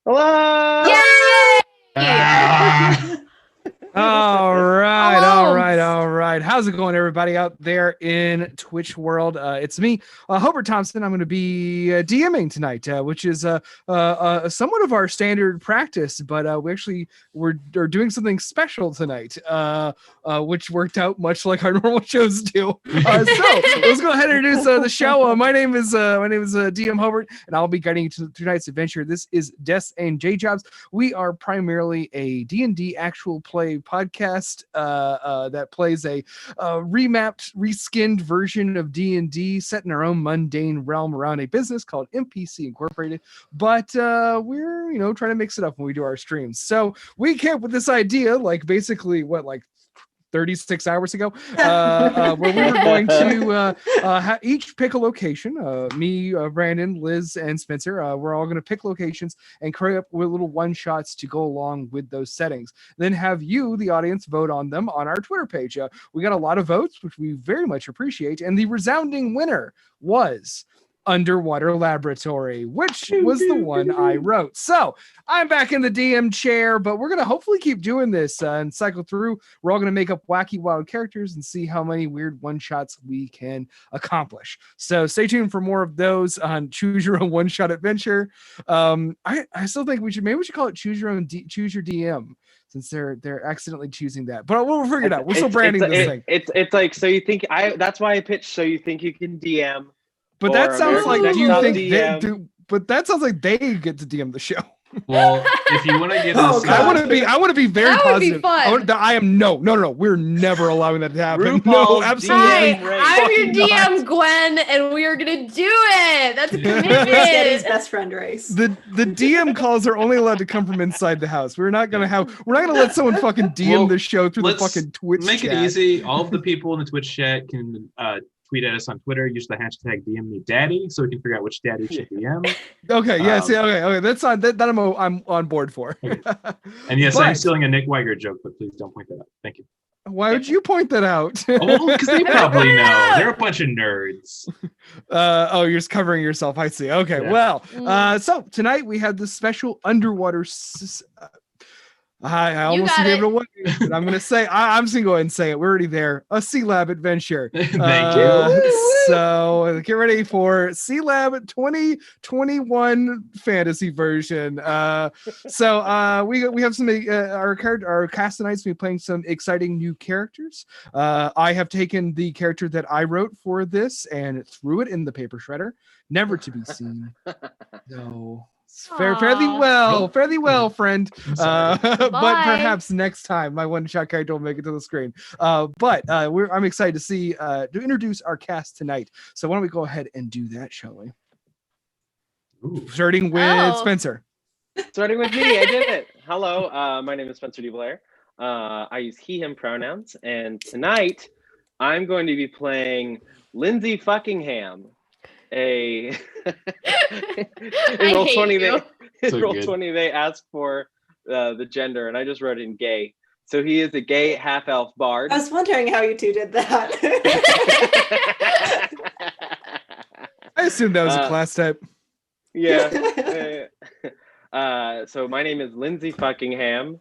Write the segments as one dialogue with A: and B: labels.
A: Hello!
B: Yay!
C: Ah,
D: All right, all right,
B: Almost.
D: all right. How's it going, everybody out there in Twitch world? It's me, Hobart Thompson. I'm going to be DMing tonight, which is somewhat of our standard practice, but we're doing something special tonight, which worked out much like our normal shows do. So let's go ahead and introduce the show. My name is DM Hobart, and I'll be guiding you to tonight's adventure. This is Des and J Jobs. We are primarily a D&D actual play podcast that plays a remapped, reskinned version of D&D set in our own mundane realm around a business called NPC Incorporated. But we're, trying to mix it up when we do our streams. So we came up with this idea, like basically 36 hours ago, where we were going to each pick a location. Me, Brandon, Liz, and Spencer. We're all going to pick locations and create up with little one-shots to go along with those settings. Then have you, the audience, vote on them on our Twitter page. We got a lot of votes, which we very much appreciate. And the resounding winner was Underwater Laboratory, which was the one I wrote. So I'm back in the DM chair, but we're going to hopefully keep doing this and cycle through. We're all going to make up wacky, wild characters and see how many weird one-shots we can accomplish. So stay tuned for more of those on Choose Your Own One-Shot Adventure. I still think we should call it Choose Your Own Choose Your DM, since they're accidentally choosing that. But we'll figure it out. We're still branding this thing.
A: It's like, so you think that's why I pitched, so you think you can DM.
D: But that sounds like
A: America's
D: you
A: Next
D: think
A: Top
D: they
A: DM.
D: do. But that sounds like they get to DM the show.
C: well, if you want to get us,
D: I want to be very
B: That would be
D: positive.
B: fun.
D: I am no. We're never allowing that to happen.
A: RuPaul's
D: No, absolutely.
B: Hi,
A: DM race.
B: I'm your
D: Fucking
B: DM,
D: not.
B: Gwen, and we are gonna do it. That's a
E: Daddy's
B: commitment.
E: best friend race.
D: The DM calls are only allowed to come from inside the house. We're not gonna let someone fucking DM
C: Well,
D: the show through the
C: let's
D: fucking Twitch
C: make
D: chat.
C: it easy. All of the people in the Twitch chat can tweet at us on Twitter. Use the hashtag DMMeDaddy so we can figure out which daddy should DM.
D: Okay, yes, okay. That's on that I'm on board for.
C: Okay. And yes, I'm
D: But-
C: stealing a Nick Weiger joke, but please don't point that out. Thank you.
D: Why would you point that out?
C: Oh, because they probably know. They're a bunch of nerds.
D: You're just covering yourself. I see. Okay,
C: Yeah.
D: well, so tonight we had this special underwater. I almost
B: got
D: gave
B: it.
D: it away, but I'm gonna say I'm just gonna go ahead and say it. We're already there. A Sea Lab adventure.
C: Thank you.
D: So get ready for Sea Lab 2021 fantasy version. We have some our cast tonight's be playing some exciting new characters. I have taken the character that I wrote for this and threw it in the paper shredder, never to be seen. No. Fairly well, friend.
C: I'm sorry.
D: But
B: Bye.
D: perhaps next time my one-shot character will make it to the screen. I'm excited to introduce our cast tonight. So why don't we go ahead and do that, shall we?
C: Ooh.
D: Starting with
B: Oh.
D: Spencer.
A: Starting with me, I did it. Hello, my name is Spencer DeBlair. I use he/him pronouns, and tonight I'm going to be playing Lindsay Fuckingham. In
B: I
A: roll
B: hate
A: 20,
B: you.
C: So
A: roll
C: good.
A: 20, they asked for the gender, and I just wrote in gay. So he is a gay half-elf bard.
E: I was wondering how you two did that.
D: I assumed that was a
A: Uh,
D: class type.
A: Yeah. So my name is Lindsay Fuckingham,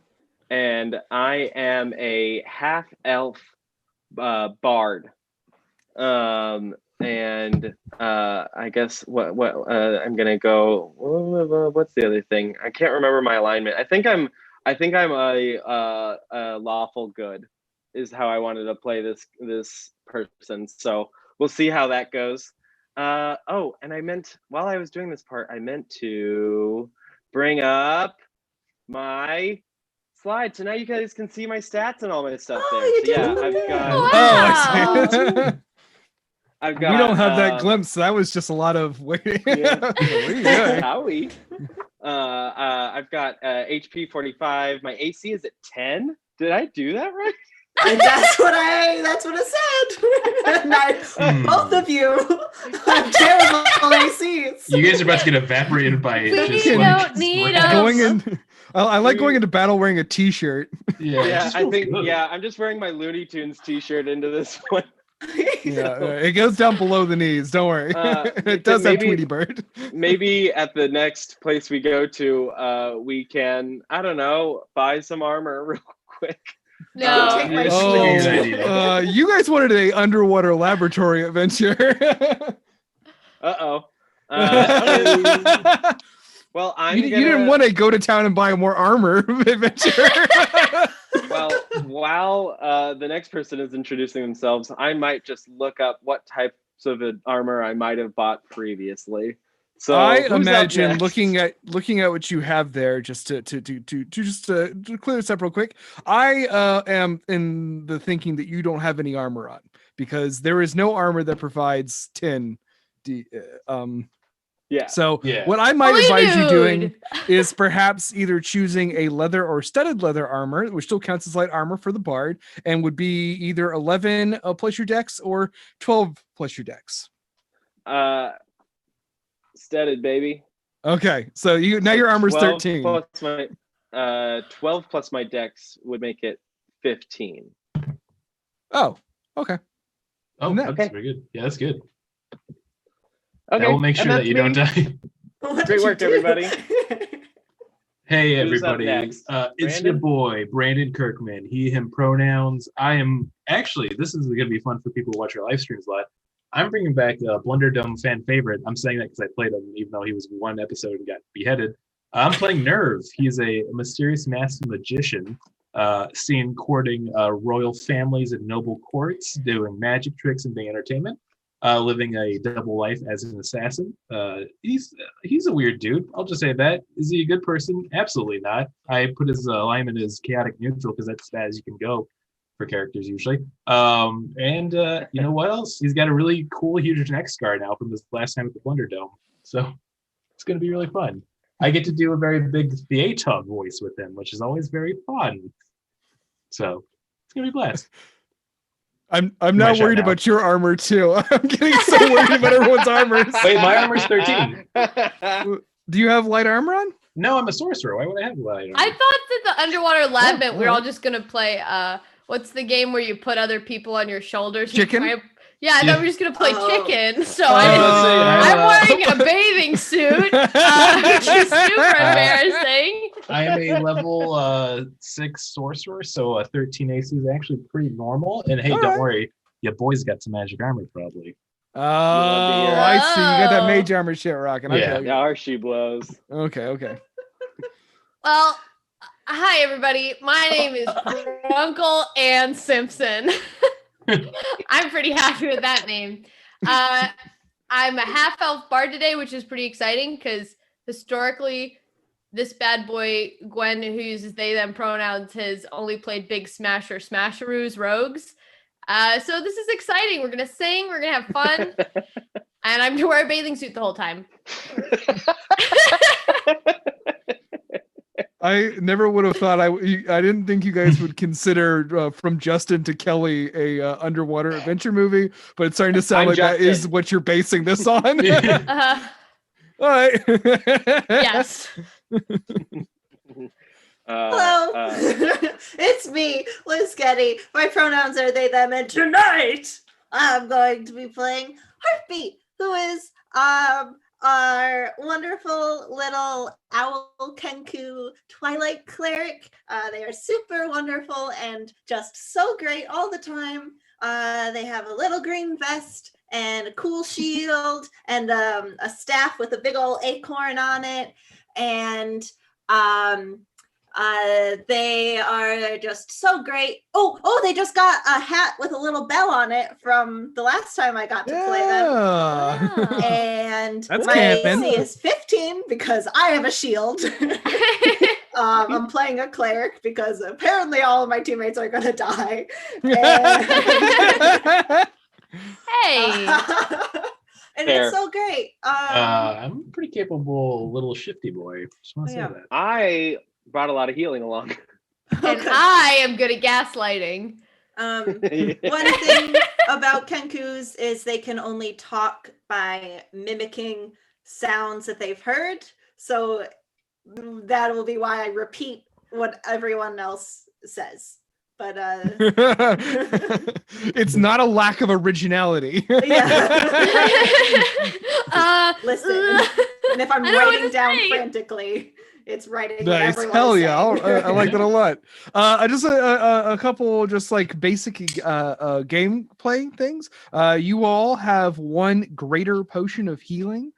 A: and I am a half-elf bard. I guess what I'm gonna go. What's the other thing? I can't remember my alignment. I think I'm a lawful good is how I wanted to play this person. So we'll see how that goes. And I meant, while I was doing this part, I meant to bring up my slide. So now you guys can see my stats and all my stuff
E: Oh,
A: there.
E: you
A: So yeah,
E: did.
A: I've got.
B: Wow.
D: Oh, I see.
A: I've got.
D: We don't have that glimpse. That was just a lot of waiting.
A: Yeah.
D: What are you doing?
A: Howie. I've got HP 45. My AC is at 10. Did I do that right?
E: That's what it said. Nice.
C: Hmm.
E: Both of you have terrible ACs.
C: You guys are about to get evaporated by
B: We
C: just
B: don't
C: like
B: need
C: spray.
B: us.
D: Going in. I like going into battle wearing a t-shirt.
C: Yeah, it
A: Yeah,
C: just
A: I
C: feels
A: think.
C: good.
A: Yeah, I'm just wearing my Looney Tunes T-shirt into this one.
D: Yeah, it goes down below the knees. Don't worry. It does have
A: maybe-
D: Tweety Bird.
A: Maybe at the next place we go to, we can, I don't know, buy some armor real quick.
B: No.
E: Take my
A: Oh,
C: good
E: shield.
C: idea.
D: You guys wanted a underwater laboratory adventure.
A: Uh-oh.
D: you
A: Well, I'm
D: you didn't want to go to town and buy more armor adventure.
A: Well, while the next person is introducing themselves, I might just look up what types of armor I might have bought previously. So
D: I
A: who's up
D: imagine
A: next?
D: looking at what you have there, just to clear this up real quick. I am in the thinking that you don't have any armor on because there is no armor that provides 10.
A: Yeah.
D: So
C: Yeah.
D: what I might
B: Holy
D: advise you doing
B: dude.
D: is perhaps either choosing a leather or studded leather armor, which still counts as light armor for the bard, and would be either 11 plus your dex or 12 plus your dex.
A: Studded, baby.
D: Okay, so now your armor's
A: 12
D: 13.
A: Plus my 12 plus my dex would make it 15.
D: Oh, okay.
C: Oh,
D: No.
C: that's
A: Okay.
C: very good. Yeah, that's good.
A: Okay.
C: That will make
A: and
C: sure that
A: that's
C: you don't
A: me.
C: die.
E: What
A: Great
E: did you
A: work,
E: do?
A: everybody.
C: Hey
A: Who's up
C: everybody,
A: next?
C: it's your
A: Brandon?
C: boy Brandon Kirkman. He, him pronouns. I am actually. This is going to be fun for people who watch our live streams a lot. I'm bringing back a Blunderdome fan favorite. I'm saying that because I played him, even though he was one episode and got beheaded. I'm playing Nerve. He's a mysterious masked magician, seen courting royal families and noble courts, doing magic tricks and being entertainment. Living a double life as an assassin. He's a weird dude. I'll just say that. Is he a good person? Absolutely not. I put his alignment as chaotic neutral because that's as bad as you can go for characters usually. And you know what else? He's got a really cool huge neck scar now from his last time at the Blunderdome. So it's going to be really fun. I get to do a very big Theaton voice with him, which is always very fun. So it's going to be a blast.
D: I'm
C: My
D: not
C: shot
D: worried
C: now.
D: about your armor too. I'm getting so worried about everyone's armors.
C: Wait, my armor's 13.
D: Do you have light armor on?
C: No, I'm a sorcerer. Why would I have light armor?
B: I thought that the underwater lab
D: Oh,
B: meant we were all
D: alright.
B: just gonna play what's the game where you put other people on your shoulders? and
D: Chicken?
B: try- Yeah, I thought
C: Yeah.
B: we were just gonna play
E: Oh.
B: chicken. So
D: Oh.
B: I'm wearing a bathing suit, which is super embarrassing.
C: I am a level 6 sorcerer, so a 13 AC is actually pretty normal. And hey,
D: All
C: don't
D: right.
C: worry, your boy's got some magic armor probably.
D: Oh,
A: love to hear it.
D: I see. You got that
B: Oh.
D: mage armor shit rocking.
C: Yeah.
D: Okay.
A: Yeah, she blows.
D: Okay.
B: Well, hi everybody. My name is Uncle Ann Simpson. I'm pretty happy with that name. I'm a half elf bard today, which is pretty exciting because historically, this bad boy Gwen, who uses they them pronouns, has only played Big Smash or Smasheroos rogues. So this is exciting. We're gonna sing. We're gonna have fun, and I'm gonna wear a bathing suit the whole time.
D: I never would have thought I didn't think you guys would consider From Justin to Kelly a underwater adventure movie, but it's starting to sound
A: I'm
D: like that is
A: Justin.
D: what you're basing this on.
B: Uh,
D: All right.
B: yes.
E: Hello, it's me, Liz Getty. My pronouns are they, them, and tonight I'm going to be playing Heartbeat, who is our wonderful little owl Kenku Twilight cleric. They are super wonderful and just so great all the time. They have a little green vest and a cool shield and a staff with a big old acorn on it, and they are just so great. Oh, they just got a hat with a little bell on it from the last time I got to play them.
D: Yeah.
B: Wow.
E: And
D: That's
E: my
D: canon.
E: AC is 15 because I have a shield. I'm playing a cleric because apparently all of my teammates are going to die.
B: Hey.
E: And
A: Fair.
E: it's so great.
C: I'm a pretty capable little shifty boy. Just want to say
E: Yeah.
C: that.
A: I brought a lot of healing along.
B: And
E: okay.
B: I am good at gaslighting.
E: One thing about Kenkus is they can only talk by mimicking sounds that they've heard. So that will be why I repeat what everyone else says. but
D: It's not a lack of originality.
E: listen. And if I'm
B: I don't know what
E: writing
B: to
E: down
B: say.
E: frantically, it's writing
D: Nice.
E: whatever
D: Hell
E: I'm
D: yeah.
E: saying.
D: I like that a lot. I just a couple just like basic game playing things. You all have one greater potion of healing.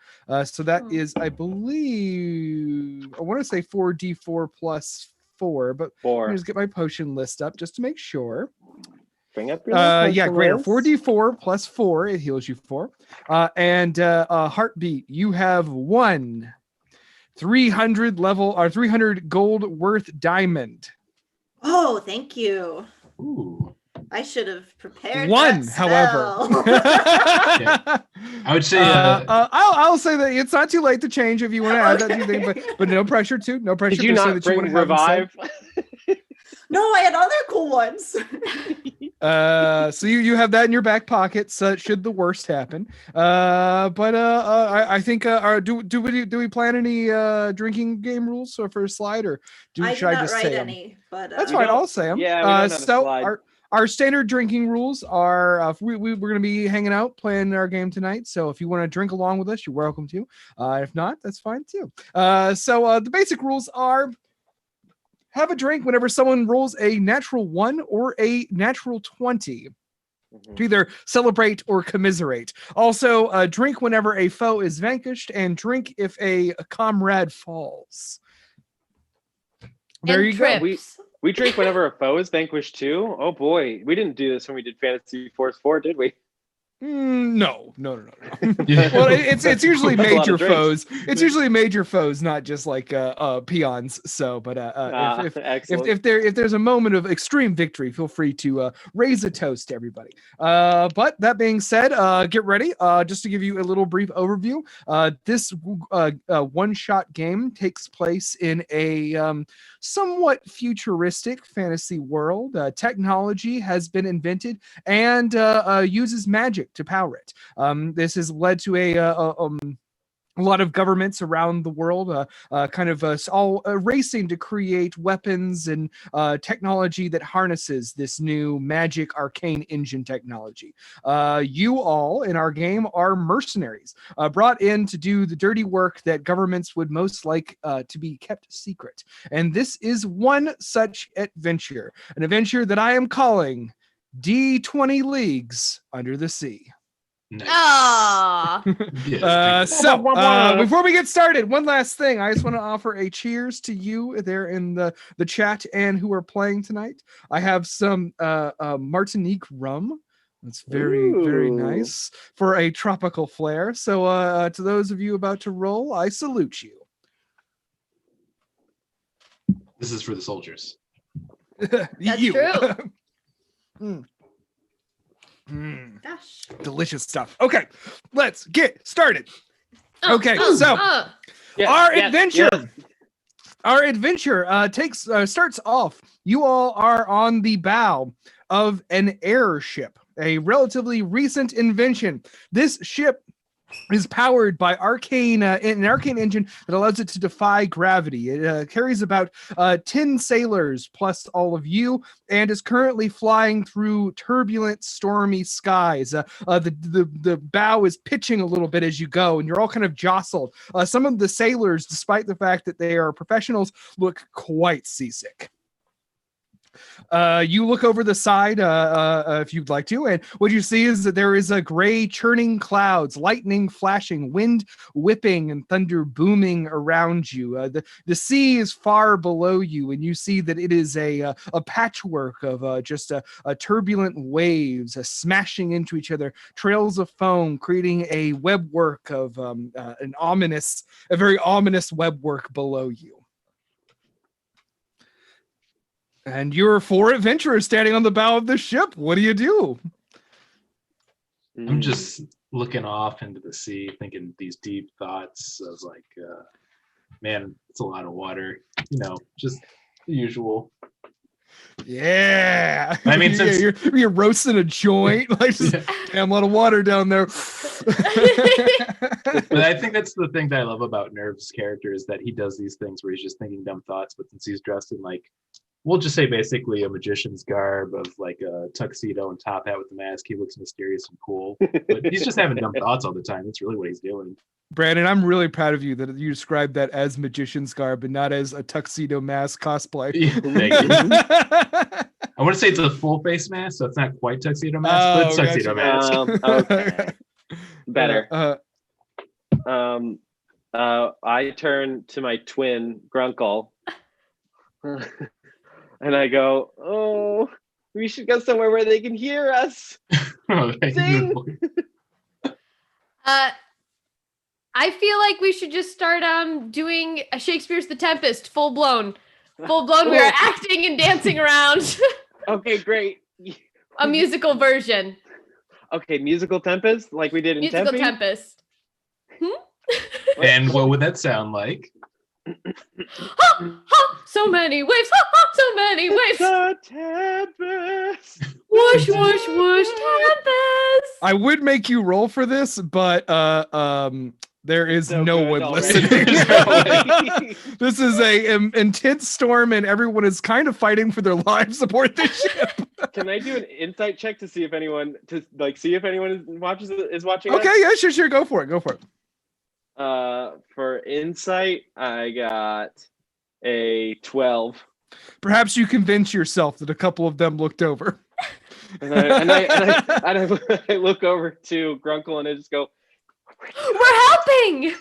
D: So that is, I believe, I want to say 4d4 plus 4, but let me
A: 4.
D: just get my potion list up just to make sure.
A: Bring up your little
D: Yeah,
A: potion
D: greater.
A: list.
D: 4d4 plus 4, it heals you 4. And Heartbeat, you have one 300 level or 300 gold worth diamond.
E: Oh, thank you.
C: Ooh.
E: I should have prepared
D: One,
E: that
D: however.
E: spell.
C: I would say
D: I'll say that it's not too late to change if you want to add that to your thing, but no pressure to no pressure.
A: Did you
D: to say
A: not
D: that you
A: bring
D: wanna have them said.
A: revive?
E: No, I had other cool ones.
D: So you have that in your back pocket, so should the worst happen. I think do we plan any drinking game rules for a slide, or
E: I
D: should
E: did
D: I
E: not
D: just
E: write
D: say 'em?
E: any, but
D: That's
A: We
D: fine.
A: don't-
D: I'll say them.
A: yeah, we don't have a
D: So
A: slide.
D: our standard drinking rules are we're going to be hanging out playing our game tonight. So if you want to drink along with us, you're welcome to. If not, that's fine too. So the basic rules are: have a drink whenever someone rolls a natural 1 or a natural 20 to either celebrate or commiserate. Also, drink whenever a foe is vanquished, and drink if a comrade falls. There
B: And
D: you go.
B: trips.
A: We drink whenever a foe is vanquished too. Oh boy, we didn't do this when we did Fantasy Force 4, did we?
D: No.
C: Yeah.
D: Well, it's usually
A: That's a lot
D: major
A: of drinks.
D: foes. It's usually major foes, not just like peons. So, but
A: Excellent.
D: if there's a moment of extreme victory, feel free to raise a toast to everybody. But that being said, get ready. Just to give you a little brief overview, this one-shot game takes place in a somewhat futuristic fantasy world. Technology has been invented and uses magic to power it. This has led to a lot of governments around the world all racing to create weapons and technology that harnesses this new magic arcane engine technology. You all in our game are mercenaries brought in to do the dirty work that governments would most like to be kept secret. And this is one such adventure, an adventure that I am calling D20 Leagues Under the Sea.
C: nice.
B: Aw.
C: Yes,
D: Before we get started, one last thing. I just want to offer a cheers to you there in the chat and who are playing tonight. I have some Martinique rum. That's very
A: Ooh.
D: nice for a tropical flair. So to those of you about to roll, I salute you.
C: this is for the soldiers.
B: That's
D: You.
B: true.
E: Gosh.
D: Delicious stuff. Okay, let's get started. Okay, so
A: Yes,
D: our
A: yes,
D: adventure.
A: yes.
D: Our adventure starts off. You all are on the bow of an airship, a relatively recent invention. This ship is powered by an arcane engine that allows it to defy gravity. It carries about 10 sailors plus all of you, and is currently flying through turbulent, stormy skies. The bow is pitching a little bit as you go, and you're all kind of jostled. Some of the sailors, despite the fact that they are professionals, look quite seasick. You look over the side if you'd like to, and what you see is that there is a gray churning clouds, lightning flashing, wind whipping, and thunder booming around you. The sea is far below you, and you see that it is a patchwork of just turbulent waves smashing into each other, trails of foam, creating a webwork of a very ominous webwork below you. And you're 4 adventurers standing on the bow of the ship. What do you do?
C: I'm just looking off into the sea, thinking these deep thoughts. I was like, man, it's a lot of water. Just the usual.
D: Yeah.
C: I mean, since-
D: you're roasting a joint, like just, damn, a lot of water down there.
C: But I think that's the thing that I love about Nerve's character is that he does these things where he's just thinking dumb thoughts, but since he's dressed in like We'll just say basically a magician's garb of like a tuxedo and top hat with the mask. He looks mysterious and cool, but he's just having dumb thoughts all the time. That's really what he's doing.
D: Brandon, I'm really proud of you that you described that as magician's garb and not as a tuxedo mask cosplay.
C: Thank you. I want to say it's a full face mask, so it's not quite tuxedo mask, but it's tuxedo mask.
A: Okay. Better. I turn to my twin Grunkle, and I go, "Oh, we should go somewhere where they can hear us." Sing.
B: I feel like we should just start doing a Shakespeare's The Tempest, full blown. We are acting and dancing around.
A: Okay, great.
B: A musical version.
A: Okay, musical Tempest, like we did in
B: Musical
A: Tempe?
B: Tempest.
C: And what would that sound like?
B: Ha, ha, so many waves. Ha, ha, so many waves.
A: The Tempest.
B: Whoosh, whoosh, whoosh, Tempest.
D: I would make you roll for this, but there is
A: So
D: no
A: good
D: one
A: already.
D: listening. This is a intense storm, and everyone is kind of fighting for their lives aboard the ship.
A: Can I do an insight check to see if anyone is watching?
D: Okay, yeah, sure, go for it.
A: For insight, I got a 12.
D: Perhaps you convince yourself that a couple of them looked over.
A: And I look over to Grunkle and I just go,
B: We're helping.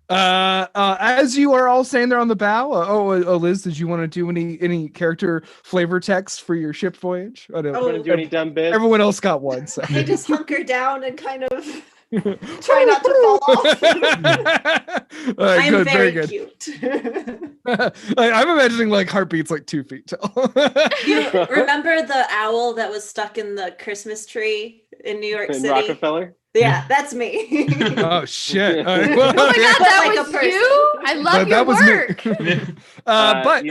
D: As you are all standing there on the bow, Liz, did you want to do any character flavor text for your ship voyage? I don't
E: Oh,
A: want to do any dumb bits?
D: Everyone else got one. So.
E: I just hunker down and kind of try not to fall off. I'm
D: good,
E: very
D: good.
E: cute.
D: I'm imagining like heartbeats like 2 feet tall.
E: You remember the owl that was stuck in the Christmas tree in New York
A: In
E: City?
A: Rockefeller?
E: Yeah, that's me.
D: Oh shit!
B: Oh my god, that
E: Like a
B: was
E: person.
B: you? I love your
D: But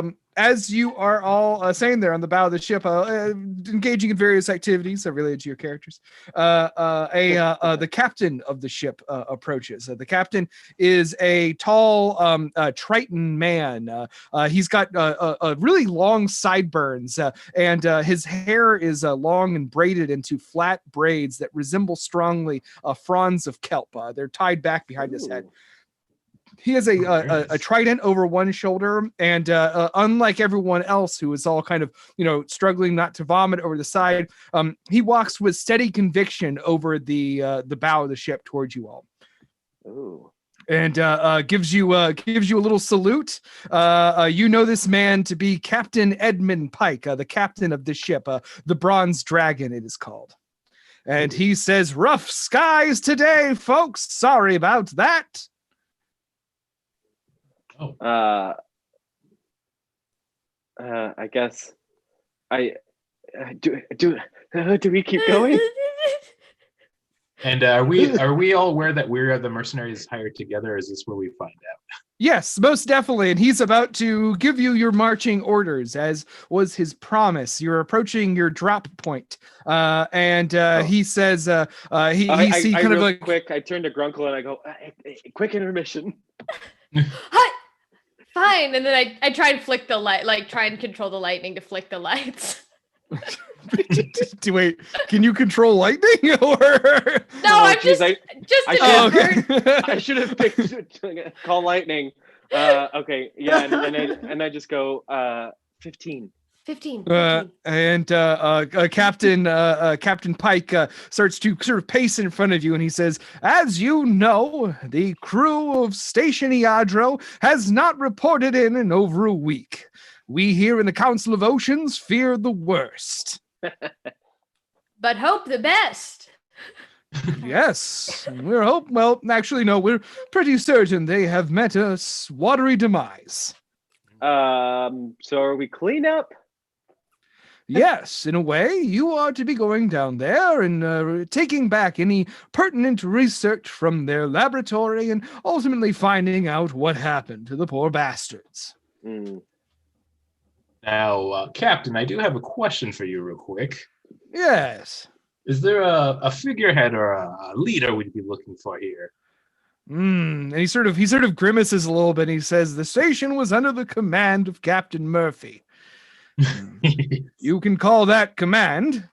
B: work.
D: as you are all staying there on the bow of the ship, engaging in various activities related to your characters, the captain of the ship approaches. The captain is a tall Triton man. He's got a really long sideburns, and his hair is long and braided into flat braids that resemble strongly fronds of kelp. They're tied back behind his head. He has a trident over one shoulder, and unlike everyone else who is all kind of struggling not to vomit over the side, he walks with steady conviction over the bow of the ship towards you all.
A: Ooh.
D: And gives you a little salute. You know this man to be Captain Edmund Pike, the captain of the ship, the Bronze Dragon, it is called. And he says, "Rough skies today, folks. Sorry about that."
A: I guess do we keep going?
C: And are we all aware that we are the mercenaries hired together? Or is this where we find out?
D: Yes, most definitely. And he's about to give you your marching orders, as was his promise. You're approaching your drop point. He says, he kind of like
A: quick. I turn to Grunkle and I go, quick intermission.
B: Hi. Fine. And then I try and flick the light, like try and control the lightning to flick the lights.
D: Wait, can you control lightning or
B: No, I'm
A: geez,
B: just
A: I should have picked call lightning. Okay, yeah, and I just go 15.
B: 15.
D: Captain Pike starts to sort of pace in front of you, and he says, "As you know, the crew of Station Iadro has not reported in over a week. We here in the Council of Oceans fear the worst."
B: But hope the best.
D: Yes, well, actually, no, we're pretty certain they have met a watery demise.
A: So are we clean up?
D: Yes, in a way, you are to be going down there and taking back any pertinent research from their laboratory and ultimately finding out what happened to the poor bastards.
C: Now, Captain, I do have a question for you real quick.
D: Yes.
C: Is there a figurehead or a leader we'd be looking for here?
D: And he sort of grimaces a little bit. And he says, "The station was under the command of Captain Murphy. You can call that command."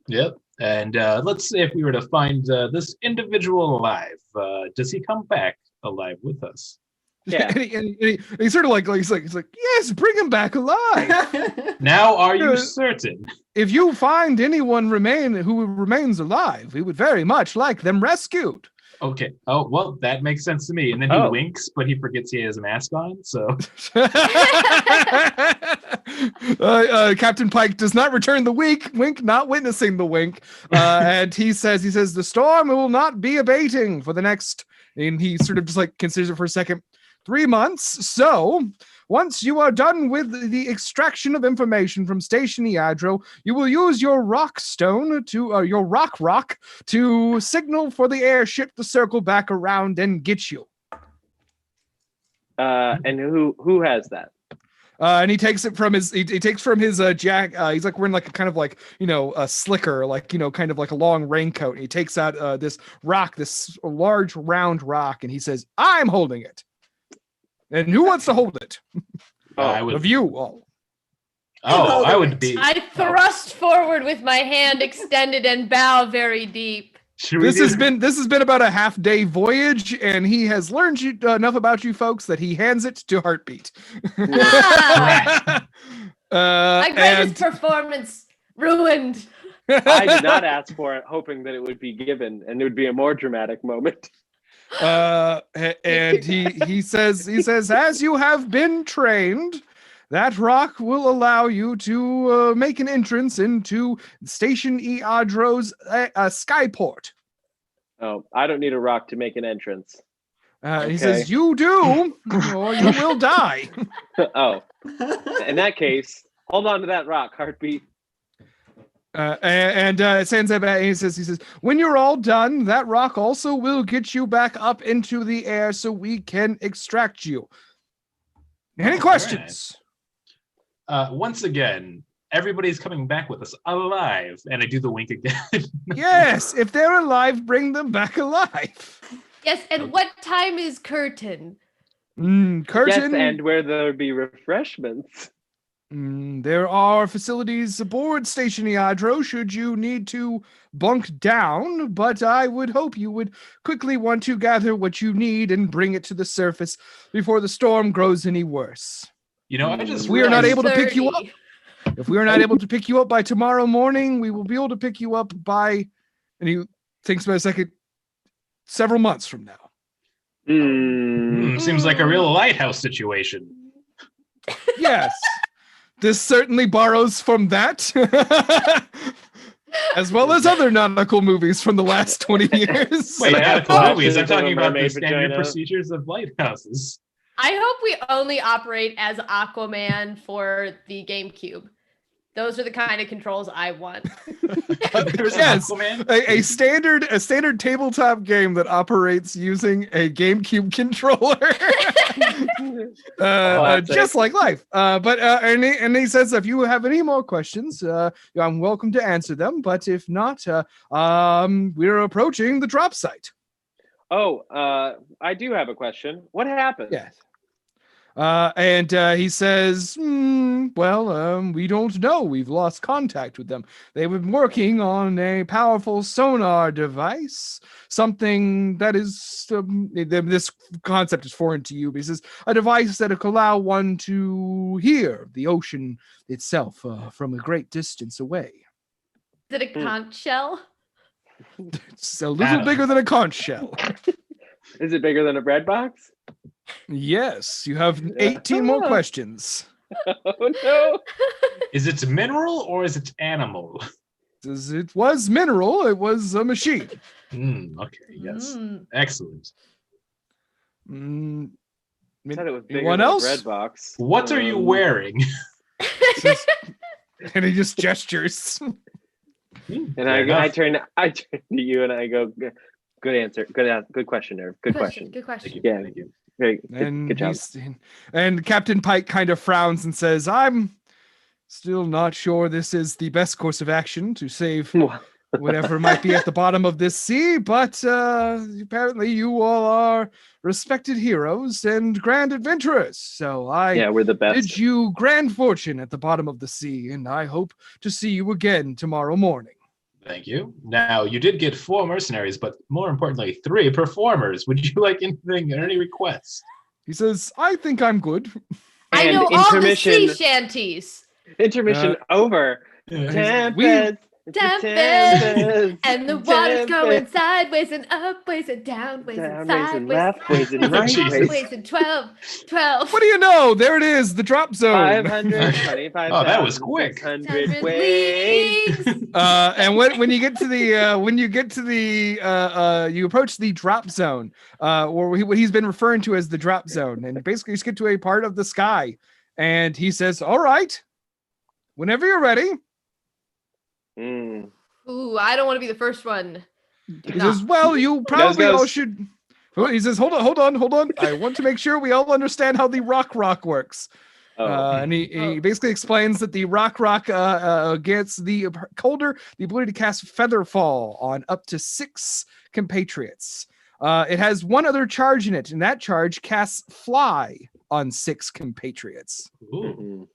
C: Yep. And let's say if we were to find this individual alive, does he come back alive with us?
A: Yeah.
D: and he sort of he's like, "Yes, bring him back alive.
C: Now, are you
D: Yeah.
C: certain?
D: If you find anyone who remains alive, we would very much like them rescued."
C: Okay. Oh, well, that makes sense to me. And then he
A: Oh.
C: winks, but he forgets he has a mask on. So
D: Captain Pike does not return the wink, not witnessing the wink. And he says, "The storm will not be abating for the next," and he sort of just like considers it for a second, 3 months. So once you are done with the extraction of information from Station Eadro, you will use your rock stone your rock to signal for the airship to circle back around and get you.
A: And who has that?
D: And he takes it from his he takes from his jack. He's like wearing like a kind of like a slicker, like kind of like a long raincoat. And he takes out this rock, this large round rock, and he says, "I'm holding it. And who wants to hold it?
C: I would.
D: Of you all."
C: Oh, I would be.
B: I thrust forward with my hand extended and bow very deep.
C: Should we
D: This
C: do-
D: has been about a half-day voyage, and he has learned enough about you folks that he hands it to Heartbeat.
B: Ah, my greatest
D: And
B: performance ruined.
A: I did not ask for it, hoping that it would be given, and it would be a more dramatic moment.
D: And he says, "As you have been trained, that rock will allow you to make an entrance into Station Eadro's skyport."
A: Oh, I don't need a rock to make an entrance.
D: And he
A: Okay.
D: says, "You do, or you will die."
A: Oh, in that case, hold on to that rock, Heartbeat.
D: Sansa, he says, "When you're all done, that rock also will get you back up into the air so we can extract you." Any
C: All
D: questions?
C: Once again, everybody's coming back with us alive, and I do the wink again.
D: Yes, if they're alive, bring them back alive.
B: Yes, and what time is curtain?
D: Curtain.
A: Yes, and where there be refreshments.
D: There are facilities aboard Station Eadro should you need to bunk down, but I would hope you would quickly want to gather what you need and bring it to the surface before the storm grows any worse.
C: You know, I just
D: We are not
C: realized-
D: able to pick you
B: 30.
D: If we are not able to pick you up by tomorrow morning, we will be able to pick you up by, and he thinks about a second, several months from now.
C: Seems like a real lighthouse situation.
D: Yes, this certainly borrows from that, as well as other nautical movies from the last 20 years.
C: Wait,
A: I have
C: not the movies. I'm
A: flashes of
C: talking
A: a
C: about the
A: mermaid
C: standard
A: vagina.
C: procedures of lighthouses.
B: I hope we only operate as Aquaman for the GameCube. Those are the kind of controls I want.
C: There's an
D: Yes.
C: Aquaman.
D: A standard tabletop game that operates using a GameCube controller,
A: Classic.
D: just like life. And he says, if you have any more questions, I'm welcome to answer them. But if not, we're approaching the drop site.
A: Oh, I do have a question. What happened?
D: Yes. And he says, we don't know. We've lost contact with them. They've been working on a powerful sonar device, something that is, this concept is foreign to you, but he says, a device that will allow one to hear the ocean itself from a great distance away.
B: Is it a conch shell?
D: It's a little
C: Adam.
D: bigger than a conch shell.
A: Is it bigger than a bread box?
D: Yes, you have 18 more questions.
A: Oh no!
C: Is it mineral or is it animal?
D: It was mineral. It was a machine.
C: Okay, yes. Excellent.
D: Mm,
A: I thought it was bigger
D: anyone
A: than
D: else?
A: a bread box.
C: What are you wearing?
D: And he just gestures.
A: And
C: Fair
A: I
C: enough.
A: turn to you and I go, good answer, good question, Nerve. Good question.
B: Good question.
C: Thank you.
A: Yeah.
C: Thank you.
A: Very
D: And
A: good job.
D: and Captain Pike kind of frowns and says, "I'm still not sure this is the best course of action to save whatever might be at the bottom of this sea, but apparently you all are respected heroes and grand adventurers. So I
A: Yeah, we're the best.
D: bid you grand fortune at the bottom of the sea, and I hope to see you again tomorrow morning.
C: Thank you. Now, you did get 4 mercenaries, but more importantly, 3 performers. Would you like anything or any requests?
D: He says, I think I'm good.
B: I
A: And
B: know all the
A: intermission.
B: sea shanties.
A: Intermission over. Tempest.
B: Tempest. And the water's going sideways and upways and downways and
A: Downways and
B: sideways.
A: leftways and
C: Jesus.
A: rightways.
B: Ways and 12.
D: What do you know? There it is, the drop zone.
A: 525.
C: Oh, that was quick.
A: 600 ways.
D: And when you get to the you approach the drop zone, or what he's been referring to as the drop zone, and basically you get to a part of the sky, and he says, "All right, whenever you're ready."
A: Mm.
B: Ooh, I don't want to be the first one.
D: He says, "Well, you probably
A: goes.
D: all should." Well, he says, "Hold on. I want to make sure we all understand how the rock works."
A: Oh.
D: And he basically explains that the rock gets the colder the ability to cast Featherfall on up to 6 compatriots. It has one other charge in it, and that charge casts Fly on 6 compatriots.
C: Ooh.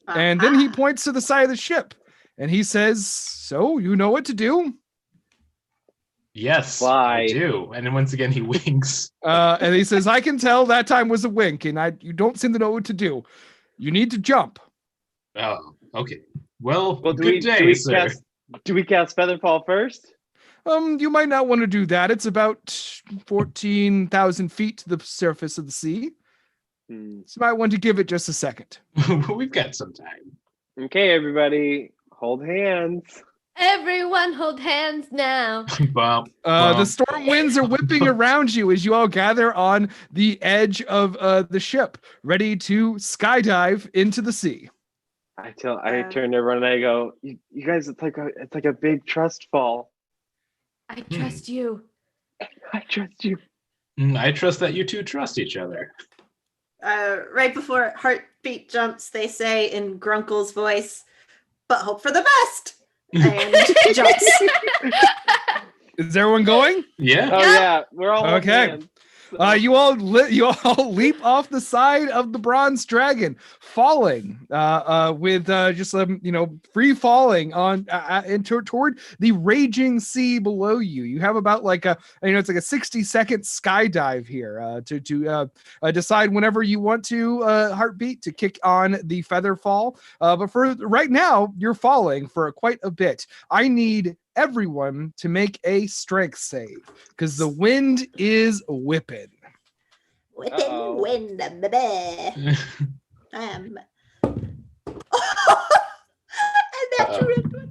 A: Mhm.
D: And then he points to the side of the ship, and he says, "So you know what to do."
C: Yes,
A: Fly.
C: I do. And then once again, he winks.
D: And he says, "I can tell that time was a wink, and you don't seem to know what to do. You need to jump."
C: Oh, okay. Well,
A: Well,
C: good day, sir.
A: do we cast Featherfall first?
D: You might not want to do that. It's about 14,000 feet to the surface of the sea.
A: Hmm.
D: So you might want to give it just a second.
C: We've got some time.
A: Okay, everybody, hold hands.
B: Everyone hold hands now.
C: Bump,
D: The
C: bump.
D: storm winds are whipping around you as you all gather on the edge of the ship, ready to skydive into the sea.
A: I turn to everyone and I go, you guys, it's like a big trust fall.
B: I trust you.
A: I trust you.
C: I trust that you two trust each other.
E: Right before Heartbeat jumps, they say in Grunkle's voice, "But hope for the best." And jumps.
D: Is everyone going?
C: Yeah.
A: Oh yeah, we're all holding
D: Okay.
A: hands.
D: You all leap off the side of the bronze dragon, falling with just free falling on toward the raging sea below you. You have about it's like a 60-second skydive here to decide whenever you want to Heartbeat to kick on the feather fall. But for right now, you're falling for quite a bit. I need everyone to make a strength save because the wind is whipping.
E: Whipping
A: Uh-oh.
E: wind, baby. And that's
C: Uh-oh.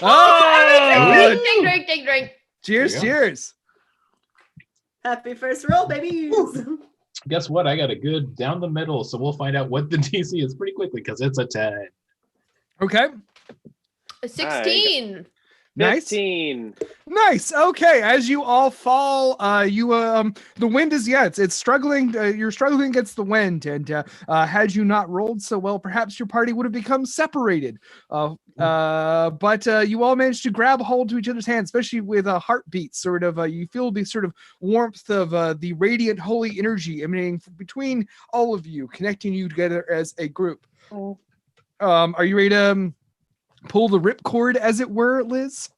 D: Oh!
B: Drink.
D: Cheers,
C: There you go.
D: cheers.
E: happy first roll, baby.
C: Guess what? I got a good down the middle, so we'll find out what the DC is pretty quickly because it's a 10.
D: Okay.
B: 16.
D: Nice.
A: 15.
D: Nice. Okay. As you all fall, the wind is it's struggling. You're struggling against the wind, and had you not rolled so well, perhaps your party would have become separated. But you all managed to grab hold to each other's hands, especially with a heartbeat. Sort of, you feel the sort of warmth of the radiant holy energy emanating between all of you, connecting you together as a group.
A: Oh.
D: Are you ready to pull the ripcord, as it were, Liz?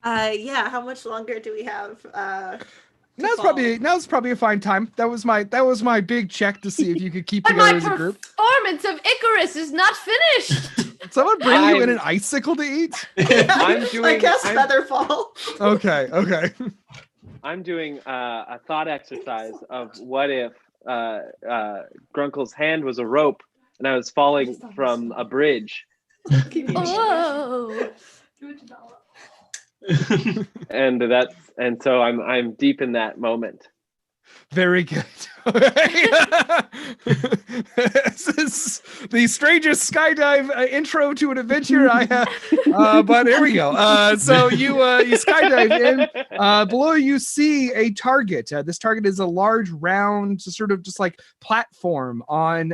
E: Yeah. How much longer do we have?
D: Now's probably a fine time. That was my big check to see if you could keep
B: But
D: together
B: my
D: as a group.
B: performance of Icarus is not finished.
D: Someone bring you in
A: I'm-
D: an icicle to eat?
A: I'm
E: I
A: doing-
E: guess
A: I'm-
E: Featherfall.
D: Okay.
A: I'm doing a thought exercise of what if Grunkle's hand was a rope and I was falling from a bridge,
B: Oh.
A: and so I'm deep in that moment.
D: Very good. the strangest skydive intro to an adventure I have. But here we go. So you skydive in. Below you see a target. This target is a large, round, sort of just like platform on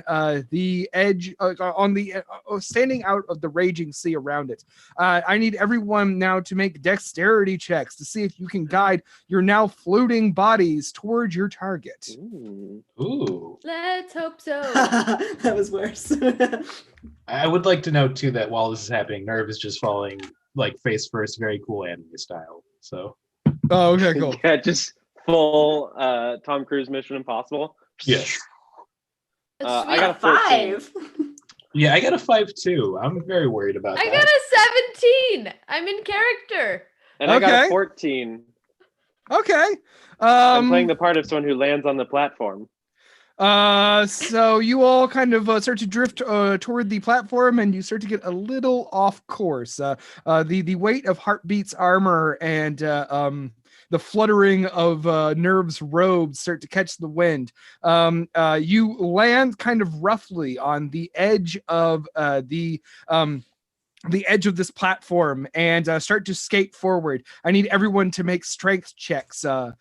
D: the edge, on the standing out of the raging sea around it. I need everyone now to make dexterity checks to see if you can guide your now floating bodies towards your target.
C: Ooh.
B: Let's hope so.
E: That was worse.
C: I would like to note too that while this is happening, Nerve is just falling like face first, very cool anime style. So.
D: Oh, okay, cool.
A: Yeah, just full Tom Cruise Mission Impossible.
C: Yes.
A: I got a 14.
E: 5.
C: Yeah, I got a 5 too. I'm very worried about
B: I
C: that.
B: got a 17. I'm in character.
A: And I got
D: Okay.
A: a 14.
D: Okay.
A: I'm playing the part of someone who lands on the platform.
D: So you all kind of start to drift toward the platform, and you start to get a little off course. The weight of Heartbeat's armor and the fluttering of Nerve's robes start to catch the wind. You land kind of roughly on the edge of the edge of this platform and start to skate forward. I need everyone to make strength checks. Nerve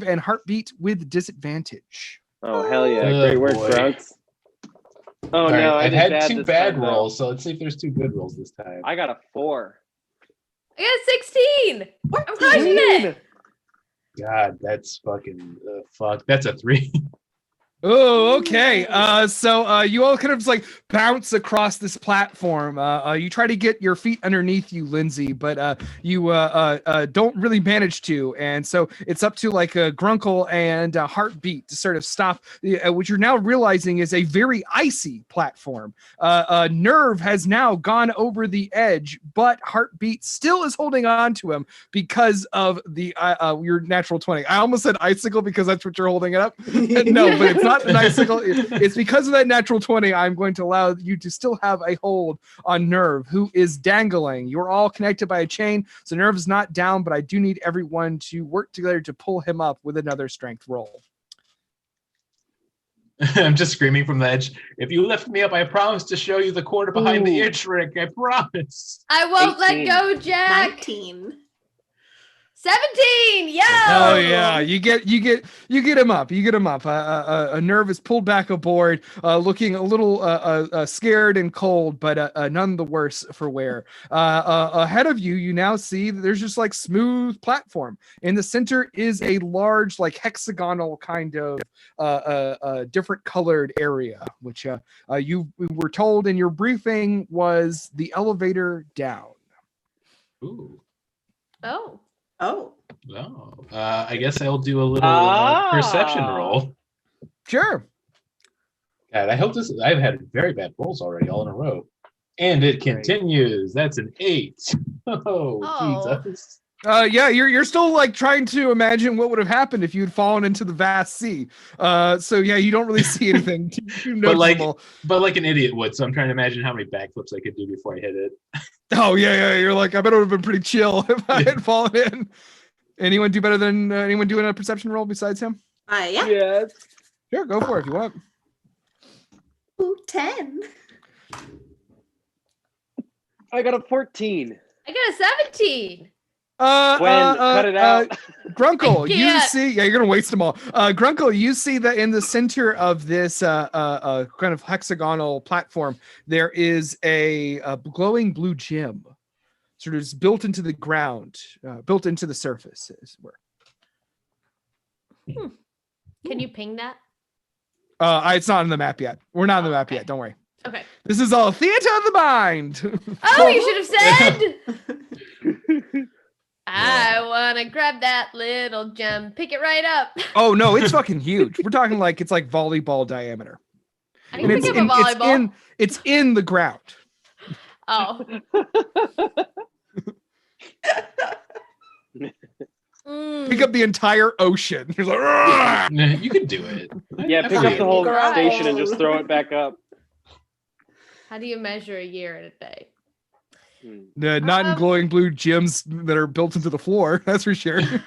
D: and Heartbeat with disadvantage.
A: Oh, hell yeah.
C: Oh,
A: Great work,
C: boy.
A: Grunts. Oh,
C: All right,
A: no. I
C: I've
A: did
C: had
A: bad
C: 2
A: this
C: bad
A: time, though.
C: rolls, so let's see if there's 2 good rolls this time.
A: I got a 4.
B: I got a 16. I'm crushing it.
C: God, that's fucking fuck. That's a 3.
D: Oh, okay. So you all kind of just like bounce across this platform. You try to get your feet underneath you, Lindsay, but you don't really manage to. And so it's up to like Grunkle and Heartbeat to sort of stop, what you're now realizing is a very icy platform. Nerve has now gone over the edge, but Heartbeat still is holding on to him because of the your natural 20. I almost said icicle because that's what you're holding it up. No, but it's not an icicle. It's because of that natural 20. I'm going to allow you to still have a hold on Nerve, who is dangling. You're all connected by a chain, so Nerve is not down, but I do need everyone to work together to pull him up with another strength roll.
C: I'm just screaming from the edge. If you lift me up, I promise to show you the quarter behind the ear trick. I promise.
B: I won't
A: 18.
B: let go, Jack.
E: 19.
B: 17. Yo.
D: Oh yeah, you get him up. You get him up. A Nerve is pulled back aboard, looking a little scared and cold, but none the worse for wear. Ahead of you, you now see that there's just like smooth platform. In the center is a large, like hexagonal kind of different colored area, which you were told in your briefing was the elevator down.
C: Ooh.
B: Oh.
E: Oh.
C: Oh. I guess I'll do a little perception roll.
D: Sure.
C: God, I hope this. I've had very bad rolls already, all in a row, and it continues. That's an 8. Oh,
B: Oh.
C: Jesus.
D: Yeah, you're still like trying to imagine what would have happened if you'd fallen into the vast sea. So yeah, you don't really see anything too
C: But like-
D: noticeable.
C: But like an idiot would, so I'm trying to imagine how many backflips I could do before I hit it.
D: Oh yeah, you're like, I bet it would have been pretty chill if I had fallen in. Anyone do better than anyone doing a perception roll besides him?
E: Yeah.
A: Yes.
D: Sure, go for it if you want.
E: Ooh, 10.
A: I got a 14.
B: I got a 17.
A: Cut it out.
D: Grunkle, you
B: can't.
D: see, yeah, you're gonna waste them all. Grunkle, you see that in the center of this kind of hexagonal platform, there is a glowing blue gem, sort of just built into the ground, built into the surface. As it were.
B: Can you ping that?
D: It's not on the map yet. We're not on the map
B: Okay.
D: yet. Don't worry.
B: Okay.
D: This is all theater of the mind.
B: Oh, you should have said. I want to grab that little gem, pick it right up.
D: Oh no, it's fucking huge. We're talking like it's like volleyball diameter.
B: I can pick up a
D: it's
B: volleyball.
D: it's in the ground.
B: Oh. Mm.
D: Pick up the entire ocean. You're like, "Argh!"
C: You can do it.
A: Yeah, pick up the whole
E: Gross.
A: station and just throw it back up.
B: How do you measure a year in a day?
D: Not in glowing blue gems that are built into the floor. That's for sure.
B: Can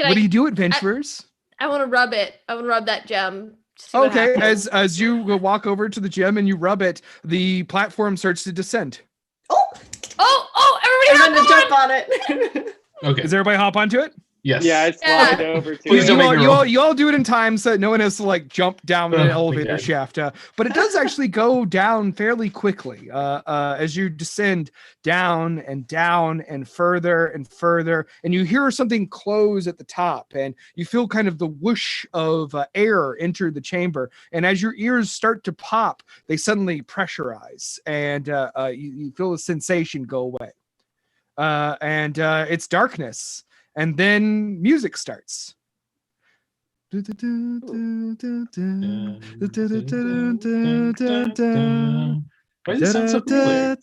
D: What do you do, adventurers?
B: I want to rub it. I want to rub that gem to see what
D: Okay,
B: happens.
D: as you walk over to the gym and you rub it, the platform starts to descend.
E: Oh,
B: Oh,
E: I'm
B: everybody
E: going
B: hop
E: to
B: on!
E: jump on it.
C: Okay.
D: Does everybody hop onto it?
C: Yes.
A: Yeah, I slide
B: Yeah.
A: over to
C: Please
A: it.
C: don't make me roll.
D: You all do it in time so that no one has to like jump down an
C: Oh,
D: elevator
C: thank God.
D: shaft. But it does actually go down fairly quickly as you descend down and further, and you hear something close at the top, and you feel kind of the whoosh of air enter the chamber. And as your ears start to pop, they suddenly pressurize, and you feel a sensation go away. And it's darkness. And then music starts.
C: Why does it sound so familiar?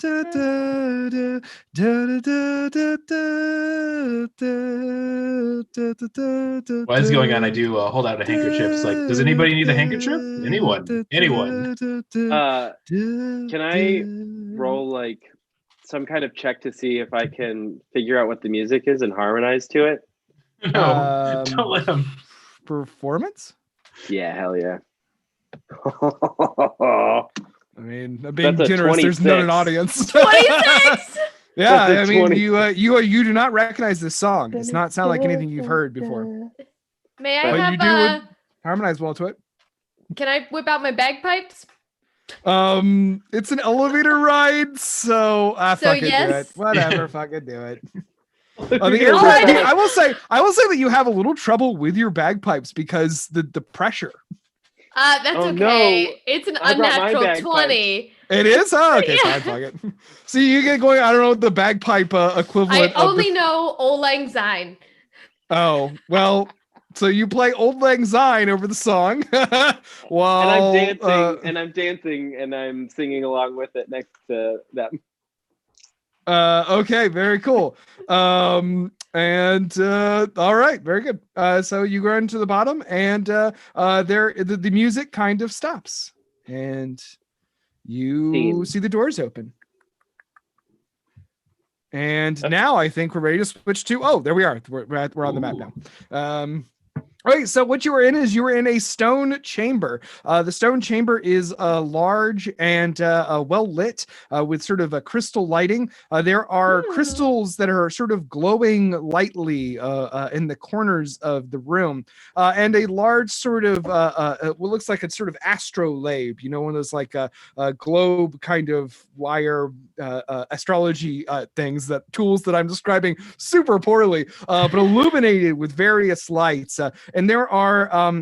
C: While it's going on, I do hold out a handkerchief. It's like, does anybody need a handkerchief? Anyone? Anyone?
A: Can I roll like some kind of check to see if I can figure out what the music is and harmonize to it?
C: No, don't let him.
D: Performance?
A: Yeah, hell yeah.
D: I mean, being
A: That's a
D: generous, there's not an
A: 26.
D: audience.
B: 26!
D: Yeah,
A: That's
D: I
A: a
D: mean,
A: 20.
D: you do not recognize this song. It's not sound like anything you've heard before.
B: May I
A: But
B: have
D: you do harmonize well to it.
B: can I whip out my bagpipes?
D: It's an elevator ride, so fucking do it.
B: yes.
D: Whatever, fucking do it.
A: You're
D: The
A: gonna
D: air-
A: rip
D: I
A: out-
D: will say that you have a little trouble with your bagpipes because the pressure.
B: That's
A: Oh,
B: okay.
A: no.
B: It's an
A: I brought my
B: unnatural
A: bagpipes.
B: 20.
D: It is? Oh, okay,
B: Yeah.
D: fine, fuck it. See, you get going, I don't know what the bagpipe
B: I
D: equivalent of
B: only know Old Lang Syne.
D: Oh, well, so you play Old Lang Syne over the song while
A: and I'm dancing and I'm singing along with it next to them.
D: okay, very cool. All right, very good. So you go into the bottom, and the music kind of stops, and you
A: Scene.
D: see the doors open. And now I think we're ready to switch to. Oh, there we are. We're on the map now. Right, so what you were in is you were in a stone chamber. The stone chamber is large and well lit with sort of a crystal lighting. There are crystals that are sort of glowing lightly in the corners of the room, and a large sort of what looks like a sort of astrolabe. You know, one of those like globe kind of wire astrology things, that tools that I'm describing super poorly, but illuminated with various lights. And there are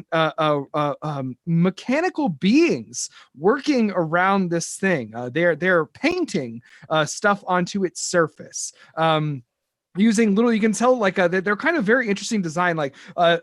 D: mechanical beings working around this thing. They're painting stuff onto its surface. Using little, you can tell like they're kind of very interesting design. Like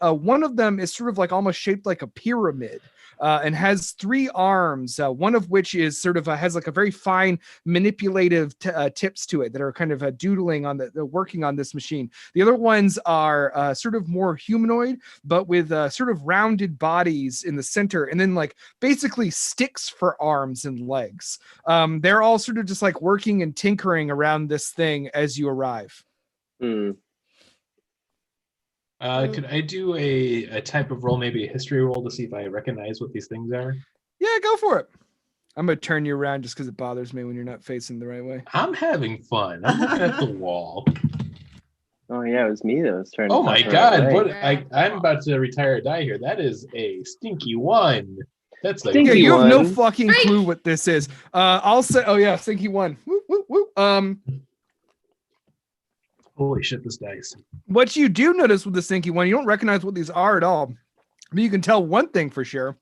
D: one of them is sort of like almost shaped like a pyramid. And has 3 arms, one of which is sort of has like a very fine manipulative tips to it that are kind of doodling on the working on this machine. The other ones are sort of more humanoid, but with sort of rounded bodies in the center, and then like basically sticks for arms and legs. They're all sort of just like working and tinkering around this thing as you arrive.
C: Could I do a type of roll, maybe a history roll, to see if I recognize what these things are?
D: Yeah, go for it. I'm gonna turn you around just because it bothers me when you're not facing the right way.
C: I'm having fun. I'm looking at the wall.
A: Oh yeah, it was me that was trying to.
C: Oh my
A: talk
C: God!
A: right.
C: What I'm about to retire or die here. That is a stinky 1. That's like
D: Yeah,
A: Stinky
D: you have no
A: one.
D: fucking
B: Great.
D: clue what this is. I'll say, oh yeah, Stinky 1. Woo, woo, woo.
C: Holy shit! This dice.
D: What you do notice with the Stinky 1, you don't recognize what these are at all. But you can tell one thing for sure.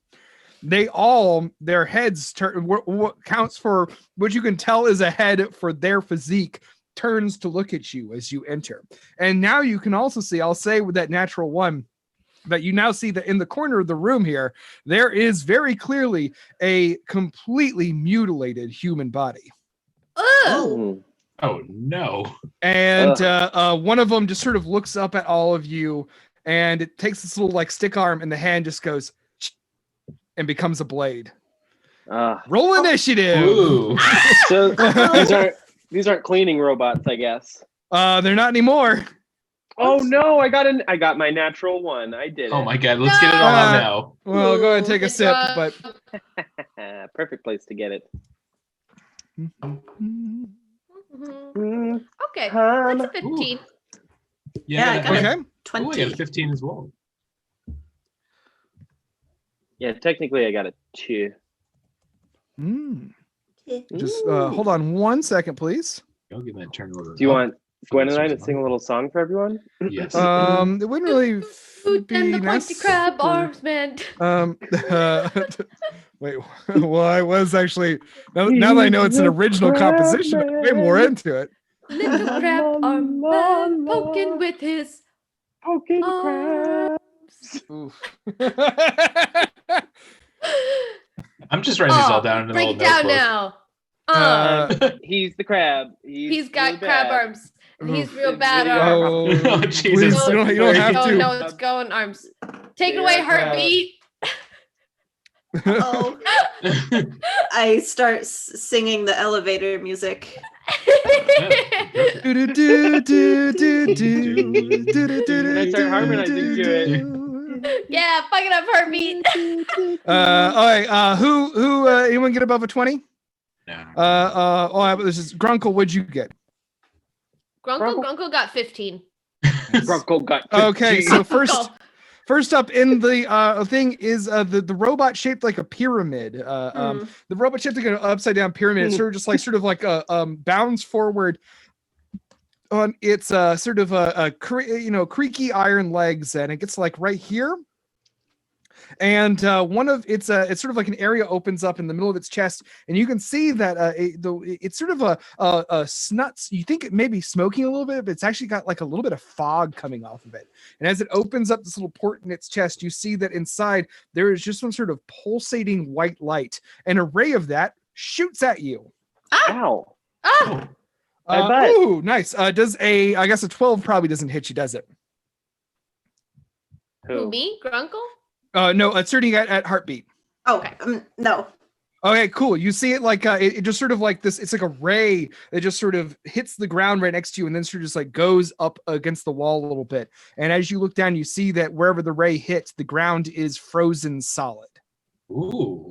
D: Their heads turn. What counts for what you can tell is a head for their physique turns to look at you as you enter. And now you can also see, I'll say with that natural 1, that you now see that in the corner of the room here, there is very clearly a completely mutilated human body.
B: Ugh.
C: Oh no!
D: And one of them just sort of looks up at all of you, and it takes this little like stick arm, and the hand just goes and becomes a blade. Roll initiative.
C: Ooh.
A: So these aren't cleaning robots, I guess.
D: They're not anymore.
A: Oh no, I got my natural one. I did it.
C: Oh my god, let's get it all out
D: No.
C: now.
D: Well, go ahead and take a
B: Good
D: sip,
B: job.
D: but
A: Perfect place to get it.
B: Mhm.
A: Mm,
B: Okay,
A: Hum.
B: that's a 15.
E: Yeah, I got it.
D: okay.
C: Oh, I
E: 20.
C: got a 15 as well.
A: Yeah, technically I got a 2.
D: Mm.
E: Yeah.
D: Just hold on 1 second, please.
C: Don't get that turn order.
A: Do you want Gwen and I
C: listeners
A: to sing a little song for everyone?
C: Yes.
D: It wouldn't really
B: Ooh,
D: be
B: and the
D: nice.
B: pointy crab
D: for-
B: arms meant.
D: Wait, well, I was actually now that I know it's an original composition, I'm way more into it.
B: Little crab arm man poking with his
A: Poking
B: arms.
D: Oof.
C: I'm just writing these all down in a
B: break
C: little
B: it down
C: notebook.
B: now.
A: He's the crab.
B: He's got
A: really
B: crab
A: bad.
B: arms. And he's
D: Oof.
B: real
A: It's
B: bad
A: really
B: arms.
D: Oh,
C: Oh,
D: please,
C: Jesus.
D: you don't have
B: Oh
D: to.
B: no, it's going arms. Take it
A: They
B: away,
A: are crab.
B: heartbeat.
E: Oh, I start singing the elevator music.
D: Do do do do do do do do
A: Can I start harmonizing to it?
B: Yeah, fuck it up, heartbeat.
D: All right. Who? Anyone get above a 20? This is Grunkle. What'd you get?
B: Grunkle got 15.
A: Grunkle got
D: Okay,
A: 15.
D: so
B: Grunkle.
D: first up in the thing is the robot shaped like a pyramid. The robot shaped like an upside down pyramid. It's sort of like a bounds forward on its sort of a creaky iron legs, and it gets like right here. And one of it's sort of like an area opens up in the middle of its chest, and you can see that it's sort of a snuts. You think it may be smoking a little bit, but it's actually got like a little bit of fog coming off of it. And as it opens up this little port in its chest, you see that inside there is just some sort of pulsating white light. An array of that shoots at you.
A: Ow.
B: Ah,
A: I bet.
D: Ooh, nice. I guess a 12 probably doesn't hit you, does it?
B: who, me? Grunkle?
D: No, it's starting at heartbeat.
E: Oh, no.
D: Okay, cool. You see it like it just sort of like this. It's like a ray that just sort of hits the ground right next to you, and then sort of just like goes up against the wall a little bit. And as you look down, you see that wherever the ray hits, the ground is frozen solid.
C: Ooh,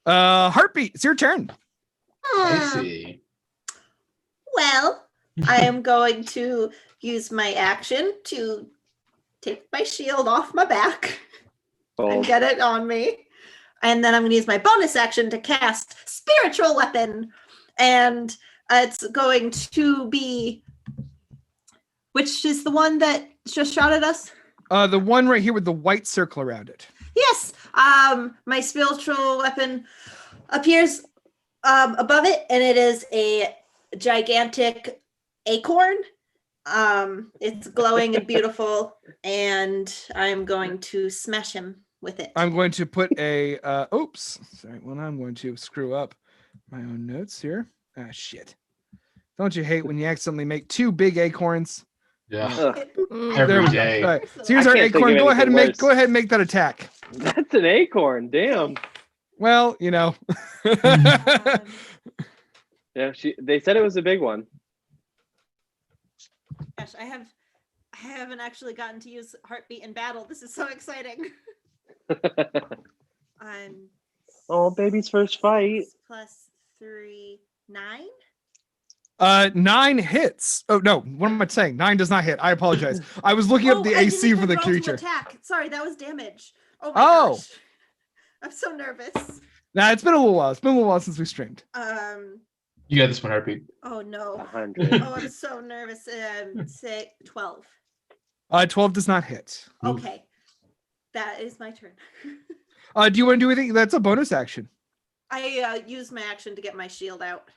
D: Heartbeat, it's your turn.
C: I see.
E: Well, I am going to use my action to take my shield off my back and
A: Bold.
E: get it on me. And then I'm going to use my bonus action to cast Spiritual Weapon. And it's going to be... Which is the one that just shot at us?
D: The one right here with the white circle around it.
E: Yes. My Spiritual Weapon appears above it, and it is a gigantic acorn. It's glowing and beautiful, and I'm going to smash him with it.
D: I'm going to put a oops. Sorry, well, I'm going to screw up my own notes here. Ah, shit. Don't you hate when you accidentally make two big acorns?
C: Yeah.
A: Ugh,
C: Every
D: There we go.
C: day.
D: All right. So here's
A: I
D: our
A: can't think
D: acorn.
A: of
D: Go ahead and
A: anything
D: make
A: worse.
D: that attack.
A: that's an acorn. Damn.
D: Well, you know.
A: Yeah, they said it was a big one.
E: Gosh, I haven't actually gotten to use Heartbeat in battle. This is so exciting.
A: Oh, baby's first fight.
E: Plus 3, 9.
D: 9 hits. Oh no, what am I saying? 9 does not hit. I apologize. I was looking up the
E: I
D: AC
E: didn't
D: for the
E: even roll to
D: creature.
E: attack. Sorry, that was damage. Oh my
D: Oh.
E: gosh. I'm so nervous.
D: Nah, it's been a little while. It's been a little while since we streamed.
C: You got this one, Heartbeat.
E: Oh no.
A: 100.
E: Oh, I'm so nervous. Say 12.
D: 12 does not hit.
E: Okay. That is my turn.
D: Do you want to do anything? That's a bonus action.
E: I use my action to get my shield out.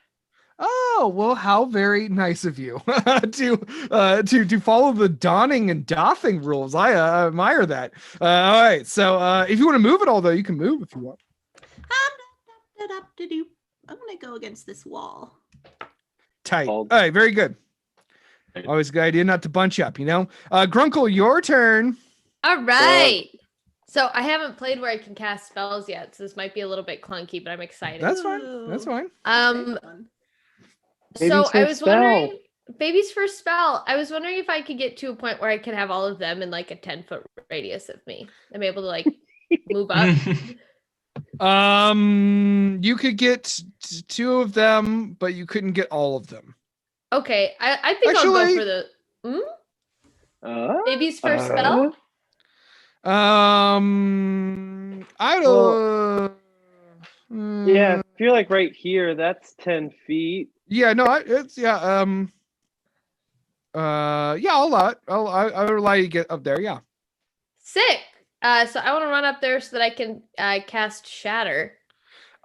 D: Oh, well, how very nice of you to follow the donning and doffing rules. I admire that. All right. So if you want to move at all, though, you can move if you want.
E: I'm going to go against this wall.
D: Tight.
A: Hold.
D: All right. Very good. Always a good idea not to bunch up, you know? Grunkle, your turn.
B: All right. So I haven't played where I can cast spells yet, so this might be a little bit clunky, but I'm excited.
D: That's fine. That's fine.
E: Very fun.
B: So I was wondering, baby's first spell. I was wondering if I could get to a point where I could have all of them in like a 10-foot radius of me. I'm able to like move up.
D: You could get two of them, but you couldn't get all of them.
B: Okay, I think I'll go
D: Actually-
B: for the baby's first spell.
D: I don't.
A: Yeah, I feel like right here, that's 10 feet.
D: Yeah, no, yeah, I'll allow it. I'll allow you to get up there. Yeah.
B: Sick. So I want to run up there so that I can cast Shatter.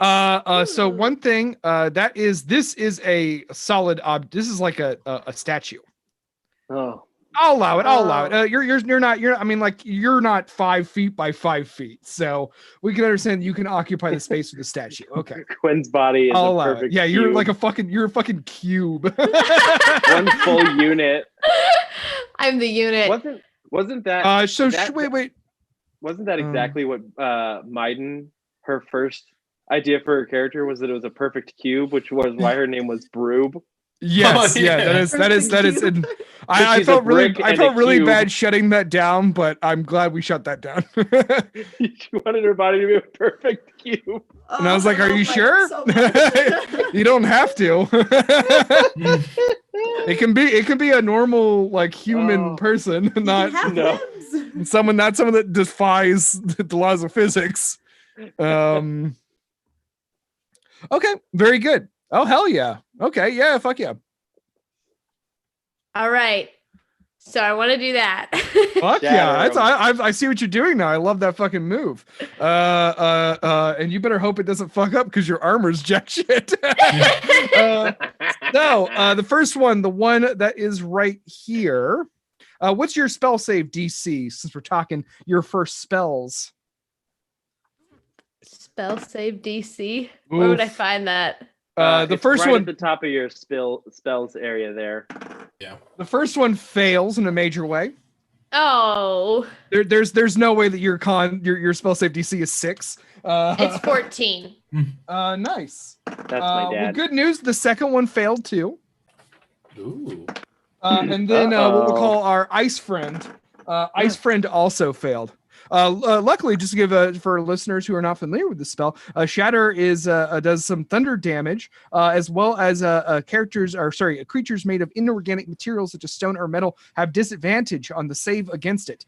D: So
B: Ooh.
D: one thing, this is a solid this is like a statue.
A: Oh,
D: I'll allow it. You're not. I mean, like you're not 5 feet by 5 feet, so we can understand you can occupy the space of the statue. Okay.
A: Quinn's body is
D: I'll
A: a
D: allow it.
A: perfect
D: Yeah, you're
A: cube.
D: like you're a fucking cube.
A: One full unit.
B: I'm the unit.
A: Wasn't that
D: Wait.
A: wasn't that exactly what Maiden, her first idea for her character was, that it was a perfect cube, which was why her name was Broob.
D: Yes,
C: Oh,
D: yeah,
C: yeah.
D: that is. And I
A: She's a
D: felt really,
A: brick
D: I
A: and
D: felt
A: a
D: really
A: cube.
D: bad shutting that down, but I'm glad we shut that down.
A: She wanted her body to be a perfect cube.
D: And I was like, "Are you
E: Oh,
D: sure?
E: so much.
D: You don't have to. It can be a normal, like human
A: Oh.
D: person,
E: You can
D: not
E: have
A: No.
E: limbs.
D: someone that defies the laws of physics." Okay, very good. Oh hell yeah. Okay, yeah, fuck yeah.
B: All right. So I want to do that.
D: Fuck
A: Shatter
D: yeah.
A: 'em.
D: I see what you're doing now. I love that fucking move. And you better hope it doesn't fuck up because your armor's jack shit. The first one, the one that is right here. What's your spell save DC, since we're talking your first spells?
B: Spell save DC. Where would I
D: Oof.
B: find that?
D: The
A: It's
D: first
A: right
D: one,
A: at the top of your spells area there.
D: the first one fails in a major way.
B: Oh,
D: There's no way that your spell save DC is 6.
B: it's 14.
D: Nice.
A: That's my
D: Well,
A: dad.
D: good news. The second one failed too.
C: Ooh.
D: And then what we'll
A: Uh-oh.
D: call our ice friend. Ice friend also failed. Luckily, just to give for listeners who are not familiar with the spell, Shatter does some thunder damage, as well as creatures made of inorganic materials such as stone or metal have disadvantage on the save against it,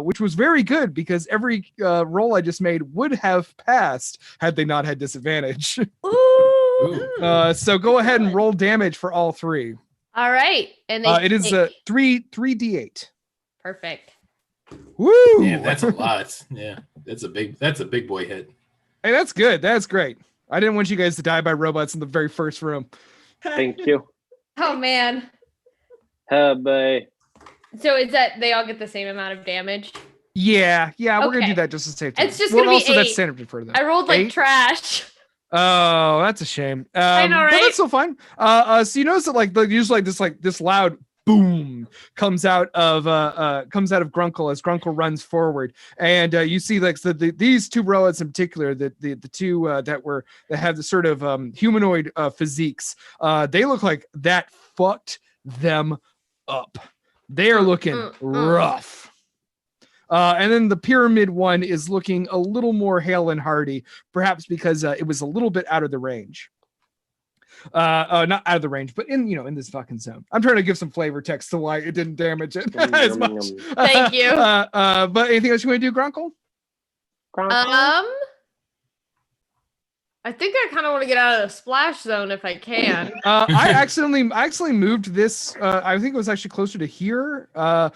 D: which was very good because every roll I just made would have passed had they not had disadvantage.
B: Ooh.
D: So go ahead and roll damage for all three.
B: All right. And
D: It is
B: take-
D: 3d8.
B: perfect.
D: Woo!
C: Yeah, that's a lot. Yeah, that's a big boy hit.
D: Hey, that's good. That's great. I didn't want you guys to die by robots in the very first room.
A: Thank you.
B: Oh man.
A: Boy.
B: So is that they all get the same amount of damage?
D: Yeah, we're gonna
B: Okay.
D: do that just to save time.
B: It's just gonna be
D: also that's
B: 8.
D: standard for them.
B: I rolled like
D: 8?
B: trash.
D: Oh, that's a shame.
B: I know,
D: But
B: right?
D: that's still fine. So you notice that like usually this loud boom comes out of Grunkle as Grunkle runs forward, and you see like these two robots in particular, the two that have the sort of humanoid physiques. They look like that fucked them up. They are looking rough. And then the pyramid one is looking a little more hale and hearty, perhaps because it was a little bit out of the range. Not out of the range, but in this fucking zone. I'm trying to give some flavor text to why it didn't damage it as much.
B: Thank you.
D: But anything else you want to do, Grunkle?
B: I think I kind of want to get out of the splash zone if I can.
D: I accidentally moved this. I think it was actually closer to here. So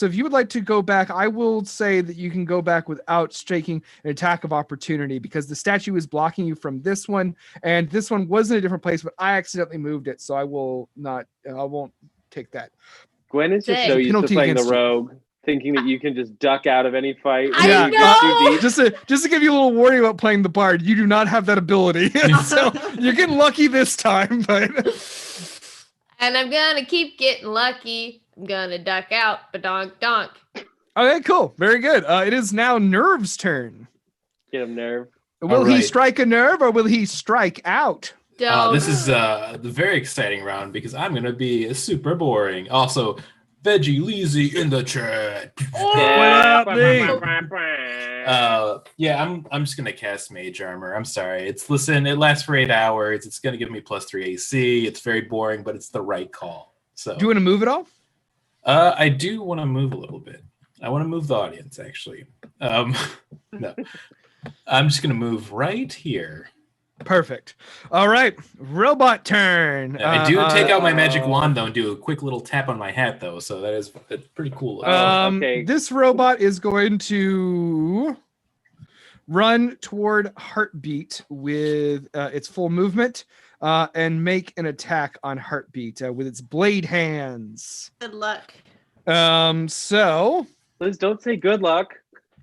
D: if you would like to go back, I will say that you can go back without taking an attack of opportunity because the statue is blocking you from this one, and this one was in a different place, but I accidentally moved it, so I won't take that.
A: Gwen is just
B: Dang.
A: so used to
D: Penalty
A: playing the
D: against you.
A: rogue, thinking that you can just duck out of any fight.
B: I
A: when you
B: know!
A: get too deep.
D: Just to give you a little warning about playing the bard, you do not have that ability. So you're getting lucky this time, but
B: And I'm gonna keep getting lucky. I'm gonna duck out, badonk donk.
D: okay, cool, very good. It is now Nerve's turn.
A: Get him nerve.
D: Will he
C: right.
D: strike a nerve or will he strike out?
B: Don't.
C: This is the very exciting round because I'm gonna be super boring. Also, Veggie Leezy in the chat.
D: up, Lee?
C: Yeah, I'm just gonna cast Mage Armor. I'm sorry. It lasts for 8 hours. It's gonna give me +3 AC. It's very boring, but it's the right call. So
D: Do you want to move it all?
C: I do want to move a little bit. I want to move the audience actually. No. I'm just gonna move right here.
D: Perfect. All right, robot turn.
C: I do take out my magic wand though and do a quick little tap on my hat though, so that's pretty cool.
A: Okay.
D: This robot is going to run toward Heartbeat with its full movement and make an attack on Heartbeat with its blade hands.
E: Good luck.
D: So
A: Liz, don't say good luck.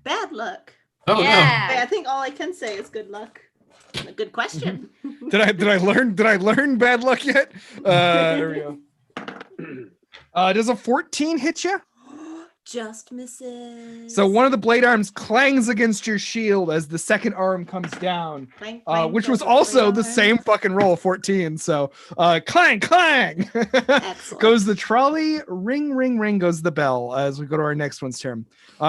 E: Bad luck.
C: Oh
B: Yeah.
E: Wait, I think all I can say is good luck. A good question.
D: did I learn bad luck yet? There we go. Does a 14 hit you?
E: Just misses.
D: So one of the blade arms clangs against your shield as the second arm comes down,
E: Clank, clank,
D: which was
E: clank,
D: also the
E: clank.
D: same fucking roll, 14. So clang, clang.
E: Excellent.
D: Goes the trolley, ring, ring, ring goes the bell as we go to our next one's turn.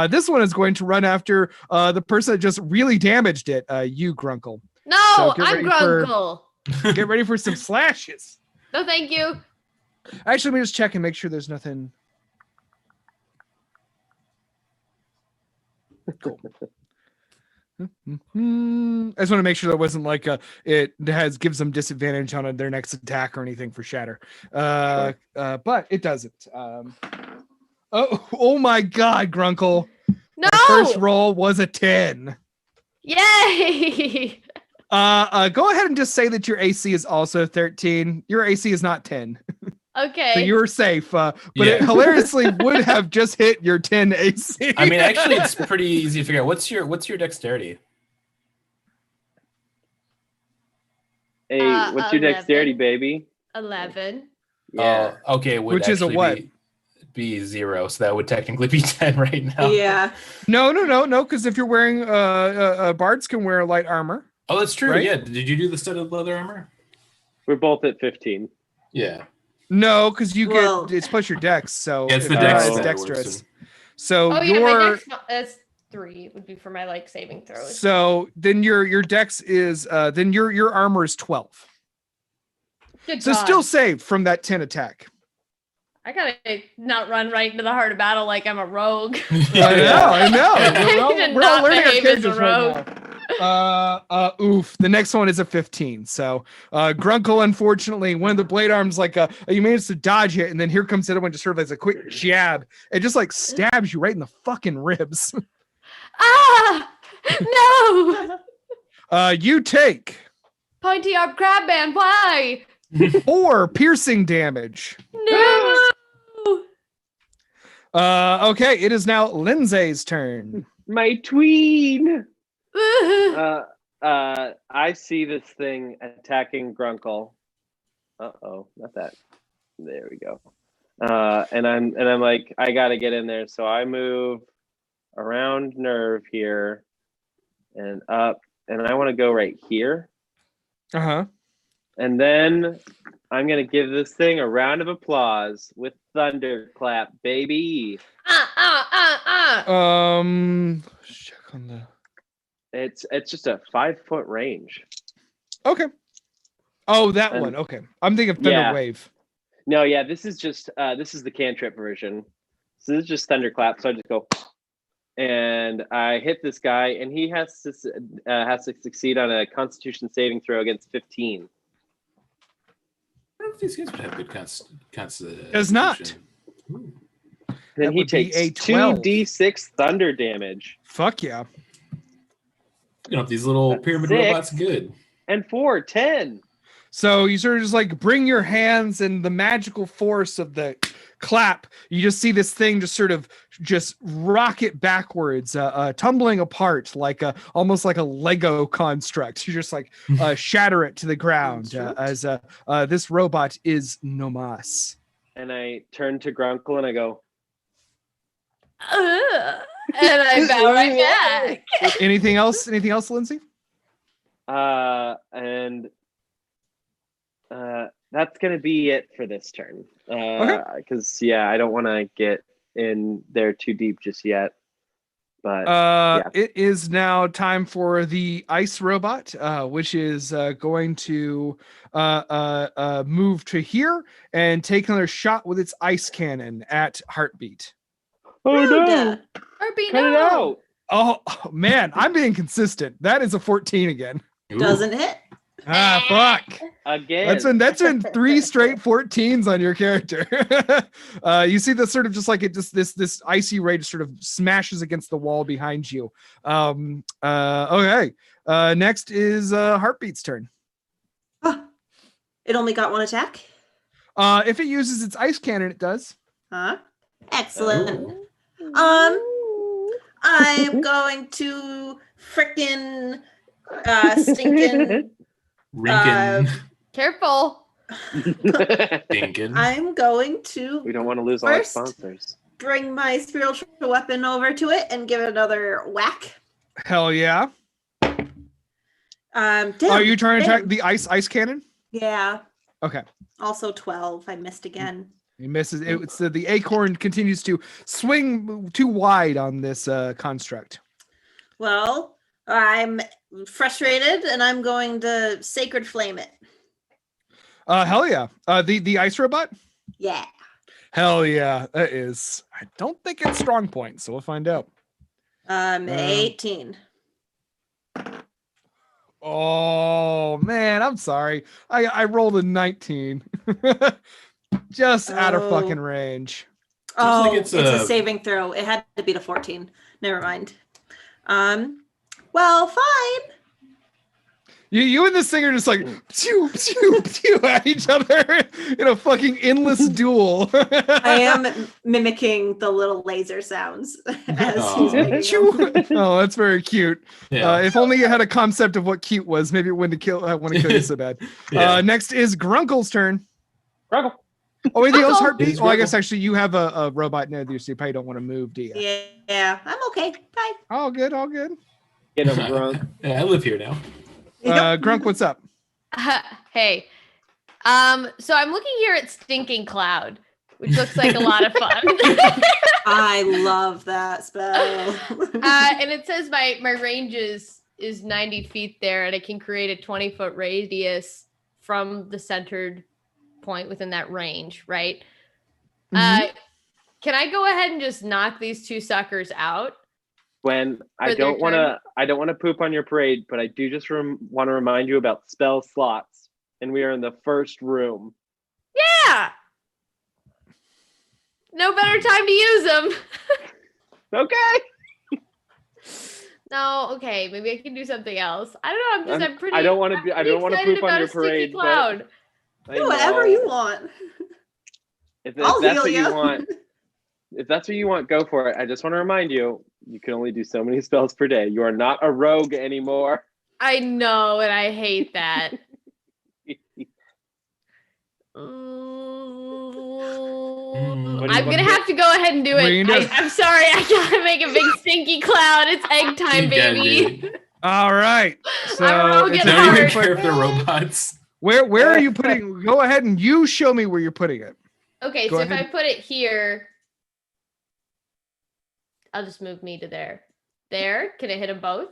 D: This one is going to run after the person that just really damaged it, you, Grunkle.
B: No,
D: So get
B: I'm
D: ready for-
B: Grunkle.
D: Get ready for some slashes.
B: No, thank you.
D: Actually, let me just check and make sure there's nothing. Cool. I just want to make sure that wasn't like it gives them disadvantage on their next attack or anything for shatter. But it doesn't. Oh my God, Grunkle!
B: No.
D: Our first roll was a 10.
B: Yay.
D: Go ahead and just say that your AC is also 13. Your AC is not 10.
B: Okay.
D: So you were safe, but
C: Yeah.
D: it hilariously would have just hit your 10 AC.
C: I mean, actually, it's pretty easy to figure out. What's your dexterity?
A: Hey, what's your
B: 11.
A: dexterity, baby?
B: 11.
A: Yeah.
C: Oh, okay.
D: Which is a what?
C: Be 0, so that would technically be 10 right now.
E: Yeah.
D: No, because if you're wearing bards can wear light armor.
C: Oh, that's true.
D: Right?
C: Yeah. Did you do the studded leather armor?
A: We're both at 15.
C: Yeah.
D: No, because you
E: Well-
D: get it's plus your dex, so
C: Yeah, it's the
D: if-
C: dex.
A: Oh.
C: that
D: dexterous.
C: works.
D: So
B: Oh, yeah, my
D: your
B: dex, that's 3 would be for my like saving throws.
D: so then your dex is then your armor is 12.
B: Good
D: So
B: God.
D: still saved from that 10 attack.
B: I gotta not run right into the heart of battle like I'm a rogue.
D: I know.
B: I did
D: We're all
B: not
D: learning our
B: behave as a
D: characters right now. Oof. The next one is a 15. So Grunkle, unfortunately, one of the blade arms, like you managed to dodge it, and then here comes the other one, just sort of as a quick jab. It just like stabs you right in the fucking ribs.
B: Ah! No!
D: You take
B: Pointy Arm Crab Man, why?
D: 4 piercing damage.
B: No!
D: Okay, it is now Lindsay's turn.
A: My tween. I see this thing attacking Grunkle. Uh-oh, not that. There we go. And I'm like, I gotta get in there. So I move around Nerve here and up, and I want to go right here.
D: Uh-huh.
A: And then I'm gonna give this thing a round of applause with thunderclap, baby.
D: Check on the
A: It's just a 5-foot range.
D: Okay. Oh, that
A: And-
D: one. Okay. I'm thinking of Thunder
A: Yeah.
D: Wave.
A: No, yeah, this is just this is the cantrip version. So this is just thunderclap. So I just go, and I hit this guy, and he has to succeed on a Constitution saving throw against 15.
C: I don't know if these guys would have good constitution.
D: Does not.
C: Ooh.
A: Then
D: That
A: he
D: would be
A: takes
D: a 12.
A: 2d6 thunder damage
D: Fuck yeah.
C: You know, these little
A: That's
C: pyramid
A: 6.
C: robots good.
A: and 10.
D: So you sort of just like bring your hands and the magical force of the clap. You just see this thing just sort of just rocket backwards, tumbling apart like almost like a Lego construct. You just like shatter it to the ground as this robot is Nomas.
A: And I turn to Grunkle and I go,
B: And I bow right back.
D: Anything else? Anything else, Lindsay?
A: and That's gonna be it for this turn.
D: Okay.
A: Because I don't want to get in there too deep just yet. But
D: It is now time for the ice robot, which is going to move to here and take another shot with its ice cannon at Heartbeat.
A: oh no,
E: Rhoda.
B: Heartbeat,
A: cut it
B: no.
A: out.
D: Oh man, I'm being consistent. That is a 14 again.
C: Ooh.
E: Doesn't hit.
D: Ah, fuck.
A: Again.
D: That's been 3 straight 14s on your character. You see this sort of just like it just this icy ray just sort of smashes against the wall behind you. Okay. Next is Heartbeat's turn.
E: It only got one attack.
D: If it uses its ice cannon, it does.
E: Huh? Excellent. I'm going to frickin' stinking.
C: Rinkin.
B: Careful.
C: Dinkin.
E: I'm going to
A: We don't want to lose all our
E: First-
A: sponsors.
E: bring my spiritual weapon over to it and give it another whack.
D: Hell yeah.
E: Damn,
D: Are you trying to
E: damn.
D: attack the ice cannon?
E: Yeah.
D: Okay.
E: Also 12. I missed again.
D: He misses. It's the acorn continues to swing too wide on this construct.
E: Well, I'm frustrated and I'm going to sacred flame it.
D: Hell yeah. The ice robot?
E: Yeah.
D: Hell yeah, that is. I don't think it's strong point, so we'll find out.
E: 18.
D: Oh man, I'm sorry. I rolled a 19. Just out of
E: Oh.
D: fucking range.
E: Oh,
C: like
E: it's
C: it's
E: a
C: a-
E: saving throw. It had to beat a 14. Never mind. Well, fine.
D: You and this thing are just like pew, pew, pew at each other in a fucking endless duel.
E: I am mimicking the little laser sounds as he's
C: Aw.
E: making them.
D: Oh, that's very cute.
C: Yeah.
D: If only you had a concept of what cute was, maybe it wouldn't want to kill you so bad.
C: Yeah.
D: Next is Grunkle's turn.
A: Grunkle.
D: Oh, wait, the
B: Grunkle.
D: O's Heartbeat.
C: It's
D: Well, I guess
C: Grunkle.
D: actually you have a robot near you, so you probably don't want to move, do you?
E: Yeah, I'm okay. Bye.
D: All good, all good.
A: Get him drunk.
C: Yeah, I live here now.
D: Grunk, what's up?
B: Hey. So I'm looking here at Stinking Cloud, which looks like a lot of fun.
E: I love that spell.
B: And it says my range is 90 feet there, and I can create a 20-foot radius from the centered point within that range, right?
D: Mhm.
B: Can I go ahead and just knock these two suckers out?
A: When I
B: For their
A: don't want to poop on your parade, but I do just want to remind you about spell slots, and we are in the first room.
B: Yeah. No better time to use them.
A: Okay.
B: No, okay, maybe I can do something else. I don't know. I'm pretty.
A: I don't want to be. I don't want to
B: excited
A: poop on
B: about
A: your
B: a Stinky
A: parade.
B: Cloud.
A: But
E: Do whatever you want.
A: If
E: I'll
A: that's
E: heal
A: what you
E: you.
A: want, if that's what you want, go for it. I just want to remind you, you can only do so many spells per day. You are not a rogue anymore.
B: I know, and I hate that.
C: What do you
B: I'm
C: wanna
B: gonna
C: do?
B: have to go ahead and do
D: What are you
B: it.
D: gonna do?
B: I'm sorry, I gotta make a big stinky cloud. It's egg time,
C: You gotta
B: baby.
C: do it.
D: All right. So
B: I'm rogue
D: it's
B: at
C: Don't even
B: heart.
C: care if they're robots.
D: where are you putting? Go ahead and you show me where you're putting it.
B: Okay,
D: Go
B: so
D: ahead.
B: if I put it here, I'll just move me to there. There, can I hit them both?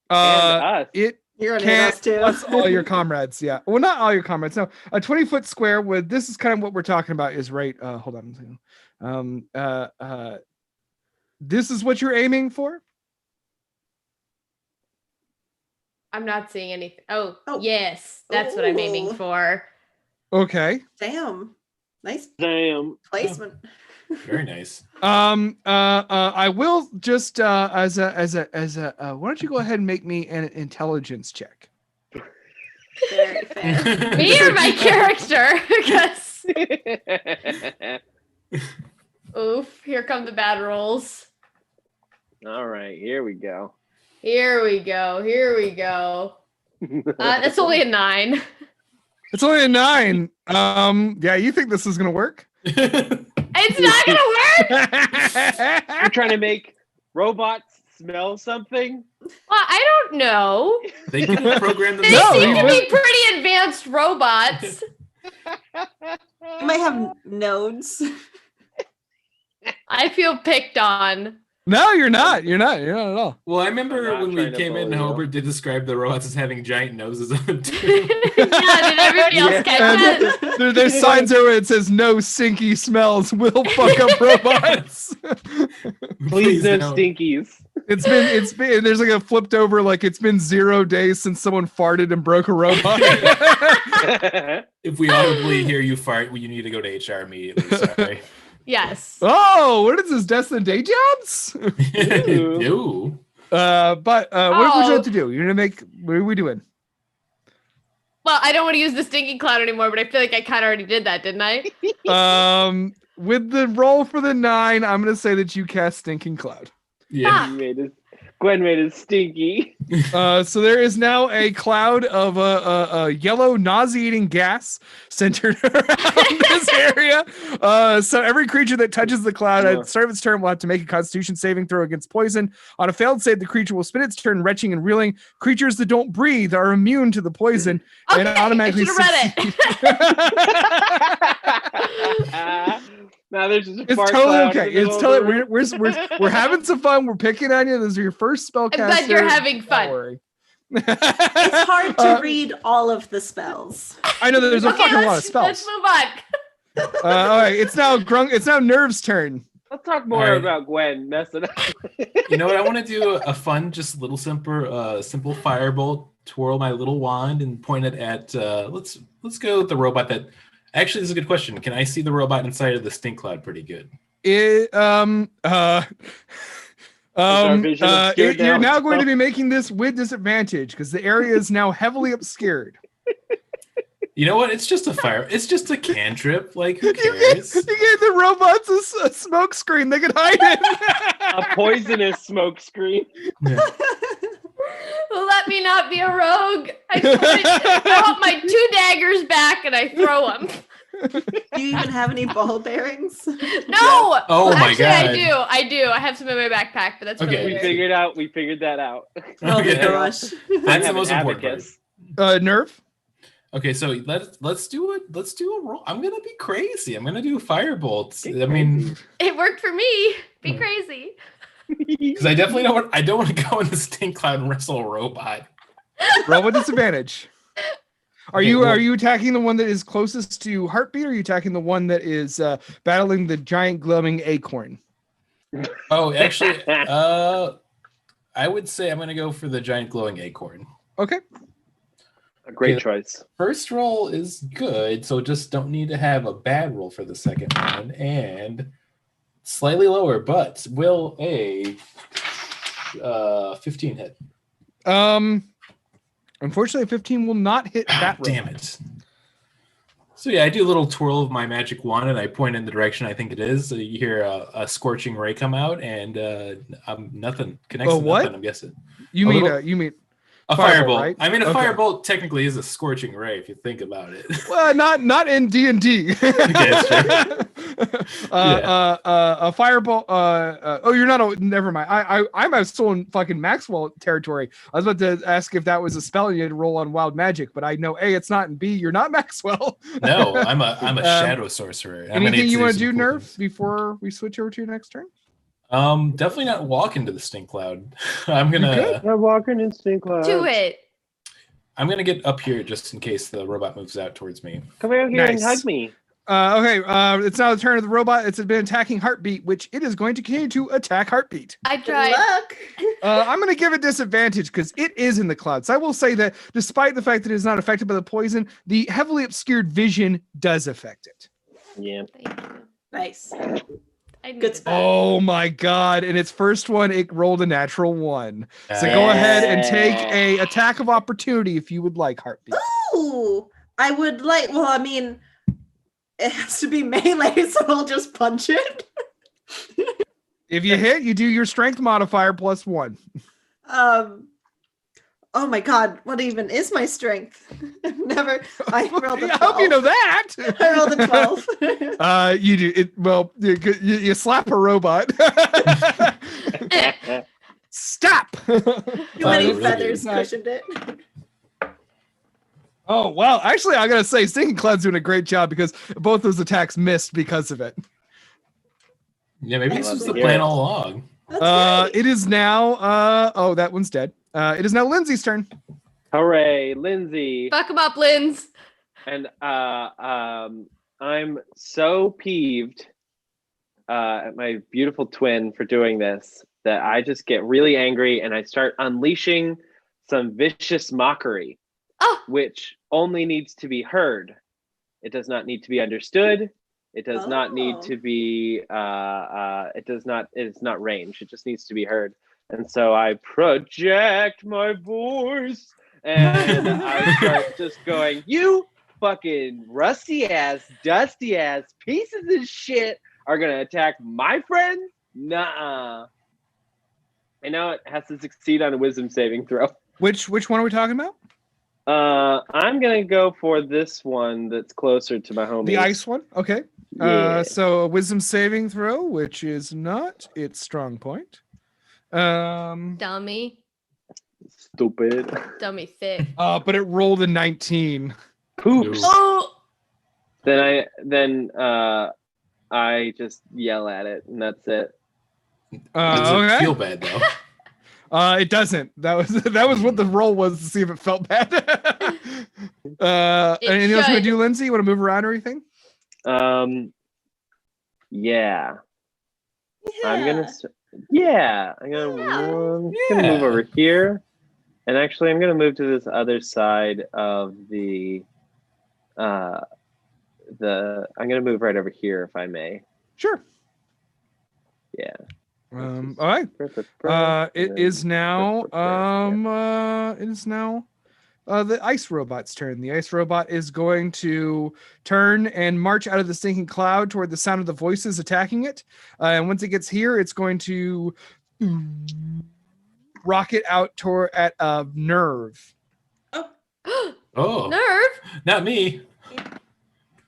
A: And us.
D: It
E: You're gonna hit
D: can't
E: us too.
D: plus all your comrades. Yeah. Well, not all your comrades. No, a 20-foot square with this is kind of what we're talking about is right. Hold on. This is what you're aiming for.
B: I'm not seeing anything. Oh,
E: Oh.
B: yes, that's what I'm aiming
E: Ooh.
B: for.
D: Okay.
E: Damn. Nice
A: Damn.
E: placement.
C: Very nice.
D: I will just as a why don't you go ahead and make me an intelligence check?
E: Very fair.
B: Me or my character? Because oof, here come the bad rolls.
A: All right, here we go.
B: Here we go. Here we go. That's only a 9.
D: It's only a 9. Yeah, you think this is gonna work?
B: It's not gonna work.
A: You're trying to make robots smell something?
B: Well, I don't know.
F: They can program
B: They
F: themselves.
B: seem to
D: you
B: be pretty advanced robots.
E: You might have nodes.
B: I feel picked on.
D: No, you're not. You're not. You're not at all.
F: Well, I remember
A: I'm not
F: when we
A: trying to
F: came in,
A: bully you.
F: Hobart did describe the robots as having giant noses on them too.
B: Yeah, did everybody else
A: Yeah.
B: catch
D: And
B: that?
D: there's signs over it says no sinky smells will fuck up robots.
A: Please no
F: don't.
A: stinkies.
D: It's been there's like a flipped over like it's been 0 days since someone farted and broke a robot.
F: If we audibly hear you fart, well, you need to go to HR immediately. Sorry.
B: Yes.
D: Oh, what is this? Destined Day Jobs?
F: No.
D: But what would you
B: Oh.
D: like to do? You're gonna make. What are we doing?
B: Well, I don't want to use the stinky cloud anymore, but I feel like I kind of already did that, didn't I?
D: With the roll for the 9, I'm gonna say that you cast Stinking Cloud.
F: Yeah.
A: Gwen made it stinky.
D: So there is now a cloud of a yellow nauseating gas centered around this area. So every creature that touches the cloud at the start of its turn will have to make a Constitution saving throw against poison. On a failed save, the creature will spin its turn, retching and reeling. Creatures that don't breathe are immune to the poison
B: Okay,
D: and automatically
B: I should have read it.
A: Now there's just a
D: It's
A: fart
D: totally
A: cloud
D: okay.
A: in the
D: It's
A: middle of
D: totally
A: the room.
D: we're having some fun. We're picking on you. This is your first spellcaster.
B: I'm glad you're having
D: Don't
B: fun.
D: worry.
E: It's hard to read all of the spells.
D: I know that there's a
B: Okay,
D: fucking lot of
B: let's
D: spells.
B: move on.
D: All right, it's now Nerve's turn.
A: Let's talk more
F: Alright.
A: about Gwen messing up.
F: You know what? I want to do a fun, just little simple firebolt. Twirl my little wand and point it at. Let's go with the robot that. Actually, this is a good question. Can I see the robot inside of the stink cloud pretty good?
D: It,
A: vision obscured
D: you're
A: now?
D: now going to be making this with disadvantage because the area is now heavily obscured.
F: You know what? It's just a fire. It's just a cantrip. Like, who
D: You
F: cares?
D: gave the robots a smoke screen they could hide in.
A: A poisonous smoke screen.
B: Let me not be a rogue. I want my 2 daggers back and I throw them.
E: Do you even have any ball bearings?
B: No.
F: Oh my
B: Actually,
F: God.
B: I do. I have some in my backpack, but that's
F: Okay.
B: really
A: We figured that out.
E: Oh
F: Okay.
E: gosh.
F: That's
A: I
F: the
A: have
F: most
A: an
F: important part.
A: abacus.
D: Nerve.
F: Okay, so let's do a roll. I'm gonna be crazy. I'm gonna do firebolts. I mean,
B: It worked for me. Be crazy.
F: because I definitely don't want to go in the stink cloud and wrestle a robot.
D: Roll with disadvantage. Are
F: Okay,
D: you
F: well-
D: are you attacking the one that is closest to Heartbeat, or are you attacking the one that is battling the giant glowing acorn?
F: Oh, actually, I would say I'm gonna go for the giant glowing acorn.
D: Okay.
A: A great
F: Yeah.
A: choice.
F: First roll is good, so just don't need to have a bad roll for the second one, and slightly lower, but will a 15 hit?
D: Unfortunately, 15 will not hit that roll.
F: Damn it. So yeah, I do a little twirl of my magic wand and I point in the direction I think it is. So you hear a scorching ray come out, and nothing connects.
D: A
F: to
D: what?
F: nothing, I'm guessing
D: You
F: A
D: mean
F: little-
D: you mean
F: a
D: Firebolt,
F: firebolt.
D: right?
F: I mean, a
D: Okay.
F: firebolt technically is a scorching ray if you think about it.
D: well, not in D&D.
F: that's
D: A fireball. Oh, you're not. Never mind. I'm still in fucking Maxwell territory. I was about to ask if that was a spell and you had to roll on wild magic, but I know A, it's not, and B, you're not Maxwell.
F: No, I'm a shadow sorcerer. I'm gonna
D: Anything
F: need
D: you
F: to
D: want to
F: some
D: do,
F: cool
D: Nerf,
F: things.
D: before we switch over to your next turn?
F: Definitely not walk into the stink cloud. I'm
D: good.
F: gonna
A: I'm walking in stink cloud.
B: Do it.
F: get up here just in case the robot moves out towards me.
A: Come out here and
D: Nice.
A: hug me.
D: Okay. It's now the turn of the robot. It's been attacking Heartbeat, which it is going to continue to attack Heartbeat.
B: I
E: Good
B: tried.
E: luck.
D: I'm going to give it disadvantage because it is in the clouds. I will say that despite the fact that it is not affected by the poison, the heavily obscured vision does affect it.
A: Yeah.
B: Thank you.
E: Nice.
B: I needed
E: Good
B: that.
E: spell.
D: Oh my god! In its first one, it rolled a natural 1. So go ahead and take a attack of opportunity if you would like, Heartbeat.
E: Ooh, I would like. Well, I mean, it has to be melee, so I'll just punch it.
D: If you hit, you do your strength modifier plus 1.
E: Oh my god, what even is my strength? Never. I rolled a 12.
D: I hope you know that.
E: I rolled a 12.
D: You do it. Well, you slap a robot. Stop.
E: Too many
F: really
E: feathers
D: good.
E: cushioned it.
D: Oh well, actually, I gotta say, Stinking Cloud's doing a great job because both those attacks missed because of it.
F: Yeah, maybe this
A: Love
F: was
A: to
F: the
A: hear
F: plan
A: it.
F: all along.
E: That's great.
D: It is now. Oh, that one's dead. It is now Lindsay's turn.
A: Hooray, Lindsay.
B: Fuck him up, Linz.
A: And I'm so peeved at my beautiful twin for doing this that I just get really angry and I start unleashing some vicious mockery,
B: Oh,
A: which only needs to be heard. It does not need to be understood. It does not need
E: Oh.
A: to be. It's not range. It just needs to be heard. And so I project my voice and I start just going, "You fucking rusty ass, dusty ass pieces of shit are gonna attack my friend? Nuh-uh." I know it has to succeed on a wisdom saving throw.
D: Which one are we talking about?
A: I'm gonna go for this one that's closer to my home.
D: The ice one. Okay.
A: Yeah.
D: So a wisdom saving throw, which is not its strong point.
B: dummy.
A: Stupid.
B: Dummy thick.
D: But it rolled a 19.
A: Poops.
B: Oh,
A: Then I just yell at it, and that's it.
F: Does it
D: Okay.
F: feel bad though?
D: It doesn't. That was what the roll was to see if it felt bad. Anything else you want to
B: should.
D: do, Lindsay? You want to move around or anything?
A: Yeah. I'm
E: Yeah.
A: gonna. Yeah, I'm gonna move over here, and actually, I'm gonna move to this other side of the. I'm gonna move right over here, if I may.
D: Sure.
A: Yeah.
D: All right. It is now. It is now. The ice robot's turn. The ice robot is going to turn and march out of the stinking cloud toward the sound of the voices attacking it. And once it gets here, it's going to rocket out toward at Nerve.
F: Oh,
B: nerve.
F: not me.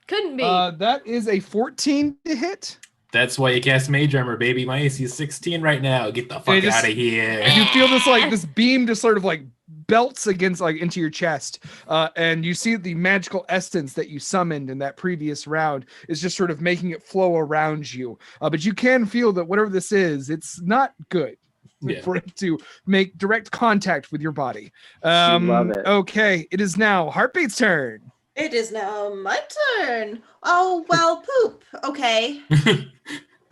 B: Couldn't be.
D: That is a 14 to hit.
F: That's why you cast Mage Armor, baby. My AC is 16 right now. Get the fuck
D: It is-
F: out of here.
D: You feel this beam just sort of like belts against into your chest, and you see the magical essence that you summoned in that previous round is just sort of making it flow around you. But you can feel that whatever this is, it's not good
F: Yeah.
D: for it to make direct contact with your body.
A: love it.
D: Okay, it is now Heartbeat's turn.
E: It is now my turn. Oh well, poop. Okay.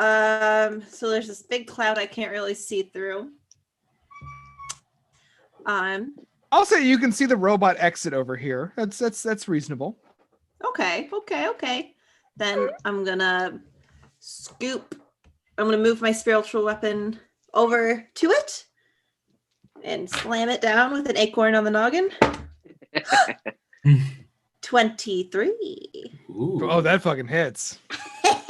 E: So there's this big cloud I can't really see through.
D: I'll say you can see the robot exit over here. That's reasonable.
E: Okay. Then I'm gonna move my spiritual weapon over to it and slam it down with an acorn on the noggin. 23.
F: Ooh.
D: Oh, that fucking hits.
F: Bah.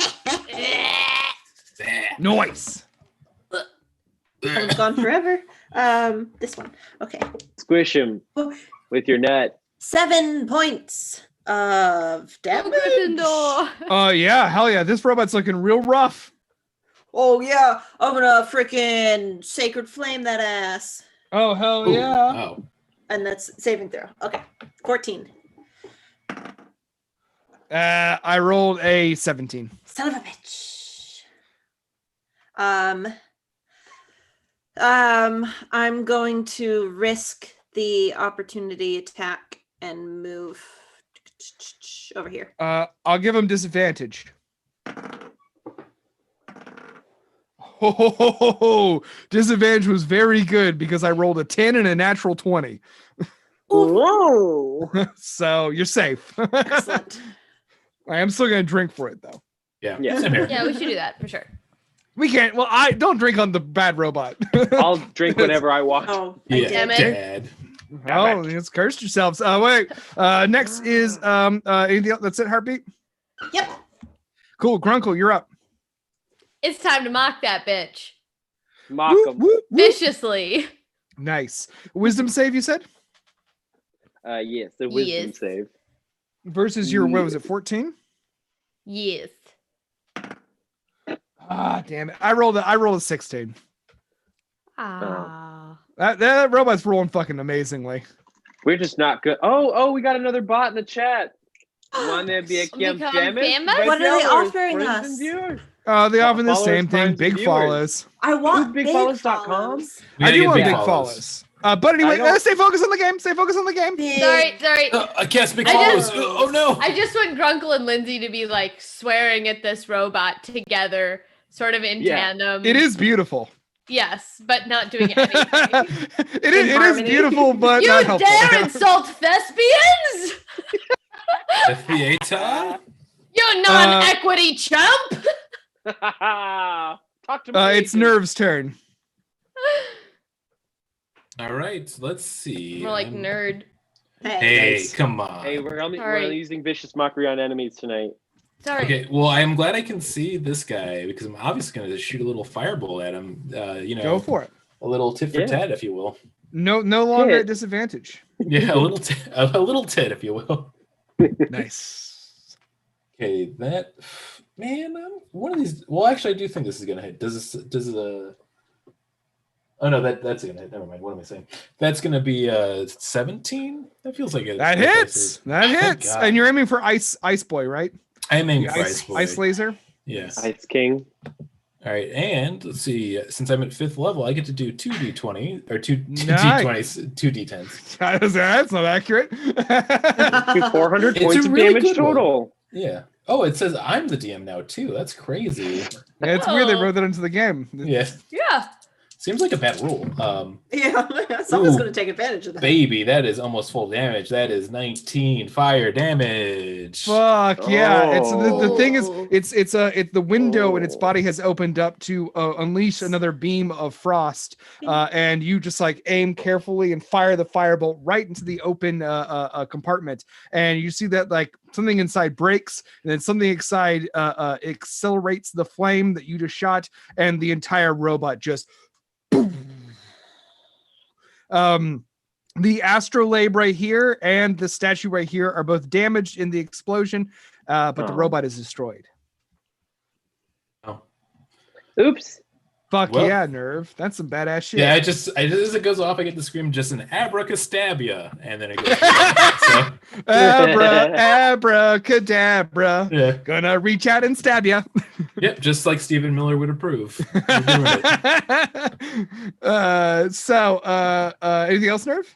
D: Nice.
E: That one's gone forever. This one. Okay.
A: Squish him with your nut.
E: 7 points of damage.
B: Gryffindor.
D: Oh yeah, hell yeah. This robot's looking real rough.
E: Oh yeah, I'm gonna freaking sacred flame that ass.
D: Oh hell
F: Ooh.
D: yeah.
F: Oh.
E: And that's saving throw. Okay. 14.
D: I rolled a 17.
E: Son of a bitch. I'm going to risk the opportunity attack and move over here.
D: I'll give him disadvantage. Oh, disadvantage was very good because I rolled a 10 and a natural 20.
A: Whoa.
D: So you're safe.
E: Excellent.
D: I am still gonna drink for it though.
F: Yeah.
A: Yeah.
F: Same here.
B: Yeah, we should do that for sure.
D: We can't. Well, I don't drink on the bad robot.
A: I'll drink whenever I want.
E: Oh,
F: Yeah.
E: I
B: Damn
E: did.
B: it.
F: Dad.
D: Oh, it's cursed yourselves. Wait. Next is anything else? That's it. Heartbeat.
E: Yep.
D: Cool. Grunkle, you're up.
B: It's time to mock that bitch
A: Mock
D: Whoop,
A: him.
D: whoop, whoop.
B: viciously.
D: Nice. Wisdom save. You said
A: Yes, the wisdom
B: Yes.
A: save.
D: versus your what was it? 14.
B: Ah.
D: That robot's rolling fucking amazingly.
A: We're just not good. Oh, we got another bot in the chat. Wanna become
B: Become
A: famous?
B: famous?
E: What are they
A: Viewers,
E: offering
A: friends,
E: us?
A: and viewers.
D: They often the
A: Followers,
D: same thing.
A: friends, and
D: Big
A: viewers.
D: follows.
E: I want
A: Big
E: big
A: follows.com?
E: follows.
F: We
D: I
F: gotta
D: do
F: get
D: want
F: big
D: big
F: follows.
D: follows. But anyway,
A: I don't-
D: stay focused on the game. Stay focused on the game.
E: Big.
B: Sorry.
F: I can't speak
B: I
F: follows.
B: just-
F: Oh no.
B: I just want Grunkle and Lindsay to be like swearing at this robot together, sort of in
A: Yeah.
B: tandem.
D: It is beautiful.
B: Yes, but not doing anything.
D: It is
E: harmony.
D: beautiful, but
B: You
D: not helpful.
B: dare insult thespians?
F: Theater.
B: You non-equity chump!
A: Talk to me.
D: It's Nerve's turn.
F: All right. Let's see.
B: More like nerd.
F: Hey,
A: Nice.
F: come on.
A: Hey, we're only
B: Sorry.
A: using vicious mockery on enemies tonight.
B: Sorry.
F: Okay, well, I'm glad I can see this guy because I'm obviously going to shoot a little fireball at him.
D: Go for it.
F: a little tit for
A: Yeah.
F: tat, if you will.
D: No longer
A: Hit.
D: at disadvantage.
F: Yeah, a little tit, if you will.
D: Nice.
F: Okay, that man, one of these. Well, actually, I do think this is gonna hit. Oh no, that's gonna hit. Never mind. What am I saying? That's gonna be 17. That feels like it.
D: That hits. That
F: Thank
D: hits.
F: God.
D: And you're aiming for Ice Boy, right?
F: I'm aiming
D: The
F: for
D: ice,
F: Boy.
D: ice laser.
F: Yes.
A: Ice King.
F: All right, and let's see. Since I'm at 5th level, I get to do 2d20 or two
D: Nice.
F: d20s, 2d10s.
D: That's not accurate.
A: Do 400
F: It's
A: points
F: a
A: of
F: really
A: damage
F: good one.
A: total.
F: Yeah. Oh, it says I'm the DM now too. That's crazy.
D: Yeah, it's weird they
B: Oh.
D: wrote that into the game.
F: Yeah.
B: Yeah.
F: Seems like a bad rule.
E: Yeah, someone's
F: Ooh.
E: going to take advantage of that.
F: Baby, that is almost full damage. That is 19 fire damage.
D: Fuck yeah! It's the thing is,
B: Oh.
D: it's the window in its
A: Oh.
D: body has opened up to unleash another beam of frost, and you just like aim carefully and fire the firebolt right into the open compartment, and you see that like something inside breaks, and then something inside accelerates the flame that you just shot, and the entire robot just. Boom. The astrolabe right here and the statue right here are both damaged in the explosion, but the
A: Oh.
D: robot is destroyed.
F: Oh.
A: Oops.
D: Fuck
F: Well-
D: yeah, Nerve. That's some badass shit.
F: Yeah, as it goes off, I get to scream just an abracastabia, and then it goes. So,
D: Abracadabra.
F: yeah.
D: Gonna reach out and stab ya.
F: Yep, just like Stephen Miller would approve. You're doing it.
D: Anything else, Nerve?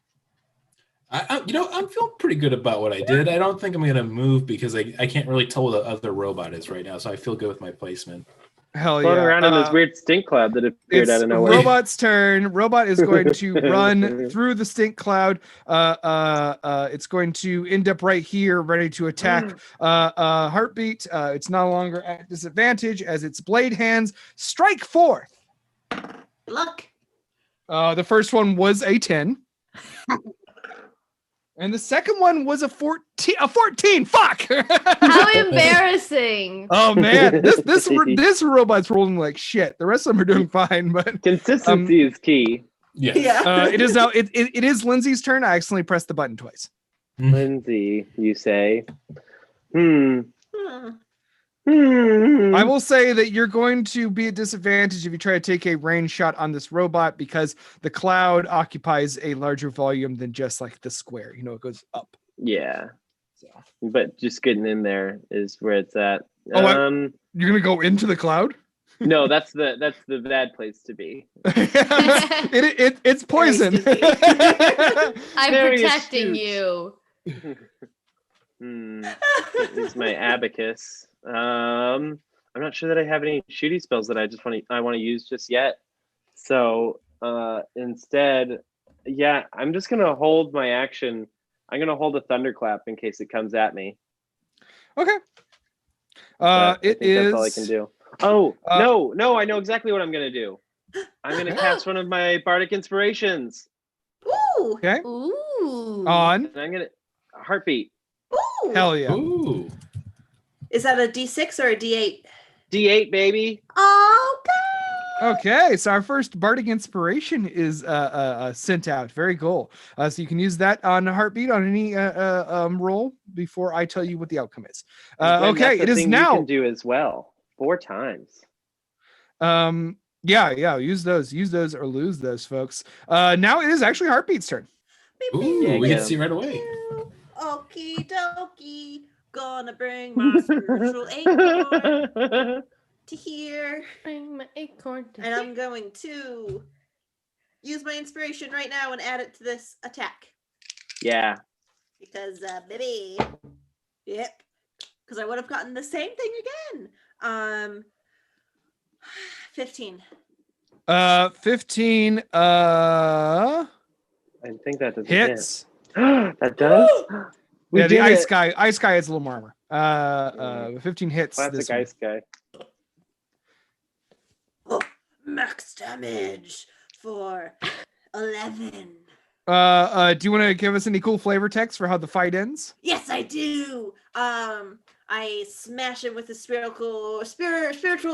F: I'm feeling pretty good about what I did. I don't think I'm gonna move because I can't really tell what the other robot is right now, so I feel good with my placement.
D: Hell
A: Floating
D: yeah.
A: around in this weird stink cloud that appeared
D: It's
A: out of nowhere.
D: Robot's turn. Robot is going to run through the stink cloud. It's going to end up right here, ready to attack. Heartbeat. It's no longer at disadvantage as its blade hands strike forth.
E: Luck.
D: The first one was a 10. And the second one was a 14. A 14. Fuck.
B: How embarrassing.
D: Oh man, this robot's rolling like shit. The rest of them are doing fine, but
A: Consistency is key.
F: Yeah.
E: Yeah.
D: it is now. It is Lindsay's turn. I accidentally pressed the button twice.
A: Lindsay, you say.
E: Hmm.
D: I will say that you're going to be at disadvantage if you try to take a range shot on this robot because the cloud occupies a larger volume than just like the square. You know, it goes up.
A: Yeah.
D: So
A: But just getting in there is where it's at.
D: Oh, you're gonna go into the cloud.
A: No, that's the bad place to be.
D: It's poison.
B: I'm
A: Very
B: protecting
A: astute.
B: you.
A: Is my abacus. I'm not sure that I have any shooty spells that I want to use just yet. So instead, yeah, I'm just gonna hold my action. I'm gonna hold a thunderclap in case it comes at me.
D: Okay.
A: But I
D: It
A: think that's all I
D: is.
A: can do. Oh no! I know exactly what I'm gonna do. I'm gonna cast one of my bardic inspirations,
E: Ooh.
D: Okay.
B: Ooh.
D: On.
A: and I'm gonna heartbeat.
E: Ooh.
D: Hell yeah.
F: Ooh.
E: Is that a D6 or a D8?
A: D8 baby.
E: Okay.
D: Okay, so our first bardic inspiration is sent out. Very cool. So you can use that on Heartbeat on any roll before I tell you what the outcome is.
A: And
D: Okay,
A: that's a
D: it is
A: thing
D: now.
A: You can do as well 4 times.
D: Yeah. Use those or lose those, folks. Now it is actually Heartbeat's turn.
F: Ooh,
A: Yeah,
F: we
A: get
F: can see right away.
E: Okie dokie. Gonna bring my spiritual acorn to here.
B: Bring my acorn to
E: And I'm going to use my inspiration right now and add it to this attack.
A: Yeah.
E: Because, baby. Yep. Because I would have gotten the same thing again. 15.
D: 15
A: I think that doesn't
D: hits.
A: hit. That does? We
D: Yeah, the
A: did
D: ice
A: it.
D: guy has a little more armor. 15 hits.
A: Classic
D: This one.
A: ice guy.
E: Oh, max damage for 11.
D: Do you want to give us any cool flavor text for how the fight ends?
E: Yes, I do. I smash it with a spiritual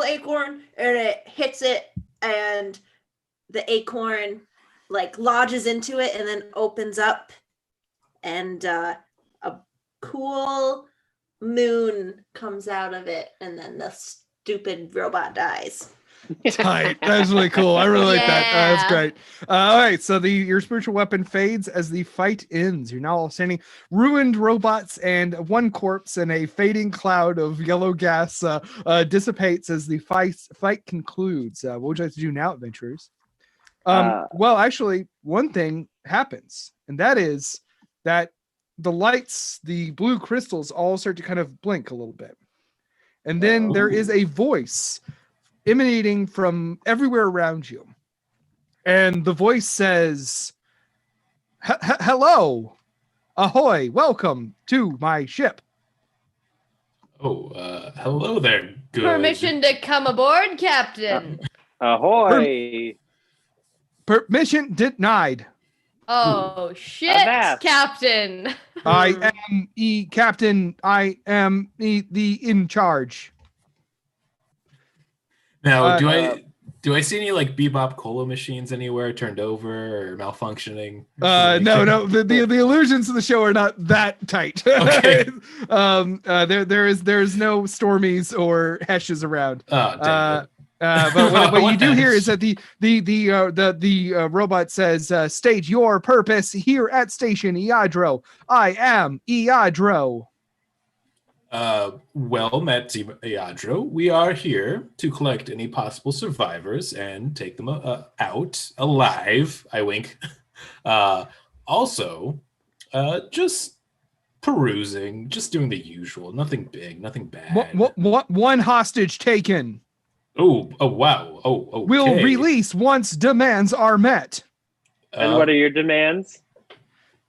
E: acorn, and it hits it, and the acorn like lodges into it and then opens up, and a cool moon comes out of it, and then the stupid robot dies.
D: Tight. That's really cool. I really like that. That's
B: Yeah.
D: great. All right. So your spiritual weapon fades as the fight ends. You're now all standing ruined robots and one corpse, and a fading cloud of yellow gas dissipates as the fight concludes. What would you like to do now, adventurers? Well, actually, one thing happens, and that is that the lights, the blue crystals, all start to kind of blink a little bit. And then there is a voice emanating from everywhere around you. And the voice says, hello, ahoy, welcome to my ship.
F: Oh, hello there. Good.
B: Permission to come aboard, Captain.
A: Ahoy!
D: Permission denied.
B: Oh shit,
A: Avast.
B: Captain.
D: I am captain. I am the in charge.
F: Now, do I see any like Bebop cola machines anywhere turned over or malfunctioning?
D: No. The illusions of the show are not that tight.
F: Okay.
D: There's no Stormies or Heshes around.
F: Oh, dang it.
D: But what you
F: What
D: do hear
F: Hesh?
D: is that the robot says, "State your purpose here at Station Iadro. I am Iadro."
F: Well met, Iadro. We are here to collect any possible survivors and take them out alive. I wink. Also, just perusing, just doing the usual. Nothing big, nothing bad.
D: What one hostage taken.
F: Oh, wow. Oh, okay.
D: Will release once demands are met
A: And what are your demands?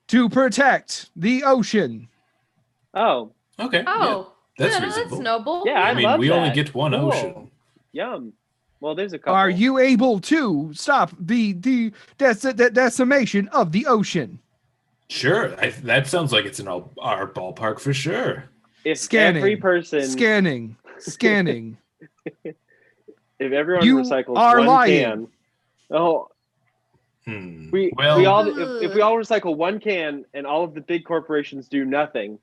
D: to protect the ocean.
A: Oh,
F: Okay.
B: Oh,
F: yeah, that's
B: yeah,
F: reasonable.
B: that's noble.
A: Yeah,
F: I
A: I
F: mean,
A: love
F: we only
A: that.
F: get one
A: Cool.
F: ocean.
A: yum. Well, there's a couple.
D: Are you able to stop the decimation of the ocean?
F: Sure. That sounds like it's in our ballpark for sure.
A: If
D: Scanning.
A: every person,
D: Scanning.
A: if everyone
D: You
A: recycles
D: are
A: one
D: lying.
A: can, oh, we
F: Well,
A: all if we all recycle one can and all of the big corporations do nothing,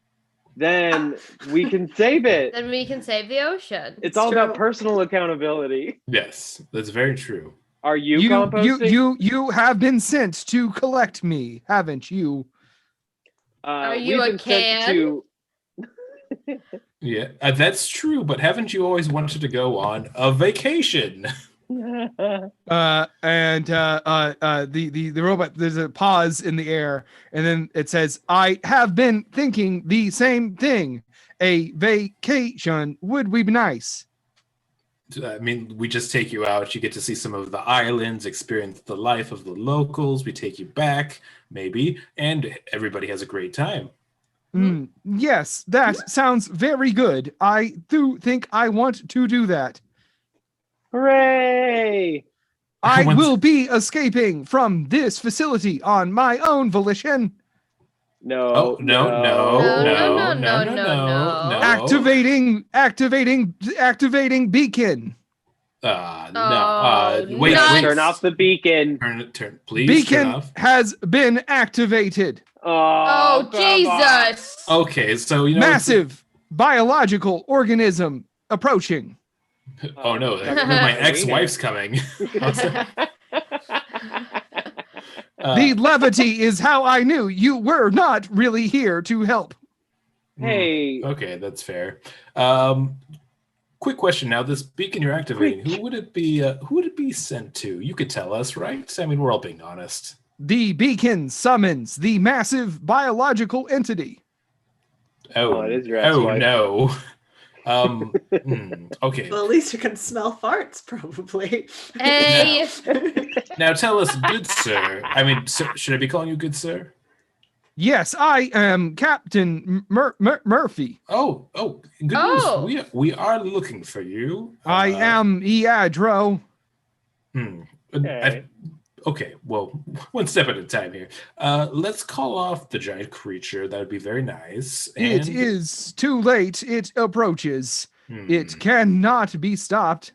A: then we can save it.
B: Then we can save the ocean.
A: It's all about
E: true.
A: personal accountability.
F: yes, that's very true.
A: Are you composting?
D: You have been sent to collect me, haven't you?
B: Are you
A: we've
B: a
A: been sent to-
F: Yeah, that's true. But haven't you always wanted to go on a vacation?
D: The robot, there's a pause in the air, and then it says, I have been thinking the same thing. A vacation would be nice.
F: I mean, we just take you out. You get to see some of the islands, experience the life of the locals. We take you back, maybe, and everybody has a great time.
D: Yes, that sounds very good. I do think I want to do that.
A: Hooray!
D: I
F: Once-
D: will be escaping from this facility on my own volition.
A: No.
F: Oh, no.
B: No.
D: Activating beacon.
B: Oh,
F: Wait.
B: nuts.
A: Turn off the beacon.
F: Turn. Please
D: Beacon
F: turn off.
D: has been activated.
B: Oh,
A: come on.
B: Jesus.
F: Okay, so you know
D: Massive biological organism approaching.
F: Oh no,
A: Talking
F: my
A: about
F: ex-wife's coming.
D: The levity is how I knew you were not really here to help.
A: Hey,
F: Okay, that's fair. Quick question now. This beacon you're activating, who would it be? Who would it be sent to? You could tell us, right? I mean, we're all being honest.
D: The beacon summons the massive biological entity.
F: Oh,
A: it is your
F: oh
A: ex-wife.
F: no. Okay.
E: Well, at least you can smell farts, probably.
B: Hey.
F: Now tell us, good sir. I mean, sir, should I be calling you good sir?
D: Yes, I am Captain Murphy.
F: Oh, good
B: Oh.
F: news. We are looking for you.
D: I am Eadro.
A: Okay.
F: Okay, well, one step at a time here. Let's call off the giant creature. That would be very nice.
D: It is too late. It approaches. It
F: Hmm.
D: cannot be stopped.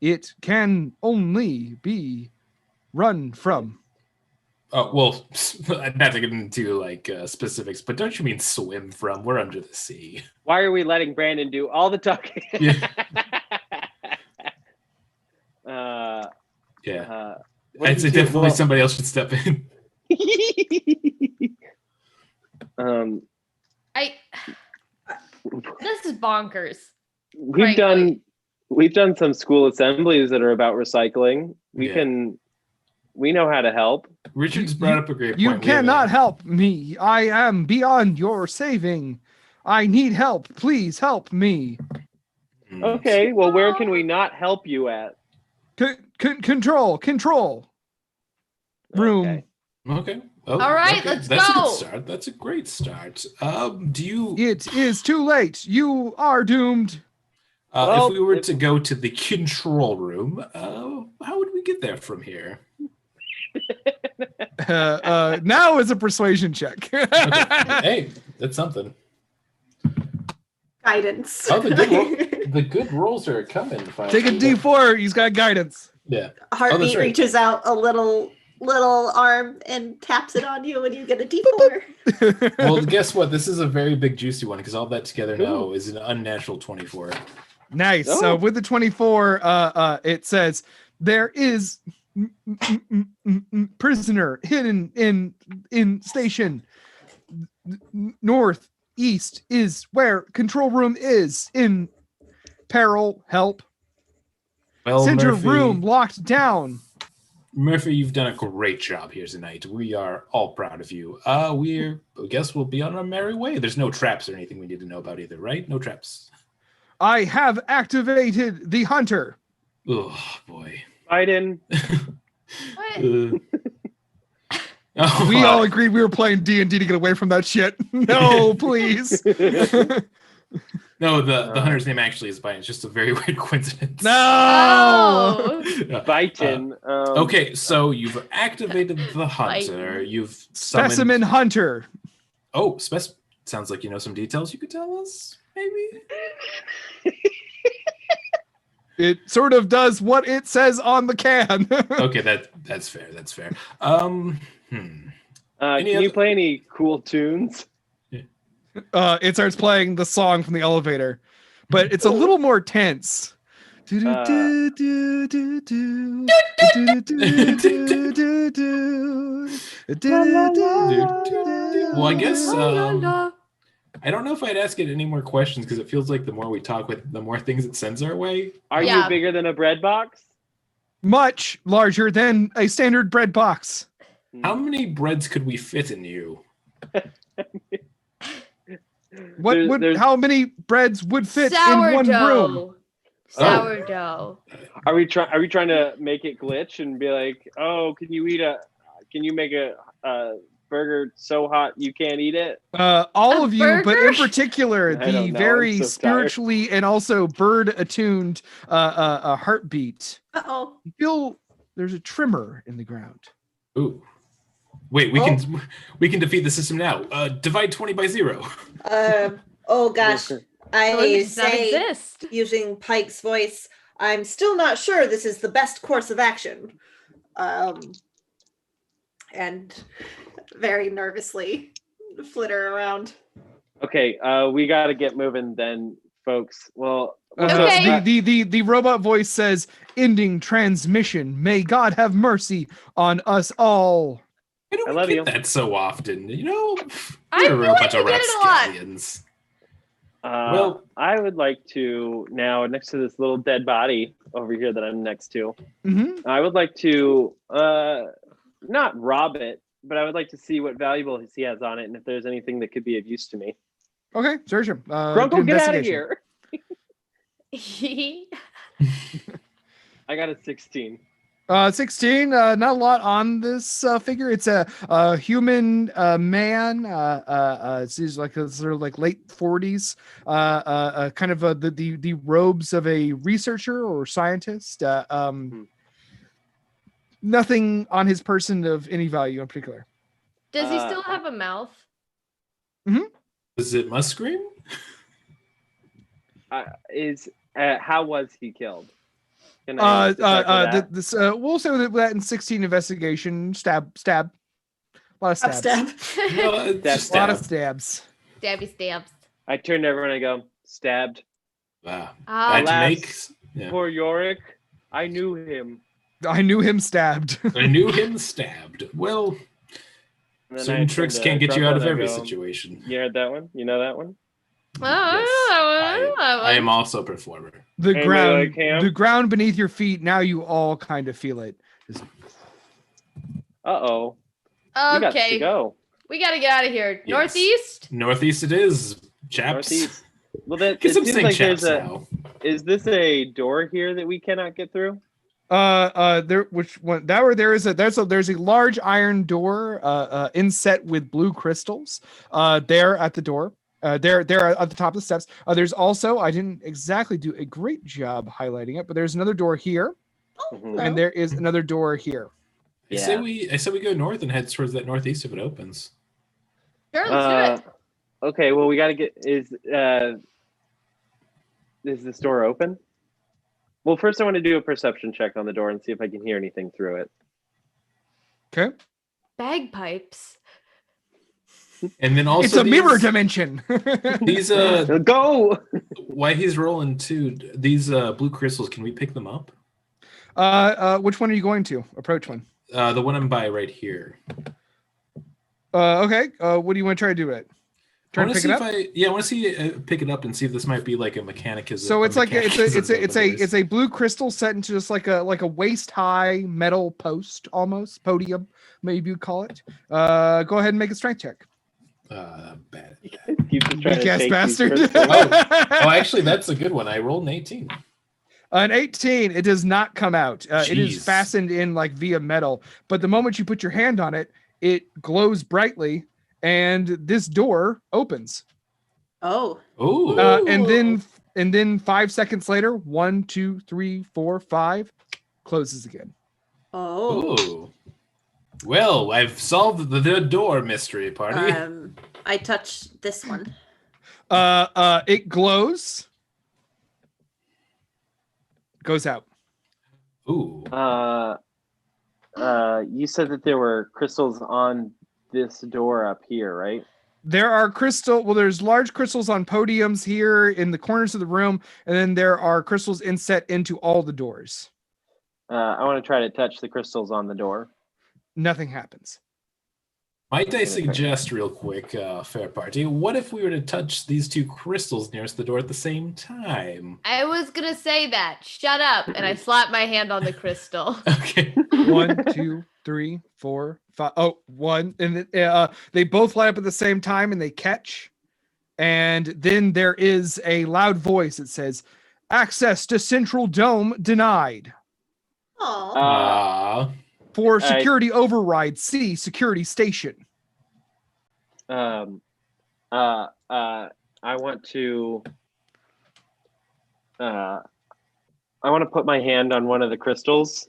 D: It can only be run from.
F: Oh, well, not to get into like specifics, but don't you mean swim from? We're under the sea.
A: why are we letting Brandon do all the talking?
F: Yeah. Yeah.
A: What
F: I'd
A: did
F: say
A: you do?
F: definitely somebody else should step in.
A: um,
B: This is bonkers.
A: we've
B: Frankly.
A: done some school assemblies that are about recycling.
F: Yeah.
A: We know how to help.
F: Richard's brought up a great point.
D: You
F: We have
D: cannot
F: a-
D: help me. I am beyond your saving. I need help. Please help me.
F: Hmm.
A: Okay, well, where can we not help you at?
D: Control room.
A: Okay.
F: Okay. Oh,
B: All right,
F: okay.
B: let's
F: That's a
B: go.
F: good start. That's a great start. Do you?
D: It is too late. You are doomed.
A: Well,
F: if we were
A: if-
F: to go to the control room, how would we get there from here?
D: Now is a persuasion check.
F: Okay. Hey, that's something.
E: Guidance.
F: Oh, the good rolls are coming. Finally.
D: Take a D4. He's got guidance.
F: Yeah.
E: Heartbeat
F: right.
E: reaches out a little arm and taps it on you, and you get a D4.
F: Well, guess what? This is a very big juicy one because all that together now
A: Ooh.
F: is an unnatural 24.
D: Nice.
A: Oh.
D: So with the 24, it says there is prisoner hidden in station northeast is where control room is in peril. Help.
F: Well,
D: Center
F: Murphy,
D: room locked down.
F: Murphy, you've done a great job here tonight. We are all proud of you. I guess we'll be on our merry way. There's no traps or anything we need to know about either, right? No traps.
D: I have activated the hunter.
F: Oh boy.
A: Biden.
B: What?
F: Oh,
D: We all agreed we were playing D&D to get away from that shit. No, please.
F: No, the hunter's name actually is Biden. It's just a very weird coincidence.
D: No.
B: Oh.
A: Biden.
F: Okay, so you've activated the hunter. You've summoned...
D: Specimen hunter.
F: Oh, sounds like you know some details you could tell us, maybe?
D: It sort of does what it says on the can.
F: Okay, that's fair. That's fair.
A: can you play any cool tunes?
D: It starts playing the song from the elevator, but it's a little more tense.
F: Well, I guess
B: La, la.
F: I don't know if I'd ask it any more questions because it feels like the more we talk with, the more things it sends our way.
A: Are
B: Yeah.
A: you bigger than a bread box?
D: Much larger than a standard bread box.
F: How many breads could we fit in you?
A: There's-
D: How many breads would fit in one room?
B: Sourdough.
A: Are we trying to make it glitch and be like, oh, can you make a burger so hot you can't eat it?
D: All
B: A
D: of you, but in
B: burger?
D: particular,
A: I
D: the
A: don't know,
D: very
A: I'm so tired.
D: spiritually and also bird attuned heartbeat.
E: Uh-oh.
D: You feel there's a tremor in the ground.
F: Ooh. Wait, we can defeat the system now. Divide 20 by 0.
E: Oh gosh. I
B: Does not
E: say,
B: exist.
E: using Pike's voice, I'm still not sure this is the best course of action. And very nervously flitter around.
A: Okay, we got to get moving then, folks. Well,
B: Okay.
D: The robot voice says, "Ending transmission. May God have mercy on us all."
F: Why do
A: I
F: we
A: love
F: get
A: you.
F: that so often? You know,
B: I
F: we're
B: feel
F: a
B: like
F: bunch
B: we
F: of
B: get it a lot.
F: rapscallions.
A: Well, I would like to now, next to this little dead body over here that I'm next to,
D: Mm-hmm.
A: I would like to not rob it, but I would like to see what valuables he has on it and if there's anything that could be of use to me.
D: Okay, sure. Do
A: Grunkle, get out of
D: investigation.
A: here. I got a 16.
D: 16. Not a lot on this figure. It's a human man. It's like a sort of like late 40s. Kind of the robes of a researcher or scientist. Nothing on his person of any value in particular.
B: Does he still have a mouth?
F: Is it Muscream?
A: How was he killed? Can I decipher that?
D: This we'll say that in 16 investigation. Stab. A lot of stabs.
E: Stab.
F: No,
A: That's
F: just
D: A lot of
F: stab.
D: stabs.
B: Stabby stabs.
A: I turn to everyone and I go, stabbed.
F: Wow.
B: Ah.
F: I had to
A: Alas,
F: make. Yeah.
A: Poor Yorick. I knew him.
D: I knew him stabbed.
F: I knew him stabbed. Well,
A: And then I
F: certain
A: turn
F: tricks
A: to
F: can't get you out
A: Grunkle
F: of
A: and I
F: every
A: go,
F: situation.
A: You heard that one? You know that one?
F: I am also a performer.
D: The
A: Hey,
D: ground,
A: like Cam?
D: the ground beneath your feet. Now you all kind of feel it.
A: Uh-oh. We got to
B: Okay,
A: go.
B: we gotta get out of here.
F: Yes.
B: Northeast.
F: Northeast it is, chaps.
A: Northeast. Well, that
F: Guess
A: it
F: I'm
A: seems
F: saying
A: like
F: chaps
A: there's a.
F: now.
A: Is this a door here that we cannot get through?
D: There, which one? There's a large iron door, inset with blue crystals. There at the door. There at the top of the steps. There's also, I didn't exactly do a great job highlighting it, but there's another door here,
A: Mhm.
D: and there is another door here.
F: I say we go north and head towards that northeast if it opens.
B: Sure, let's do it.
A: Okay, well, we got to get. Is this door open? Well, first I want to do a perception check on the door and see if I can hear anything through it.
D: Okay.
B: Bagpipes.
F: And then also
D: It's a mirror dimension.
F: These
A: Go!
F: while he's rolling too, these blue crystals, can we pick them up?
D: Which one are you going to approach one?
F: The one I'm by right here.
D: Okay. What do you want to try to do with it? Try to pick it up.
F: I want to see pick it up and see if this might be like a mechanism.
D: So it's like it's a blue crystal set into just like a waist high metal post, almost podium, maybe you'd call it. Go ahead and make a strength check.
F: Bad.
A: Keep just trying to
D: Weak ass
A: take these
D: bastard.
A: crystals.
F: Oh, actually, that's a good one. I rolled an 18.
D: An 18, it does not come out. It is
F: Jeez.
D: fastened in like via metal, but the moment you put your hand on it, it glows brightly, and this door opens.
E: Oh.
F: Ooh.
D: And then 5 seconds later, 1, 2, 3, 4, 5, closes again.
E: Oh.
F: Ooh. Well, I've solved the door mystery party.
E: I touched this one.
D: It glows, goes out.
F: Ooh.
A: You said that there were crystals on this door up here, right?
D: There are there's large crystals on podiums here in the corners of the room, and then there are crystals inset into all the doors.
A: I want to try to touch the crystals on the door.
D: Nothing happens.
F: Might I suggest real quick, fair party, what if we were to touch these two crystals nearest the door at the same time?
B: I was gonna say that. Shut up. And I slapped my hand on the crystal.
F: Okay.
D: 1, 2, 3, 4, 5. Oh, 1. And they both light up at the same time and they catch. And then there is a loud voice that says, "Access to Central Dome denied.
E: Oh.
D: For security override, see security station."
A: I want to put my hand on one of the crystals,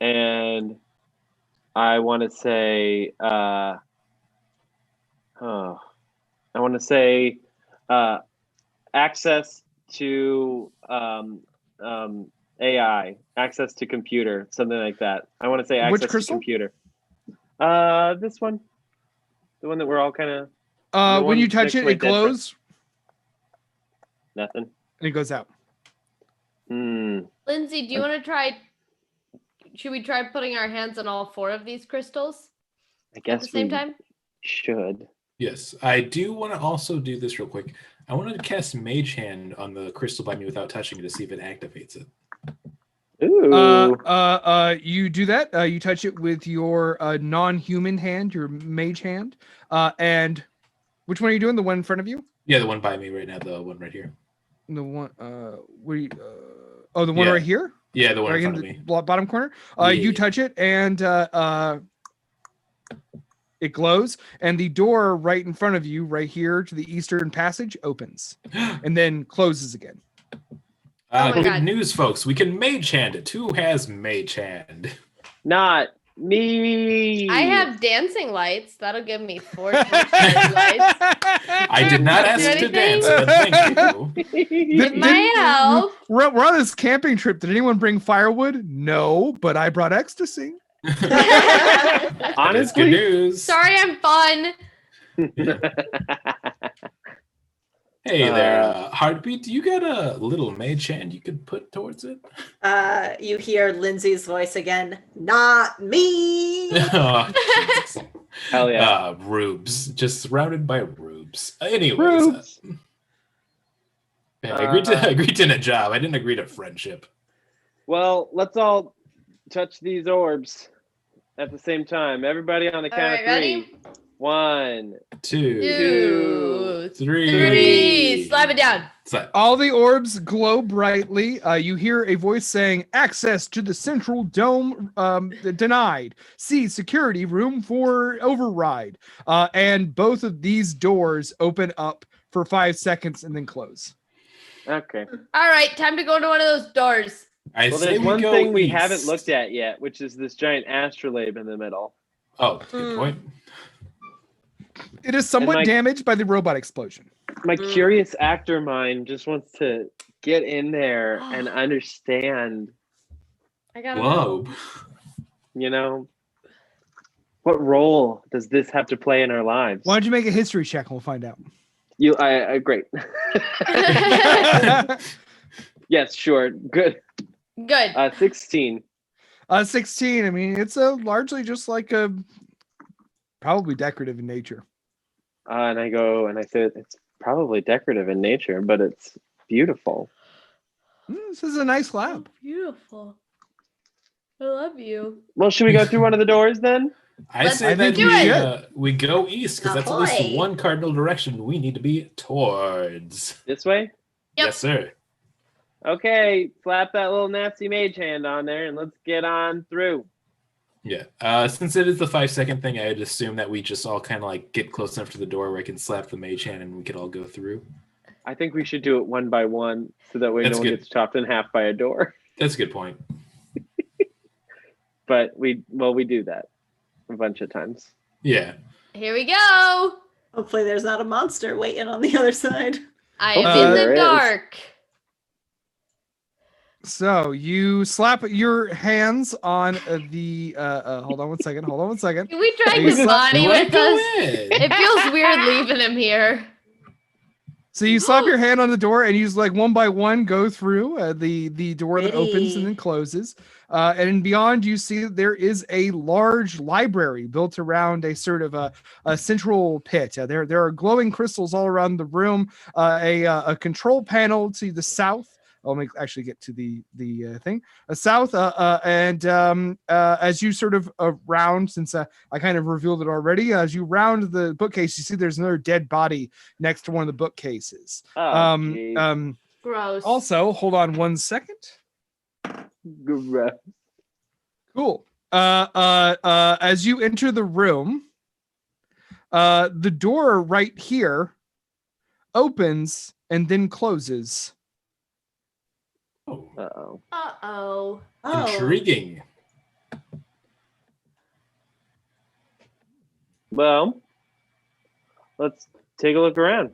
A: and I want to say access to AI, access to computer, something like that. I want to say access
D: Which
A: to
D: crystal?
A: computer. This one, the one that we're all kind of.
D: When you touch it, it glows.
A: Nothing.
D: and it goes out.
B: Lindsay, do you want to try? Should we try putting our hands on all 4 of these crystals
A: I
B: at
A: guess
B: the same
A: we
B: time?
A: should.
F: Yes, I do want to also do this real quick. I wanted to cast Mage Hand on the crystal by me without touching it to see if it activates it.
A: Ooh.
D: You do that. You touch it with your non-human hand, your mage hand. And which one are you doing? The one in front of you?
F: Yeah, the one by me right now, the one right here.
D: The one where you, oh, the one
F: Yeah.
D: right here?
F: Yeah, the one
D: Right
F: in
D: in
F: front of
D: the
F: me.
D: bottom corner.
F: Yeah.
D: You touch it and it glows, and the door right in front of you, right here to the eastern passage, opens and then closes again.
B: Oh my
F: Good
B: God.
F: news, folks. We can Mage Hand it. Who has Mage Hand?
A: Not me.
B: I have dancing lights. That'll give me 4 lights.
F: I did not ask to dance, but thank you.
B: It might help.
D: We're on this camping trip. Did anyone bring firewood? No, but I brought ecstasy.
F: That's good
A: Honestly,
F: news.
B: Sorry, I'm fun.
F: Hey there, Heartbeat. Do you got a little Mage Hand you could put towards it?
E: You hear Lindsay's voice again. Not me.
F: Oh, Jesus.
A: hell yeah.
F: Rubes. Just surrounded by rubes. Anyways,
A: Rubes.
F: I agreed to a job. I didn't agree to friendship.
A: Well, let's all touch these orbs at the same time. Everybody on the
B: All
A: count
B: right,
A: of 3.
B: ready?
A: 1.
B: 2,
F: 3.
B: 3. Slap it down.
F: Slap.
D: All the orbs glow brightly. You hear a voice saying, "Access to the central dome denied. See security room for override." And both of these doors open up for 5 seconds and then close.
A: Okay.
B: All right, time to go into one of those doors.
F: I
A: Well,
F: say
A: there's
F: we
A: one
F: go
A: thing we
F: east.
A: haven't looked at yet, which is this giant astrolabe in the middle.
F: Oh, good point.
D: It is somewhat
A: my-
D: damaged by the robot explosion.
A: My curious actor mind just wants to get in there and understand,
B: I got
F: Whoa.
A: you know, what role does this have to play in our lives?
D: Why don't you make a history check and we'll find out.
A: Great. Yes, sure. Good.
B: Good.
A: 16.
D: 16. I mean, it's a largely just like a probably decorative in nature.
A: And I go and I said, it's probably decorative in nature, but it's beautiful.
D: This is a nice lab.
B: Beautiful. I love you.
A: Well, should we go through one of the doors then?
F: I
B: Let's
F: say that
B: do
F: we go east because that's at least
E: Ahoy.
F: one cardinal direction we need to be towards.
A: This way?
B: Yep.
F: Yes, sir.
A: Okay, slap that little nasty mage hand on there and let's get on through.
F: Yeah. Since it is the 5-second thing, I would assume that we just all kind of like get close enough to the door where I can slap the mage hand and we could all go through.
A: I think we should do it one by one so that way
F: That's
A: no one
F: good.
A: gets chopped in half by a door.
F: That's a good point.
A: But we do that a bunch of times.
F: Yeah.
B: Here we go.
E: Hopefully, there's not a monster waiting on the other side.
B: I am
A: Hopefully
B: in
A: there
B: the
A: is.
B: dark.
D: So you slap your hands on the hold on one second.
B: Can we drag
D: You
B: his body
F: You wanna
B: with
F: go
B: us?
F: in?
B: It feels weird leaving him here.
D: So you slap your hand on the door and you just like one by one go through the door that opens and
E: Pretty.
D: then closes. And beyond you see that there is a large library built around a sort of a central pit. There are glowing crystals all around the room. A control panel to the south. I'll actually get to the thing. South and as you sort of round, since I kind of revealed it already, as you round the bookcase, you see there's another dead body next to one of the bookcases.
A: Oh, geez.
B: Gross.
D: Also, hold on one second.
A: Gross.
D: Cool. As you enter the room, the door right here opens and then closes.
F: Oh,
A: Uh-oh.
B: Uh-oh.
E: Oh,
F: intriguing.
A: Well, let's take a look around.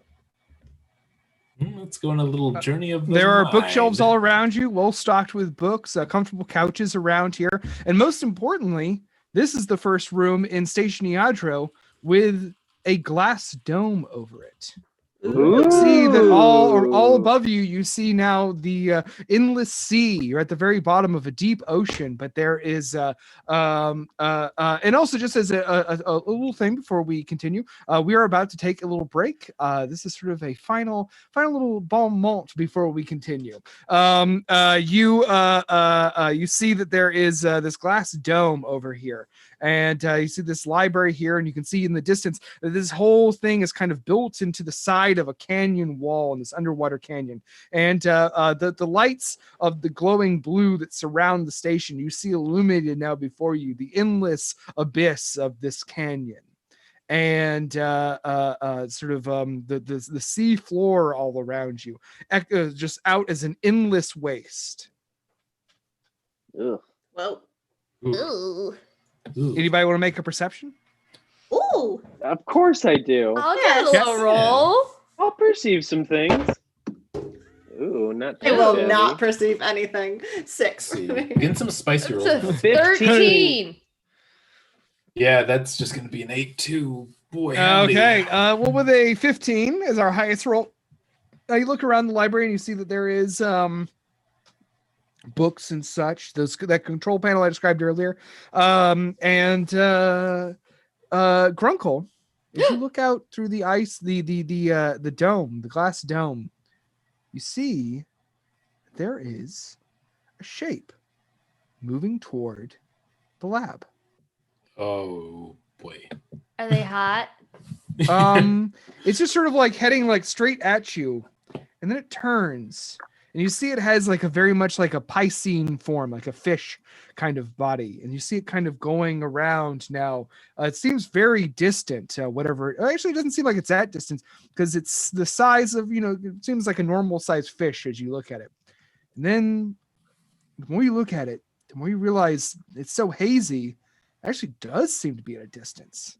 F: Let's go on a little journey of the
D: There are bookshelves
F: mind.
D: all around you, well stocked with books, comfortable couches around here, and most importantly, this is the first room in Station Yadro with a glass dome over it. You see that all
A: Ooh.
D: above you, you see now the endless sea. You're at the very bottom of a deep ocean, but there is and also just as a little thing before we continue, we are about to take a little break. This is sort of a final little bon mot before we continue. You see that there is this glass dome over here, and you see this library here, and you can see in the distance that this whole thing is kind of built into the side of a canyon wall in this underwater canyon, and the lights of the glowing blue that surround the station you see illuminated now before you, the endless abyss of this canyon, and sort of the sea floor all around you, just out as an endless waste.
A: Ugh.
E: Well,
F: Ooh.
B: Ooh.
F: Ooh.
D: Anybody want to make a perception?
E: ooh.
A: Of course I do.
B: I'll
E: Yes.
B: give it a little roll.
A: I'll perceive some things. Ooh, not
E: I
A: too
E: will
A: shabby.
E: not perceive anything. 6.
F: See, getting some spicy rolls.
B: It's a
A: 15.
B: 13.
F: Yeah, that's just gonna be an 8 too. Boy, howdy.
D: Okay. Well, with a 15 as our highest roll, you look around the library and you see that there is books and such. That control panel I described earlier, and Grunkle. If you look out through the ice, the dome, the glass dome, you see there is a shape moving toward the lab.
F: Oh boy.
B: Are they hot?
D: It's just sort of like heading like straight at you, and then it turns, and you see it has like a very much like a piscine form, like a fish kind of body, and you see it kind of going around now. It seems very distant. Whatever. Actually, it doesn't seem like it's that distant because it's the size of, it seems like a normal sized fish as you look at it. And then the more you look at it, the more you realize it's so hazy. It actually does seem to be at a distance.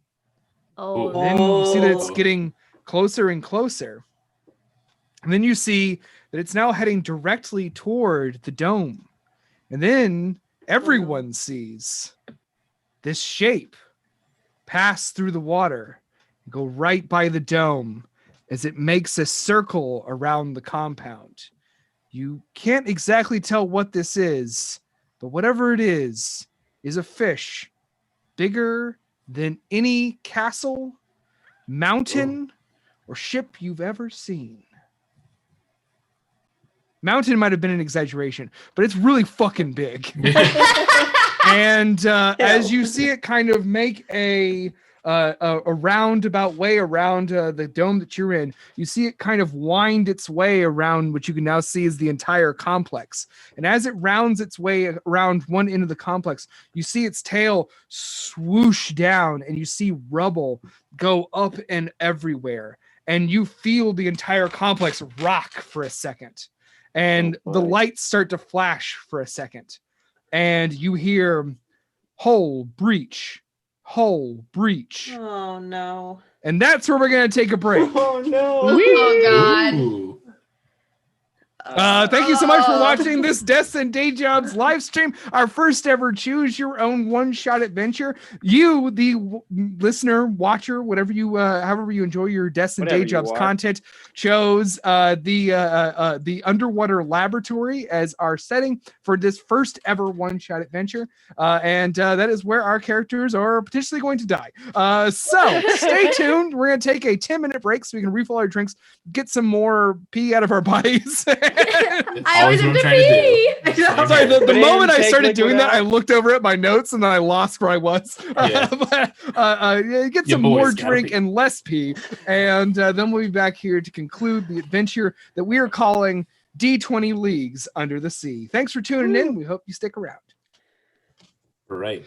B: Oh,
D: And then you see that it's
F: Oh.
D: getting closer and closer. And then you see that it's now heading directly toward the dome. And then everyone sees this shape pass through the water and go right by the dome as it makes a circle around the compound. You can't exactly tell what this is, but whatever it is a fish bigger than any castle, mountain, or ship you've ever seen. Mountain might have been an exaggeration, but it's really fucking big. And as you see it kind of make a roundabout way around the dome that you're in, you see it kind of wind its way around what you can now see is the entire complex. And as it rounds its way around one end of the complex, you see its tail swoosh down, and you see rubble go up and everywhere. And you feel the entire complex rock for a second. And
A: Oh,
D: the
A: boy.
D: lights start to flash for a second. And you hear hull breach, hull breach.
E: Oh no.
D: And that's where we're going to take a break.
E: Oh no.
B: oh God.
F: Ooh.
D: Thank you so much for watching this Deaths and Day Jobs live stream, our first ever choose your own one-shot adventure. You, the listener, watcher, whatever you, however you enjoy your Deaths and
A: Whatever
D: Day
A: you
D: Jobs
A: watch.
D: content, chose the underwater laboratory as our setting for this first ever one-shot adventure, and that is where our characters are potentially going to die. So stay tuned. We're going to take a 10-minute break so we can refill our drinks, get some more pee out of our bodies.
B: I always
F: Always
B: have
F: what I'm
B: to
F: trying to
B: pee.
F: do.
E: I'm
D: Sorry, the
A: Put in,
D: moment I
A: take
D: started
A: liquid
D: doing that, I
A: out.
D: looked over at my notes and then I lost where I was.
F: Yeah.
D: Get
F: Your
D: some more
F: boys gotta
D: drink
F: pee.
D: and less pee. And then we'll be back here to conclude the adventure that we are calling D20 Leagues Under the Sea. Thanks for tuning in. We hope you stick around.
F: Right.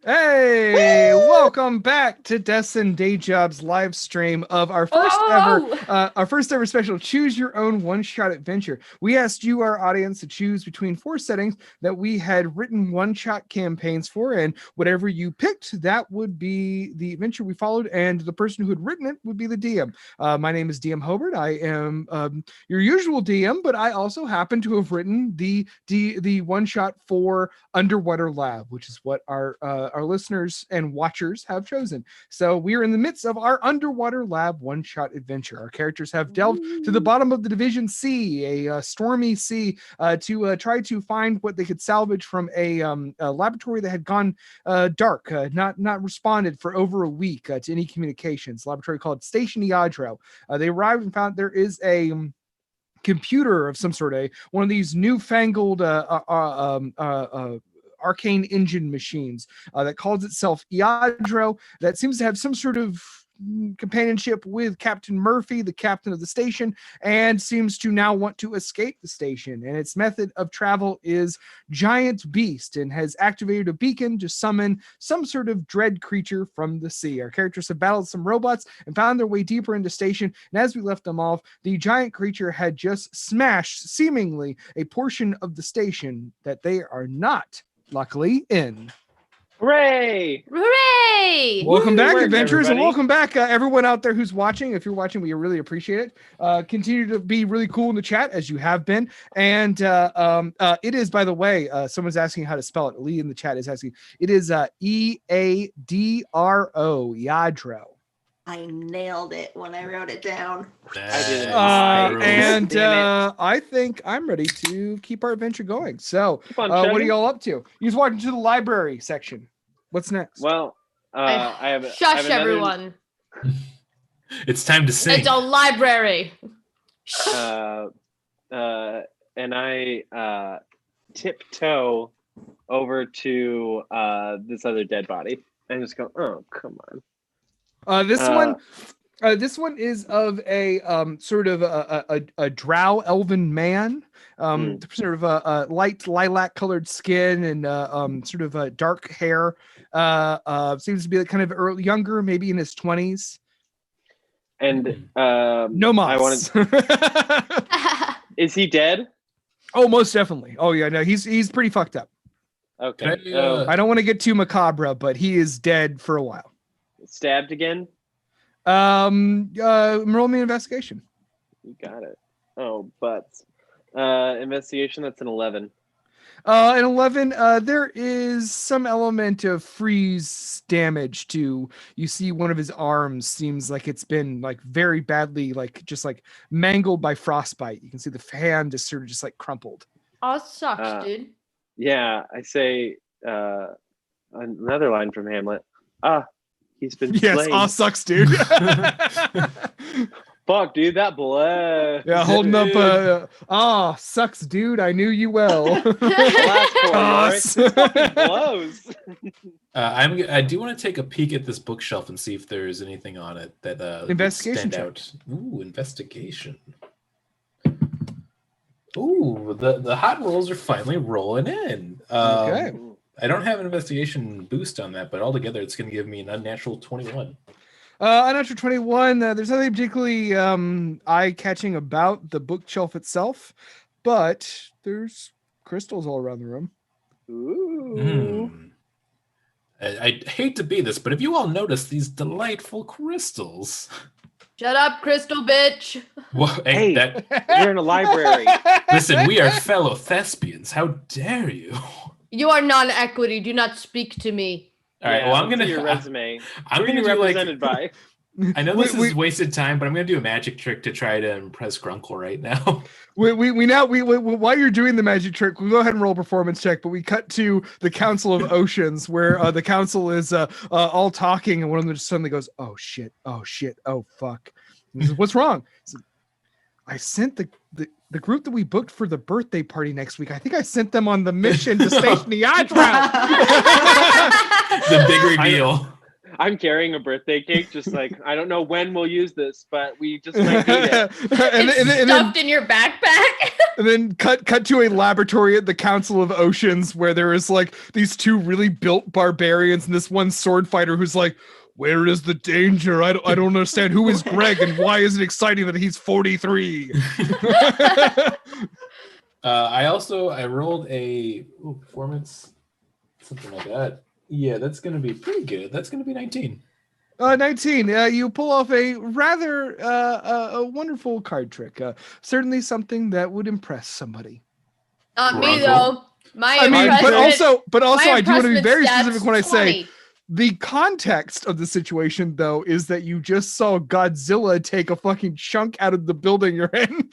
D: Hey, welcome back to Deaths and Day Jobs live stream of our first ever special Choose Your Own one-shot adventure. We asked you, our audience, to choose between 4 settings that we had written one-shot campaigns for, and whatever you picked, that would be the adventure we followed, and the person who had written it would be the DM. My name is DM Hobart. I am your usual DM, but I also happen to have written the one-shot for Underwater Lab, which is what our listeners and watchers have chosen. So we are in the midst of our Underwater Lab one-shot adventure. Our characters have delved to the bottom of the Division Sea, a stormy sea, to try to find what they could salvage from a laboratory that had gone dark, not responded for over a week to any communications. A laboratory called Station Iadro. They arrived and found there is a computer of some sort, one of these newfangled arcane engine machines that calls itself Iadro, that seems to have some sort of companionship with Captain Murphy, the captain of the station, and seems to now want to escape the station. And its method of travel is giant beast, and has activated a beacon to summon some sort of dread creature from the sea. Our characters have battled some robots and found their way deeper into station, and as we left them off, the giant creature had just smashed seemingly a portion of the station that they are not luckily in.
A: Hooray!
B: Hooray!
D: Welcome back,
A: Work,
D: adventurers, and
A: everybody.
D: welcome back, everyone out there who's watching. If you're watching, we really appreciate it. Continue to be really cool in the chat as you have been. And it is, by the way, someone's asking how to spell it. Lee in the chat is asking. It is Eadro, Iadro.
E: I nailed it when I wrote it down.
A: I didn't.
D: And
A: Damn
D: I think I'm ready to keep our adventure going. So,
A: Keep on
D: what are
A: chugging.
D: y'all up to? You just walked into the library section. What's next?
A: Well, I have.
B: Shush,
A: another-
B: everyone.
F: It's time to sing.
B: It's a library.
A: And I tiptoe over to this other dead body and just go, oh, come on.
D: This one is of a sort of a drow elven man, sort of a light lilac colored skin and sort of dark hair. Seems to be kind of younger, maybe in his 20s.
A: And
D: No moss.
A: Is he dead?
D: Oh, most definitely. Oh yeah, no, he's pretty fucked up.
A: Okay.
F: Can I,
D: I don't want to get too macabre, but he is dead for a while.
A: Stabbed again?
D: Roll me an investigation.
A: You got it. Oh, but investigation, that's an 11.
D: An 11, there is some element of freeze damage to, you see one of his arms seems like it's been like very badly, like just like mangled by frostbite. You can see the hand is sort of just like crumpled.
B: Oh, it sucks, dude.
A: Yeah, I say another line from Hamlet. He's been
D: Yes,
A: slain.
D: aw sucks, dude.
A: Fuck, dude, that blood.
D: Yeah, holding up, sucks, dude. I knew you well.
A: Last part,
D: Aw,
A: Lawrence. It fucking blows.
F: I do want to take a peek at this bookshelf and see if there's anything on it that would
D: Investigation
F: stand out. Ooh, investigation. Ooh, the hot rolls are finally rolling in.
D: Okay.
F: I don't have an investigation boost on that, but altogether it's going to give me an unnatural 21.
D: Unnatural 21, there's nothing particularly eye-catching about the bookshelf itself, but there's crystals all around the room.
A: Ooh.
F: I hate to be this, but have you all noticed these delightful crystals?
B: Shut up, crystal bitch.
F: Well,
A: Hey.
F: that,
A: We're in a library.
F: listen, we are fellow thespians. How dare you?
B: You are non-equity. Do not speak to me.
F: All right, well, I'm
A: let's
F: gonna
A: see your resume.
F: I'm
A: Who are
F: gonna
A: you
F: do
A: represented by?
F: I know this is wasted time, but I'm gonna do a magic trick to try to impress Grunkle right now.
D: We now while you're doing the magic trick, we'll go ahead and roll a performance check. But we cut to the Council of Oceans, where the council is all talking, and one of them just suddenly goes, "Oh shit! Oh shit! Oh fuck!" And he says, "What's wrong?" He said, I sent the group that we booked for the birthday party next week. I think I sent them on the mission to Station Iadro.
F: The big reveal.
A: I'm carrying a birthday cake, just like, I don't know when we'll use this, but we just might need it.
B: It's stuffed in your backpack.
D: And then cut to a laboratory at the Council of Oceans where there is like these two really built barbarians and this one sword fighter who's like, where is the danger? I don't understand. Who is Greg and why is it exciting that he's 43?
F: I rolled a performance, something like that. Yeah, that's going to be pretty good. That's going to be 19.
D: 19. You pull off a rather a wonderful card trick. Certainly something that would impress somebody.
B: Not me
F: Grunkle.
B: though. My
D: I mean, but
B: impressment-
D: also,
B: my
D: I do want to be
B: impressment
D: very
B: stats
D: specific when I say
B: 20.
D: the context of the situation, though, is that you just saw Godzilla take a fucking chunk out of the building you're in,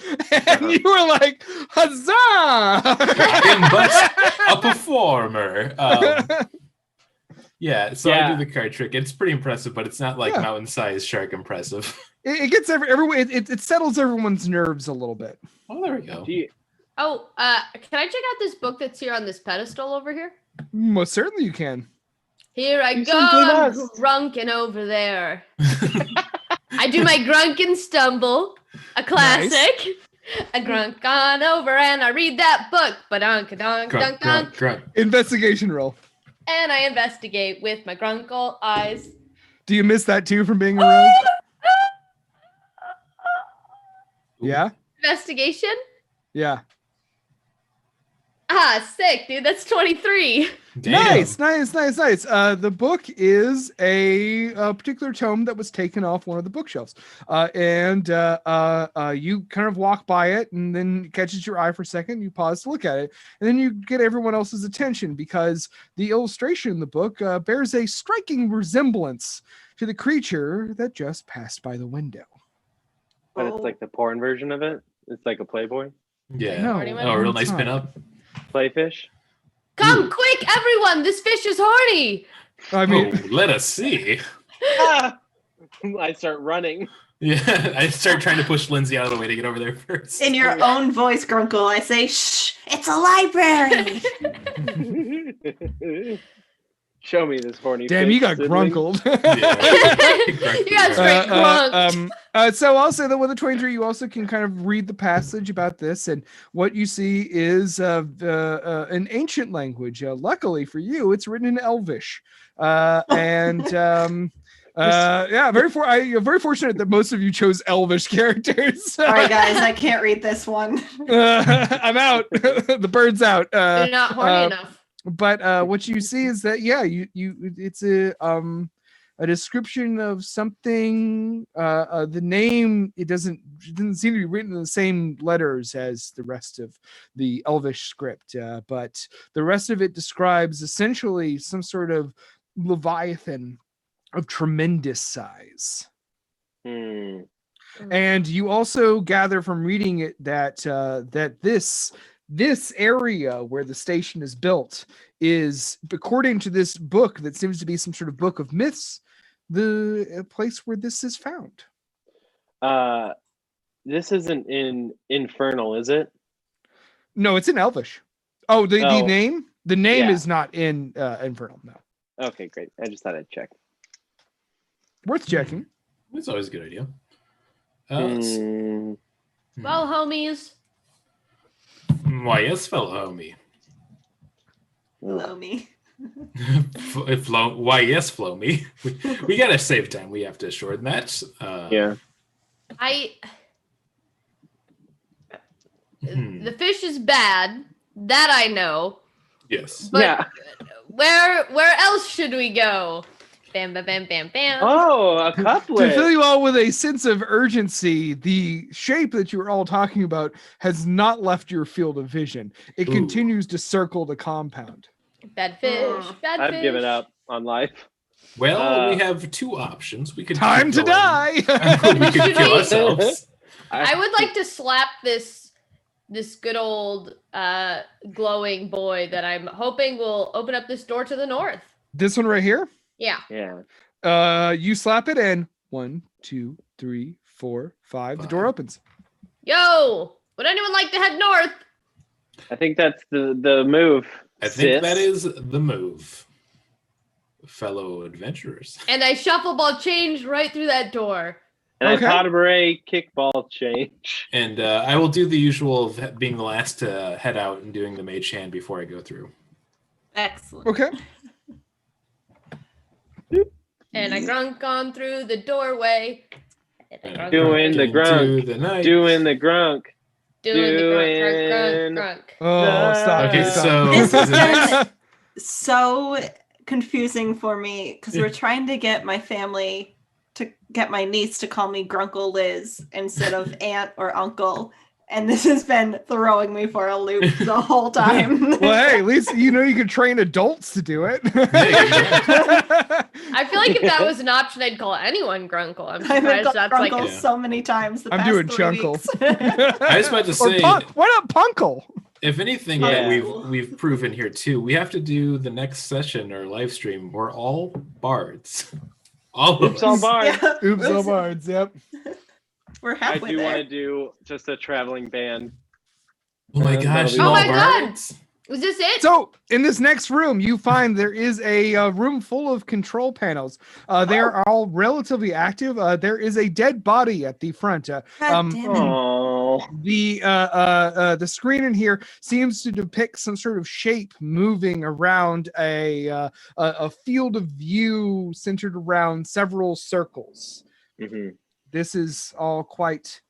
D: and you were like, huzzah!
F: I am but a performer. Yeah, so I do the card trick. It's pretty impressive, but it's not like mountain-sized shark impressive.
D: It gets everyone. It settles everyone's nerves a little bit.
F: Oh, there we go.
B: Oh, can I check out this book that's here on this pedestal over here?
D: Most certainly, you can.
B: Here I
A: You
B: go,
A: simply
B: I'm
A: must.
B: grunking over there. I do my grunkin' stumble, a classic. I grunk on over and I read that book, ba-dunk, dunk, dunk, dunk,
F: Grunt.
D: Investigation roll.
B: and I investigate with my grunkle eyes.
D: Do you miss that too from being a rogue? Yeah,
B: Investigation?
D: yeah.
B: Ah, sick, dude. That's 23.
F: Damn.
D: Nice. The book is a particular tome that was taken off one of the bookshelves, and you kind of walk by it, and then it catches your eye for a second. You pause to look at it, and then you get everyone else's attention because the illustration in the book bears a striking resemblance to the creature that just passed by the window.
A: But it's like the porn version of it. It's like a Playboy,
F: Yeah.
D: No,
F: Oh, a real nice
D: it's not.
F: pinup.
A: Playfish.
B: Come quick, everyone. This fish is horny.
D: I mean,
F: Oh, let us see.
A: Ah! I start running.
F: Yeah, I start trying to push Lindsay out of the way to get over there first.
E: In your own voice, Grunkle, I say, shh, it's a library.
A: Show me this horny.
D: damn,
A: fish,
D: you got
A: sibling.
D: grunkled.
B: You got straight grunked.
D: So I'll say that with the 23, you also can kind of read the passage about this, and what you see is an ancient language. Luckily for you, it's written in Elvish, and yeah, you're very fortunate that most of you chose Elvish characters.
E: All right, guys, I can't read this one.
D: I'm out. The bird's out.
B: You're not horny enough.
D: But what you see is that it's a description of something. The name it didn't seem to be written in the same letters as the rest of the Elvish script, but the rest of it describes essentially some sort of leviathan of tremendous size.
A: Hmm.
D: And you also gather from reading it that that this area where the station is built is, according to this book that seems to be some sort of book of myths, the place where this is found.
A: This isn't in Infernal, is it?
D: No, it's in Elvish. Oh, the
A: Oh.
D: name? The name
A: Yeah.
D: is not in Infernal, no.
A: Okay, great. I just thought I'd check.
D: Worth checking.
F: That's always a good idea. Let's see.
A: Hmm.
B: Well, homies.
F: Why, yes, fellow homie.
E: Blow me.
F: Why, yes, flow me. We gotta save time. We have to shorten that.
A: Yeah.
B: The fish is bad. That I know.
F: Yes.
B: But
A: Yeah.
B: where else should we go? Bam, bam, bam, bam, bam.
A: Oh, a
D: To
A: couplet.
D: fill you all with a sense of urgency, the shape that you were all talking about has not left your field of vision. It
F: Ooh.
D: continues to circle the compound.
B: Bad fish. Bad
A: I've
B: fish.
A: given up on life.
F: Well, we have two options. We could
D: Time
F: keep
D: to
F: going.
D: die.
F: We could
B: Should
F: kill
B: we-
F: ourselves.
B: I would like to slap this good old glowing boy that I'm hoping will open up this door to the north.
D: This one right here.
B: Yeah.
A: Yeah.
D: You slap it in. 1, 2, 3, 4, 5. The door opens.
B: Yo, would anyone like to head north?
A: I think that's the move.
F: I think
A: sis.
F: that is the move, fellow adventurers.
B: And I shuffle ball change right through that door.
A: And
D: Okay.
A: I pot a beret kickball change.
F: And I will do the usual of being the last to head out and doing the mage hand before I go through.
E: Excellent.
D: Okay.
B: And I grunk on through the doorway. And I grunk
A: Doing the
F: Into
A: grunk.
F: the night.
A: Doing the grunk.
B: doing the grunk,
A: doing-
B: grunk, grunk.
D: Oh, stop.
F: Okay,
D: stop.
F: so
E: This
F: is
E: is
F: it next?
E: So confusing for me because we're trying to get my family to get my niece to call me Grunkle Liz instead of aunt or uncle. And this has been throwing me for a loop the whole time.
D: Well, hey, at least you know you can train adults to do it.
B: I feel like if that was an option, I'd call anyone Grunkle. I'm
E: I've been
B: surprised
E: called
B: that's
E: Grunkle
B: like
F: Yeah.
E: so many times. The
D: I'm
E: past
D: doing
E: 3
D: Chunkle.
E: weeks.
F: I was about to
D: Or
F: say,
D: why not Punkle?
F: if anything
A: Yeah.
F: that we've proven here too, we have to do the next session or live stream. We're all bards. All of
A: Oops, all
F: us.
A: bards.
E: Yeah,
D: Oops, all bards. Yep.
E: we're
A: I
E: halfway
A: do
E: there.
A: want to do just a traveling band.
F: Oh my
A: That'll
F: gosh!
A: be
F: you
B: Oh
F: all
B: my God.
F: bards?
B: Was this it?
D: So in this next room, you find there is a room full of control panels. They are all relatively active. There is a dead body at the front.
E: God
D: um,
E: damn it.
A: Oh,
D: The screen in here seems to depict some sort of shape moving around a field of view centered around several circles.
A: Mhm.
D: This is all quite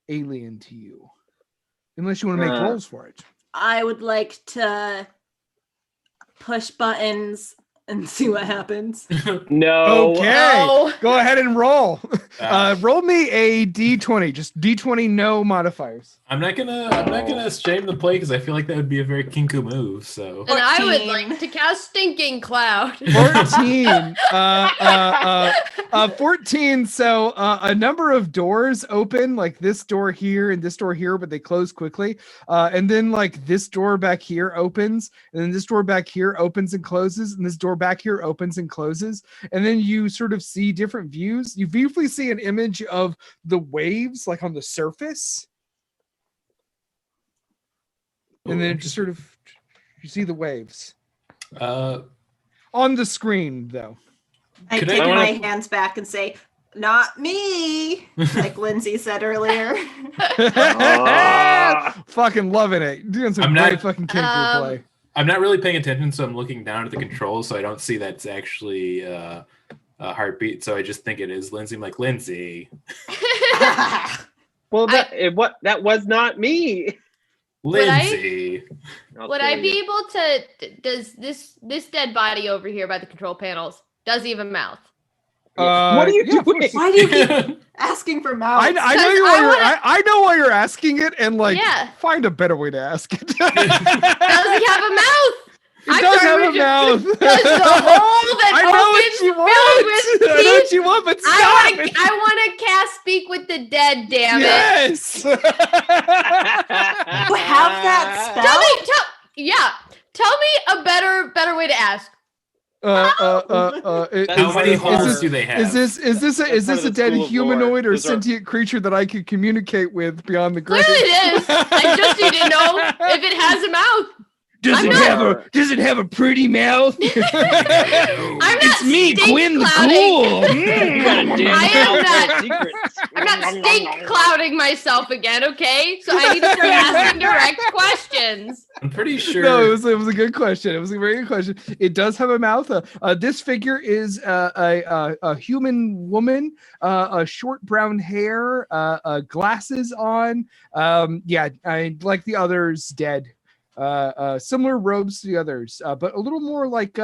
D: alien to you, unless you want to make rolls for it.
E: I would like to push buttons and see what happens.
A: no.
D: Okay,
B: No.
D: go ahead and roll.
F: Ah.
D: Roll me a d20, just d20, no modifiers.
F: I'm not gonna shame the play because I feel like that would be a very kinku move. So
B: And I would
E: 14.
B: like to cast Stinking Cloud.
D: 14. 14. So a number of doors open, like this door here and this door here, but they close quickly. And then like this door back here opens, and then this door back here opens and closes, and this door back here opens and closes. And then you sort of see different views. You briefly see an image of the waves, like on the surface. And then just sort of you see the waves on the screen, though.
E: I
F: Could
E: take
A: I-
E: my hands back and say, "Not me," like Lindsay said earlier.
A: Ah.
D: Fucking loving it. Doing some
F: I'm
D: great
F: not-
D: fucking Kenku play.
F: I'm not really paying attention, so I'm looking down at the controls, so I don't see that's actually a heartbeat. So I just think it is Lindsay. I'm like, Lindsay,
A: Well, that was not me.
B: Would I-
F: Lindsay.
A: I'll
B: Would
A: kill
B: I
A: you.
B: be able to? Does this dead body over here by the control panels does he have a mouth?
A: What are you
D: yeah, of
A: doing?
D: course.
E: Why do you keep asking for mouths?
D: I know
B: Because
D: you
B: I
D: are.
B: wanna-
D: I know why you're asking it, and like,
B: Yeah.
D: find a better way to ask it.
B: Does he have a mouth?
D: It
B: I'm
D: does
B: sorry,
D: have a
B: we
D: mouth.
B: Does the hole that
D: I know what
B: opens
D: you
B: filled
D: want.
B: with
D: I know what
B: teeth?
D: you want, but stop
B: I want to cast Speak with the Dead. Damn it!
D: Yes.
E: You have that spell?
B: Tell me a better way to ask.
F: How many
A: Is
F: holes
A: this-
F: do they have?
D: Is this
A: That's part
D: a
A: of the
D: dead
A: school of lore.
D: humanoid or
A: Those are-
D: sentient creature that I could communicate with beyond the grave?
B: Clearly it is. I just need to know if it has a mouth.
D: Does
B: I'm
D: it
B: not-
D: have a Does it have a pretty mouth?
B: I'm not
D: It's me,
B: stink
D: Quinn the
B: clouding.
D: Cool.
B: I am not-
A: Secrets.
B: I'm not stink clouding myself again, okay? So I need to start asking direct questions.
F: I'm pretty sure.
D: No, it was a good question. It was a very good question. It does have a mouth. This figure is a human woman, short brown hair, glasses on. Yeah, like the others, dead. Similar robes to the others, but a little more like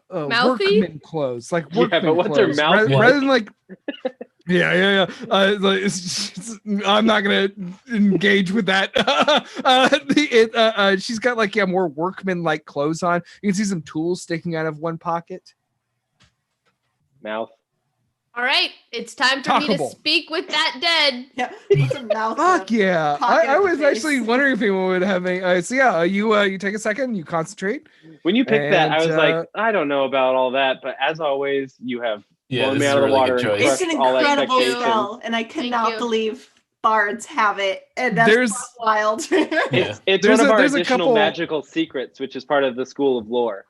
B: Mouthy?
D: workman clothes, like
A: Yeah,
D: workman
A: but what's her
D: clothes,
A: mouth
D: rather,
F: like?
D: rather than like. Yeah. Like, I'm not gonna engage with that. She's got like more workman-like clothes on. You can see some tools sticking out of one pocket.
A: Mouth.
B: All right, it's time for me to
D: Talkable.
B: speak with that dead.
E: Yeah, it's a mouth.
D: Fuck yeah!
E: pocket
D: I
E: of the
D: was
E: face.
D: actually wondering if anyone would have a. So yeah, you take a second, you concentrate.
A: When you picked that, I
D: And,
A: was like, I don't know about all that, but as always, you have
F: Yeah,
A: blown
F: this
A: me
F: is
A: out
F: a
A: of the
F: really
A: water
F: good
A: and
F: choice.
E: It's
A: crushed
E: an
A: all
E: incredible
A: expectations.
E: spell, and I
B: Thank
E: cannot
B: you.
E: believe bards have it. And that's
D: There's-
E: wild.
F: Yeah.
A: It's
D: There's
A: one of
D: a-
A: our
D: there's a
A: additional
D: couple-
A: magical secrets, which is part of the School of Lore.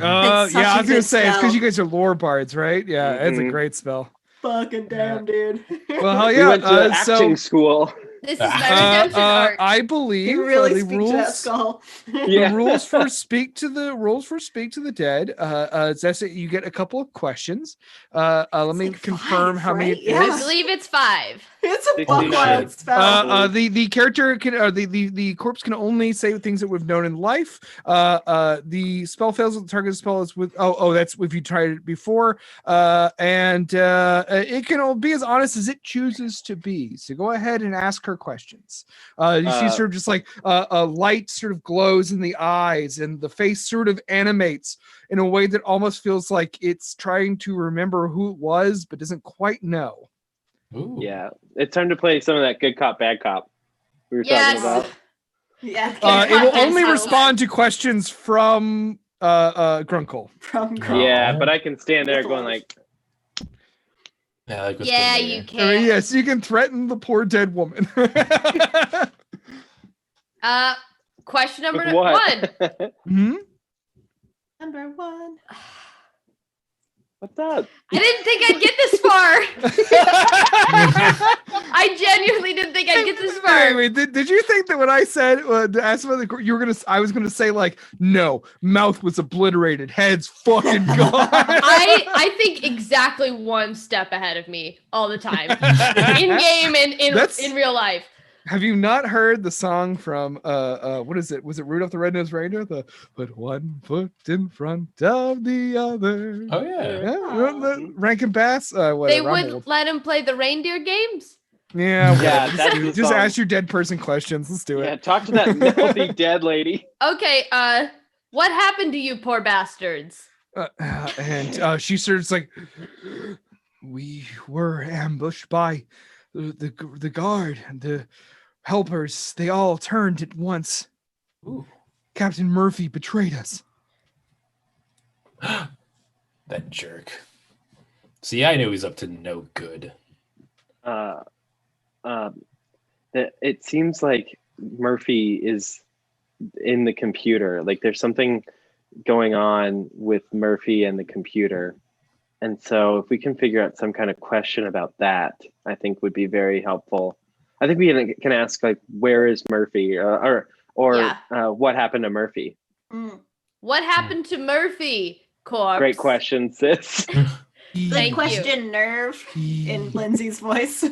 E: It's such
D: Yeah,
E: a
D: I was gonna
E: good
D: say it's because
E: spell.
D: you guys are lore bards, right? Yeah, it's a
A: Mhm.
D: great spell.
E: Fucking damn, dude.
D: Well, hell
A: We
D: yeah.
A: went to acting school.
B: This is my redemption arc.
D: I believe
E: you really
D: the
E: speak to that
D: rules.
E: skull.
A: Yeah.
D: The rules for speak to the dead. It's just that you get a couple of questions. Let
E: It's
D: me
E: like
D: confirm
E: 5,
D: how many
E: right?
D: it
E: Yeah.
B: I
D: is.
B: believe it's 5.
E: It's a
A: 69.
E: buck wild spell.
D: The character can the corpse can only say things that we've known in life. The spell fails if the target spell is with that's if you tried it before. And it can be as honest as it chooses to be. So go ahead and ask her questions. You see sort of just like a light sort of glows in the eyes, and the face sort of animates in a way that almost feels like it's trying to remember who it was, but doesn't quite know.
F: Ooh.
A: Yeah, it's time to play some of that good cop, bad cop we were
B: Yes.
A: talking about.
E: Yeah.
D: It will only
B: Yes.
D: respond to questions from Grunkle.
E: From
A: Yeah,
F: Aw.
A: but I can stand there going like,
F: Yeah, like what's
B: Yeah,
F: been
B: you
F: there.
D: I
B: can.
D: mean, yes, you can threaten the poor dead woman.
B: Question number
A: with what?
B: 1.
D: Hmm?
E: Number 1.
A: What's up?
B: I didn't think I'd get this far. I genuinely didn't think I'd get this far.
D: Wait, did you think that when I said to ask about the you were gonna I was gonna say like no, mouth was obliterated, heads fucking gone.
B: I think exactly one step ahead of me all the time, in game and
D: That's-
B: in real life.
D: Have you not heard the song from what is it? Was it Rudolph the Red-Nosed Reindeer? The put one foot in front of the other.
F: Oh yeah.
D: Yeah, the Rankin Bass.
B: They
D: Whatever. I'm
B: would
D: old.
B: let him play the reindeer games.
D: Yeah,
A: Yeah,
D: whatever.
A: that's
D: Just,
A: the
D: just
A: song.
D: ask your dead person questions. Let's do
A: Yeah,
D: it.
A: talk to that filthy dead lady.
B: Okay, what happened to you poor bastards?
D: And she starts like, we were ambushed by the guard, the helpers. They all turned at once.
F: Ooh.
D: Captain Murphy betrayed us.
F: That jerk. See, I knew he's up to no good.
A: It seems like Murphy is in the computer. Like there's something going on with Murphy and the computer. And so if we can figure out some kind of question about that, I think would be very helpful. I think we can ask like, where is Murphy or what happened to Murphy?
E: Mm.
B: What happened to Murphy? Corpse.
A: Great question, sis.
E: Good
B: Thank you.
E: question, Nerve, in Lindsay's voice.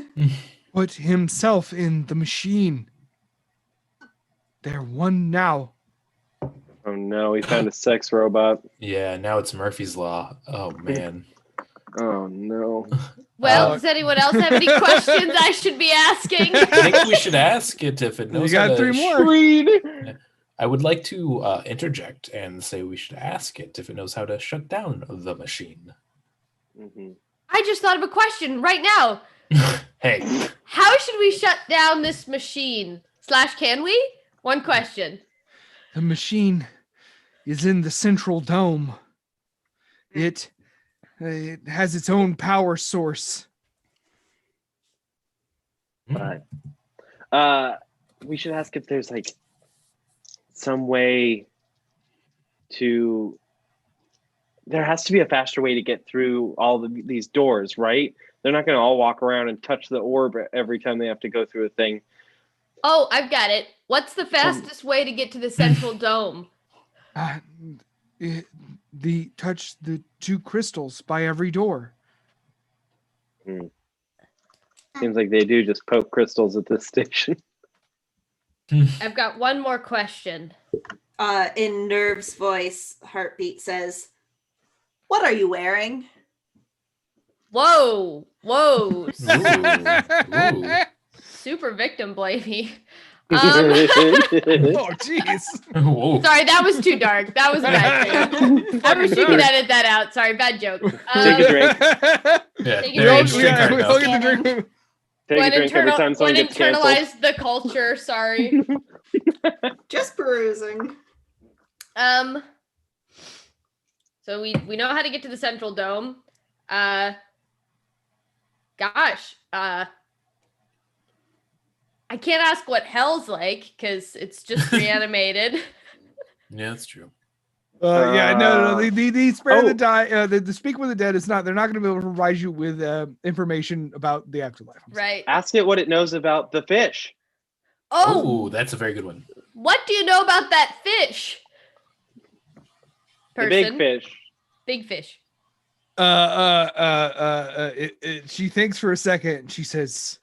D: Put himself in the machine. They're one now.
A: Oh no, we found a sex robot.
F: Yeah, now it's Murphy's Law. Oh man.
A: Oh no.
B: Well, does anyone else have any questions I should be asking?
F: I think we should ask it if it knows.
D: You got
F: how to
D: 3 more.
A: Queen.
F: I would like to interject and say we should ask it if it knows how to shut down the machine.
A: Mhm.
B: I just thought of a question right now.
F: Hey,
B: How should we shut down this machine? / can we? One question.
D: The machine is in the central dome. It has its own power source.
A: But we should ask if there's like some way to. There has to be a faster way to get through all these doors, right? They're not going to all walk around and touch the orb every time they have to go through a thing.
B: Oh, I've got it. What's the fastest way to get to the central dome?
D: Touch the 2 crystals by every door.
A: Seems like they do just poke crystals at this station.
B: I've got one more question.
E: In Nerve's voice, Heartbeat says, "What are you wearing?"
B: Whoa.
F: ooh.
B: Super victim blamey.
D: Oh, jeez.
F: Whoa.
B: Sorry, that was too dark. That was a bad joke. I wish you could edit that out. Sorry, bad joke.
A: Take a drink.
F: Yeah,
B: Take
F: there
B: it
F: is
B: easy.
F: drink hard
D: we
F: enough.
D: all get the drink.
A: Take a drink every time someone gets canceled.
B: internalize the culture. Sorry.
E: Just perusing.
B: So we know how to get to the central dome. I can't ask what hell's like because it's just reanimated.
F: Yeah, that's true.
D: No. The spare the
A: Oh.
D: die. The speak with the dead is not. They're not going to be able to provide you with information about the afterlife. I'm sorry.
B: Right.
A: Ask it what it knows about the fish.
B: Oh,
F: Oh, that's a very good one.
B: what do you know about that fish?
A: The big fish.
B: Big fish.
D: She thinks for a second. And she says,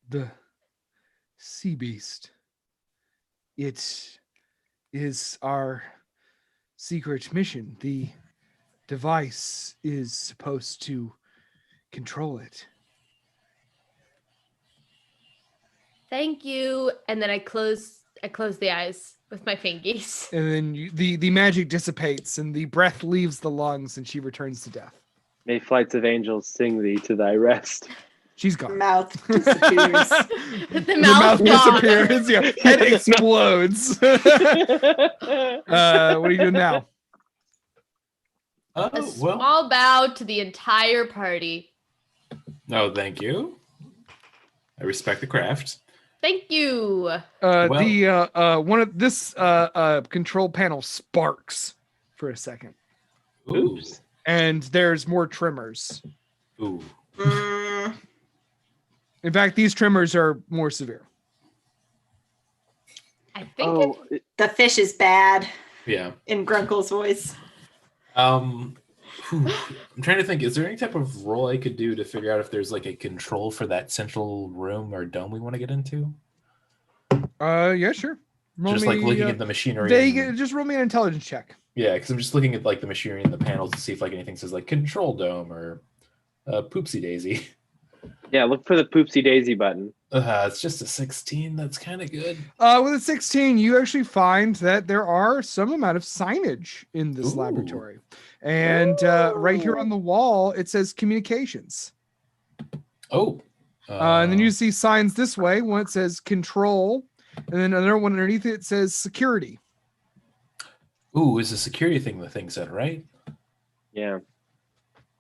D: "The sea beast. It is our secret mission. The device is supposed to control it."
B: Thank you. And then I close the eyes with my fingies.
D: And then the magic dissipates, and the breath leaves the lungs, and she returns to death.
A: May flights of angels sing thee to thy rest.
D: She's gone.
E: Mouth disappears.
B: The mouth gone.
D: disappears. Yeah, head explodes. What are you doing now?
B: A
F: Oh, well.
B: small bow to the entire party.
F: No, thank you. I respect the craft.
B: Thank you.
D: The one of this control panel sparks for a second,
F: Ooh.
A: Oops.
D: and there's more tremors.
F: Ooh.
E: Mm,
D: In fact, these tremors are more severe.
B: I think it's
E: the fish is bad
F: Yeah.
E: in Grunkle's voice.
F: I'm trying to think. Is there any type of role I could do to figure out if there's like a control for that central room or dome we want to get into?
D: Yeah, sure. Roll
F: Just like
D: me,
F: looking at the machinery. and-
D: just roll me an intelligence check.
F: Yeah, because I'm just looking at like the machinery and the panels to see if like anything says like control dome or poopsie daisy.
A: Yeah, look for the poopsie daisy button.
F: It's just a 16. That's kind of good.
D: With a 16, you actually find that there are some amount of signage in this
F: Ooh.
D: laboratory. And right here on the wall, it says communications.
F: Oh.
D: And then you see signs this way. One it says control, and then another one underneath it says security.
F: Ooh, is the security thing the thing said, right?
A: Yeah.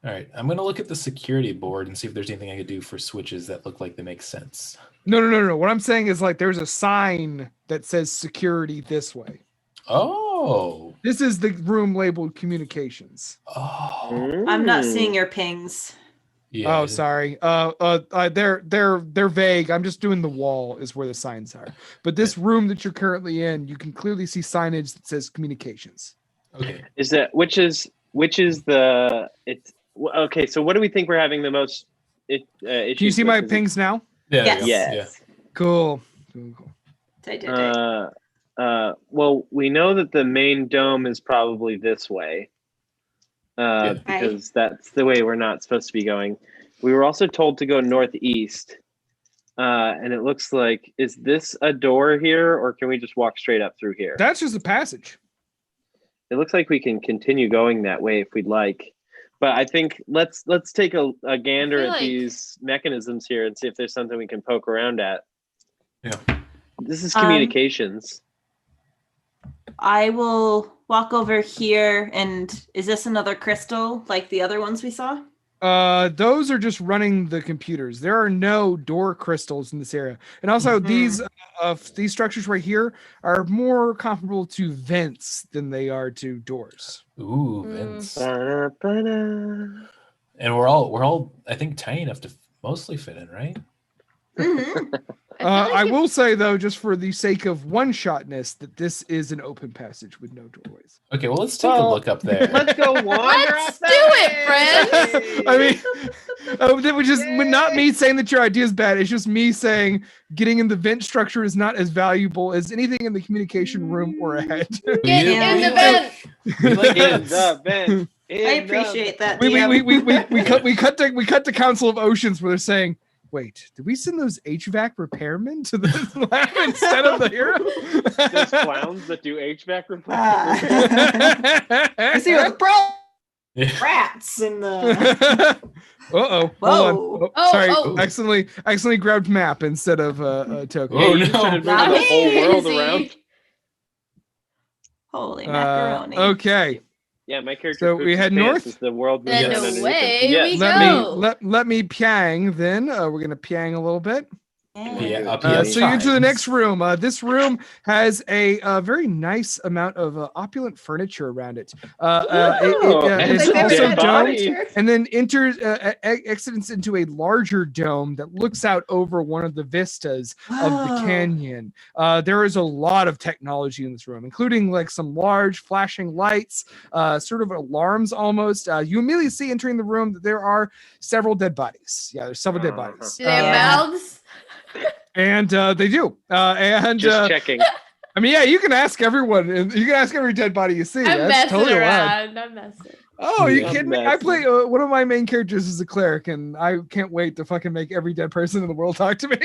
F: All right. I'm going to look at the security board and see if there's anything I could do for switches that look like they make sense.
D: No. What I'm saying is like there's a sign that says security this way.
F: Oh.
D: This is the room labeled communications.
F: Oh.
E: I'm not
A: Mm.
E: seeing your pings.
F: Yeah.
D: Oh, sorry. They're vague. I'm just doing the wall is where the signs are. But this room that you're currently in, you can clearly see signage that says communications.
F: Okay.
A: Is that which is the it's okay? So what do we think we're having the most issues?
D: Can you see my
A: with?
D: pings now?
F: Yeah.
E: Yes.
F: there you go.
A: Yes.
D: Cool.
A: Well, we know that the main dome is probably this way,
F: Yeah.
A: because that's the way we're not supposed to be going. We were also told to go northeast, and it looks like, is this a door here, or can we just walk straight up through here?
D: That's just a passage.
A: It looks like we can continue going that way if we'd like. But I think let's take a gander
B: feel
A: at
B: like-
A: these mechanisms here and see if there's something we can poke around at.
F: Yeah.
A: This is communications.
E: I will walk over here, and is this another crystal like the other ones we saw?
D: Those are just running the computers. There are no door crystals in this area. And also these structures right here are more comparable to vents than they are to doors.
F: Ooh,
B: Mm.
F: Vince.
A: Ba-da-ba-da.
F: And we're all I think tiny enough to mostly fit in, right?
E: Mhm.
D: I will say though, just for the sake of one-shotness, that this is an open passage with no doorways.
F: Okay, well let's take a
A: Well,
F: look up there.
A: Let's go wander
B: Let's
A: up
B: do
A: that
B: it,
A: way.
D: I mean, that was just not me saying that your idea is bad. It's just me saying getting in the vent structure is not as valuable as anything in the communication room or ahead.
B: Get
F: Yeah,
B: in
F: we
B: the
F: like-
B: vent.
F: we like
A: In
F: Vince.
A: the vent.
E: I
A: In the
E: appreciate that.
D: we
E: DM.
D: cut to Council of Oceans where they're saying, "Wait, did we send those HVAC repairmen to the lab instead of the hero?"
A: Those clowns that do HVAC replacement.
E: I see what the problem.
F: Yeah.
E: Rats in the.
D: Uh-oh. Hold
E: Whoa.
D: on.
B: Oh,
D: Sorry.
B: oh.
D: Accidentally grabbed map instead of token.
F: Oh,
A: You
F: no.
A: started moving
E: Not
A: the whole world
B: easy.
A: around.
E: Holy macaroni.
D: Okay.
A: Yeah, my character.
D: So
A: poops
D: we
A: his
D: head
A: pants
D: north?
A: as the world moves
B: Then
A: around
F: Yes.
A: underneath him.
B: away
A: Yes.
B: we
D: Let me
B: go.
D: let me piang then. We're gonna piang a little bit.
F: Yeah, up
D: So you enter the next room. This room has a very nice amount of opulent furniture around it. It's
A: It's
D: also
A: dead
D: domed,
A: body.
D: and then enters exits into a larger dome that looks out over one of the vistas of the canyon. There is a lot of technology in this room, including like some large flashing lights, sort of alarms almost. You immediately see entering the room that there are several dead bodies. Yeah, there's several dead bodies.
B: Do they have
E: Yeah.
B: mouths?
D: And they do.
A: Just checking.
D: I mean, yeah, you can ask everyone. You can ask every dead body you see.
B: I'm
D: That's
B: messing
D: totally allowed.
B: around. I'm messing.
D: Oh, are you
A: Yeah.
D: kidding me? I play one of my main characters is a cleric, and I can't wait to fucking make every dead person in the world talk to me.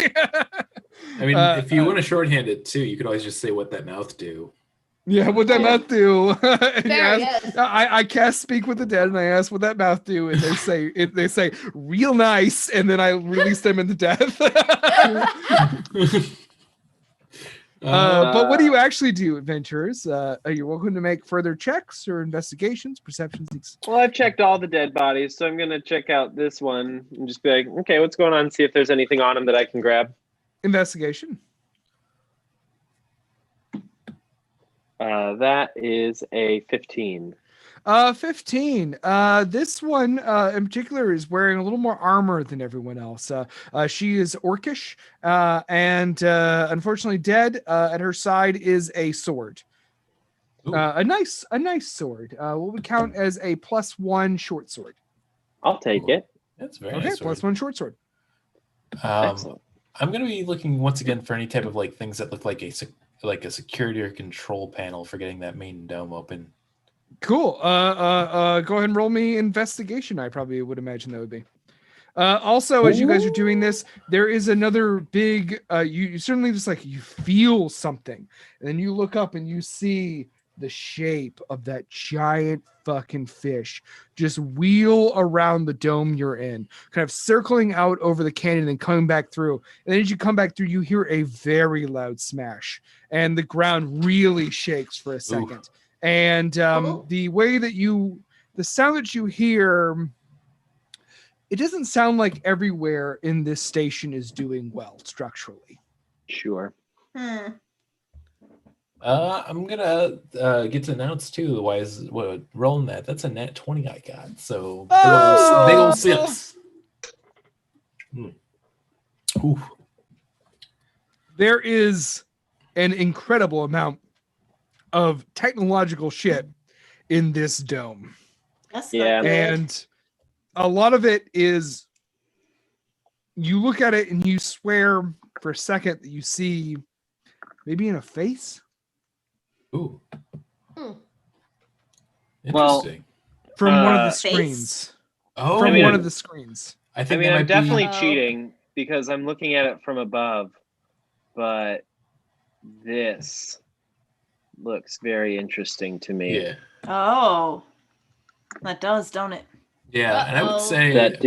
F: I mean, if you want to shorthand it too, you could always just say what that mouth do.
D: Yeah, what that mouth do? And you
B: There,
D: ask-
B: yes.
D: I cast Speak with the Dead, and I ask what that mouth do, and they say real nice, and then I release them into death. But what do you actually do, adventurers? You're welcome to make further checks or investigations, perceptions.
A: Well, I've checked all the dead bodies, so I'm gonna check out this one and just be like, okay, what's going on? See if there's anything on him that I can grab.
D: Investigation.
A: That is a 15.
D: 15. This one in particular is wearing a little more armor than everyone else. She is orcish and unfortunately dead. At her side is a sword. A nice sword. What we count as a +1 short sword.
A: I'll take it.
F: That's very
D: Okay,
F: nice.
D: +1 short sword.
A: Excellent.
F: I'm going to be looking once again for any type of like things that look like a security or control panel for getting that main dome open.
D: Cool. Go ahead and roll me investigation. I probably would imagine that would be. Also, as you guys are doing this, there is another big. You certainly just like you feel something, and then you look up and you see the shape of that giant fucking fish just wheel around the dome you're in, kind of circling out over the canyon and coming back through. And then as you come back through, you hear a very loud smash, and the ground really shakes for a second. And the way that the sound that you hear, it doesn't sound like everywhere in this station is doing well structurally.
A: Sure.
F: I'm gonna get to announce too. Why is what rolling that? That's a nat 20 I got. So big old 6. Ooh.
D: There is an incredible amount of technological shit in this dome.
E: That's
A: Yeah.
E: not good.
D: And a lot of it is you look at it and you swear for a second that you see maybe in a face
F: Ooh.
B: Hmm.
A: Well,
F: Interesting.
D: from one of the
E: Face?
D: screens.
F: Oh,
D: From
A: I mean,
D: one of the screens.
F: I
A: I
F: think
A: mean,
F: that
A: I'm
F: might
A: definitely
F: be.
B: Oh.
A: cheating because I'm looking at it from above, but this looks very interesting to me.
F: Yeah.
E: Oh, that does, don't it?
F: Yeah, and I would
B: Uh-oh.
F: say
A: That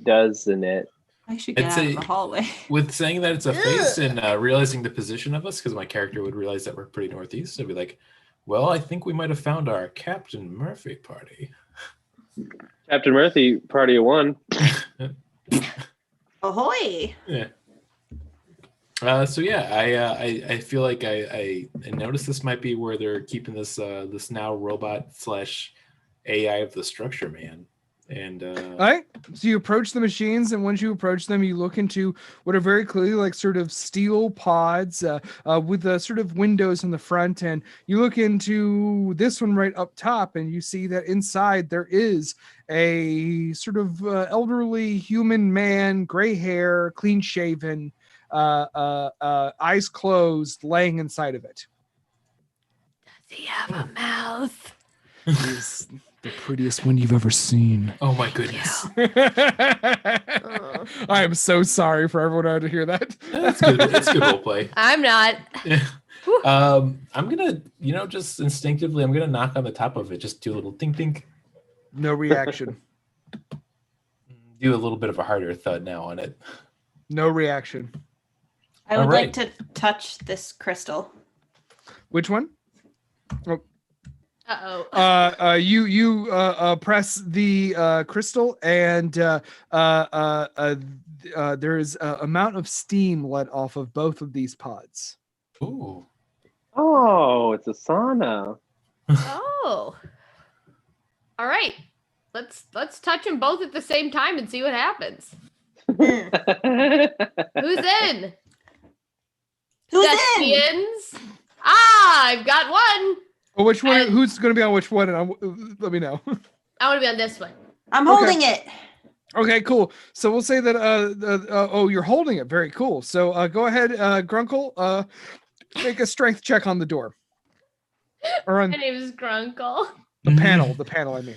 A: doesn't it?
E: I should get
F: I'd
E: out
F: say-
E: of the hallway.
F: with saying that it's a face and realizing the position of us, because my character would realize that we're pretty northeast, I'd be like, well, I think we might have found our Captain Murphy party.
A: Captain Murphy, party of one.
E: Ahoy!
F: Yeah. So yeah, I feel like I noticed this might be where they're keeping this this now robot / AI of the structure man, and
D: All right. So you approach the machines, and once you approach them, you look into what are very clearly like sort of steel pods with sort of windows in the front. And you look into this one right up top, and you see that inside there is a sort of elderly human man, gray hair, clean shaven, eyes closed, laying inside of it.
B: Does he have a mouth?
D: He's the prettiest one you've ever seen.
F: oh my goodness,
D: I am so sorry for everyone out to hear that.
F: that's good. That's good role play.
B: I'm not.
F: I'm gonna, just instinctively, I'm gonna knock on the top of it, just do a little ding ding,
D: No reaction.
F: do a little bit of a harder thud now on it.
D: No reaction.
E: I would
F: All
E: like to touch this crystal.
D: Which one? Oh,
B: Uh-oh.
D: You press the crystal, and there's an amount of steam let off of both of these pods.
F: Ooh.
A: Oh, it's a sauna.
B: Oh. All right. Let's touch them both at the same time and see what happens. Who's in?
E: Who's in?
B: Thespians? Ah, I've got one.
D: Oh, which one?
B: And-
D: Who's going to be on which one? And let me know.
B: I want to be on this one.
E: I'm holding it.
D: Okay, cool. So we'll say that. Oh, you're holding it. Very cool. So go ahead, Grunkle. Make a strength check on the door, or on
B: My name is Grunkle.
D: the panel. The panel, I mean.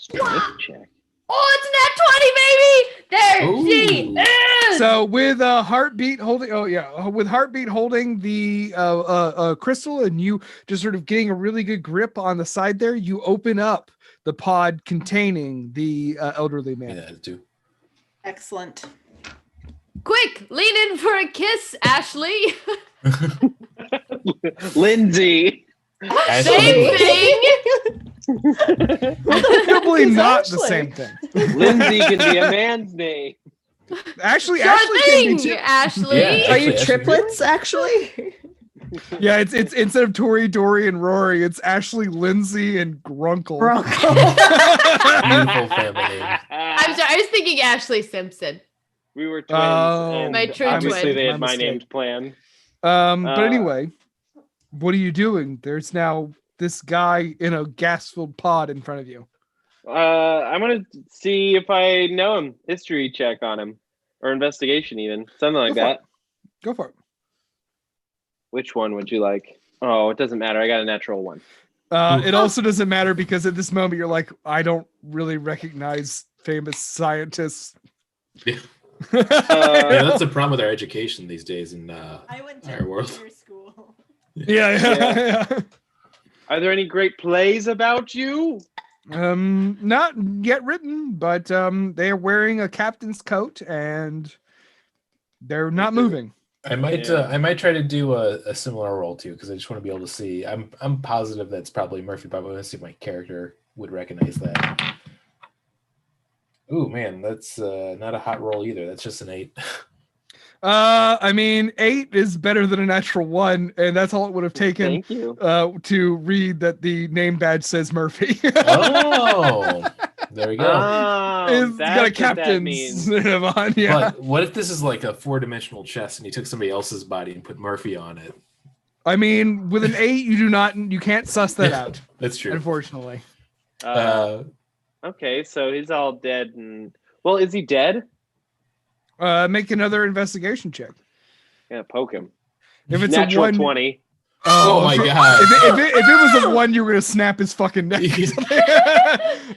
A: Strength check.
B: Oh, it's nat 20, baby. There she
F: Ooh.
B: is.
D: So with Heartbeat holding, with Heartbeat holding the crystal, and you just sort of getting a really good grip on the side there, you open up the pod containing the elderly man.
F: Yeah, do.
E: Excellent.
B: Quick, lean in for a kiss, Ashley.
A: Lindsay.
B: Same thing.
D: Probably
E: It's
D: not the
E: Ashley.
D: same thing.
A: Lindsay can be a man's name.
D: Actually,
B: Sure
D: Ashley can be
B: thing,
D: too.
B: Ashley.
F: Yeah.
E: Are
F: Actually,
E: you
F: Ashley.
E: triplets, actually?
D: Yeah, it's instead of Tori, Dory, and Rory, it's Ashley, Lindsay, and Grunkle.
F: Beautiful family name.
B: I'm sorry. I was thinking Ashley Simpson.
A: We were twins.
D: Oh,
A: and
B: My true
A: obviously
B: twin.
A: they had
D: My
A: my
D: mistake.
A: named plan.
D: But anyway, what are you doing? There's now this guy in a gas-filled pod in front of you.
A: I'm gonna see if I know him. History check on him, or investigation, even something like
D: Go for
A: that.
D: Go for it.
A: Which one would you like? Oh, it doesn't matter. I got a natural one.
D: It also doesn't matter because at this moment you're like, I don't really recognize famous scientists.
F: Yeah.
A: Uh,
F: Yeah, that's the problem with our education these days in
E: I went
F: Our world.
E: your school.
D: yeah.
A: Are there any great plays about you?
D: Not yet written, but they are wearing a captain's coat and they're not moving.
F: I might
A: Yeah.
F: I might try to do a similar role too, because I just want to be able to see. I'm positive that's probably Murphy, but I want to see if my character would recognize that. Ooh man, that's not a hot roll either. That's just an 8.
D: I mean, 8 is better than a natural 1, and that's all it would have taken
A: Thank you.
D: to read that the name badge says Murphy.
F: Oh, there we go.
A: Oh,
D: It's
A: that's
D: got a
A: what that
D: captain's
A: means.
D: name on, yeah.
F: But what if this is like a 4-dimensional chess and he took somebody else's body and put Murphy on it?
D: I mean, with an 8, you can't suss that out,
F: That's true.
D: unfortunately.
A: Okay, so he's all dead, and well, is he dead?
D: Make another investigation check.
A: Yeah, poke him.
D: If it's
A: Natural
D: a 1,
A: 20.
F: Oh my
D: okay.
F: God.
D: If it was a 1, you were gonna snap his fucking neck.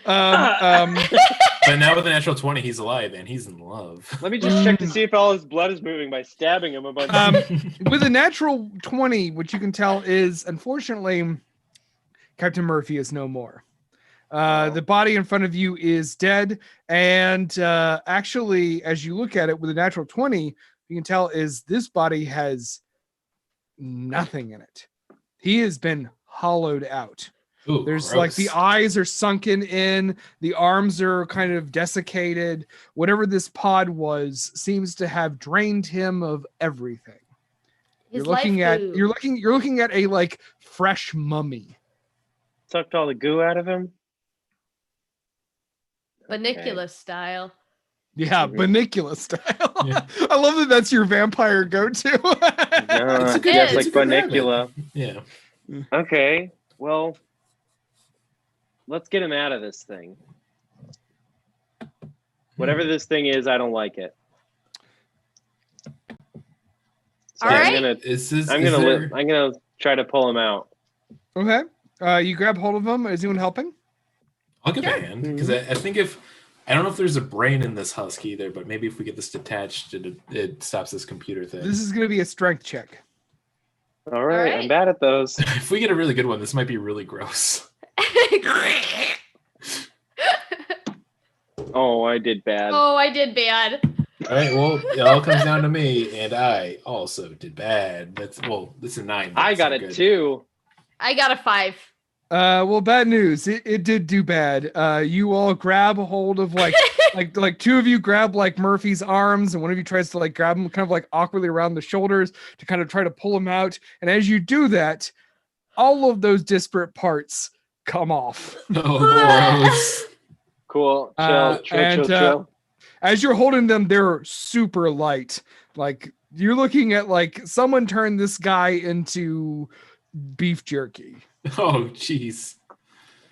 F: But now with a natural 20, he's alive and he's in love.
A: Let me just check to see if all his blood is moving by stabbing him a bunch.
D: With a natural 20, what you can tell is, unfortunately, Captain Murphy is no more. The body in front of you is dead, and actually, as you look at it with a natural 20, you can tell is this body has nothing in it. He has been hollowed out.
F: Ooh,
D: There's like the
F: gross.
D: eyes are sunken in, the arms are kind of desiccated. Whatever this pod was seems to have drained him of everything.
B: His
D: You're looking
B: life
D: at
B: food.
D: you're looking at a like fresh mummy.
A: Sucked all the goo out of him.
B: Baniculus style.
D: Yeah,
A: Mhm.
D: Banicula style.
F: Yeah.
D: I love that that's your vampire go-to.
F: It's a good-
A: Yes,
B: it's
A: like
F: a good rabbit.
A: Banicula.
F: Yeah.
A: Okay, well, let's get him out of this thing. Whatever this thing is, I don't like it. So
B: All right.
A: I'm gonna try to pull him out.
D: Okay. You grab hold of him. Is anyone helping?
F: I'll give
B: Sure.
F: a hand because I think I don't know if there's a brain in this husk either, but maybe if we get this detached, it stops this computer thing.
D: This is going to be a strength check.
A: All right,
B: right.
A: I'm bad at those.
F: If we get a really good one, this might be really gross.
A: Oh, I did bad.
B: Oh, I did bad.
F: All right, well, it all comes down to me, and I also did bad. This is a 9. but
A: I
F: it's
A: got
F: not
A: it
F: good.
A: too.
B: I got a 5.
D: Well, bad news. It did do bad. You all grab a hold of like two of you grab like Murphy's arms, and one of you tries to like grab him kind of like awkwardly around the shoulders to kind of try to pull him out. And as you do that, all of those disparate parts come off.
F: Oh, gross.
A: Cool. Chill.
D: As you're holding them, they're super light. Like you're looking at like someone turned this guy into beef jerky.
F: Oh, jeez.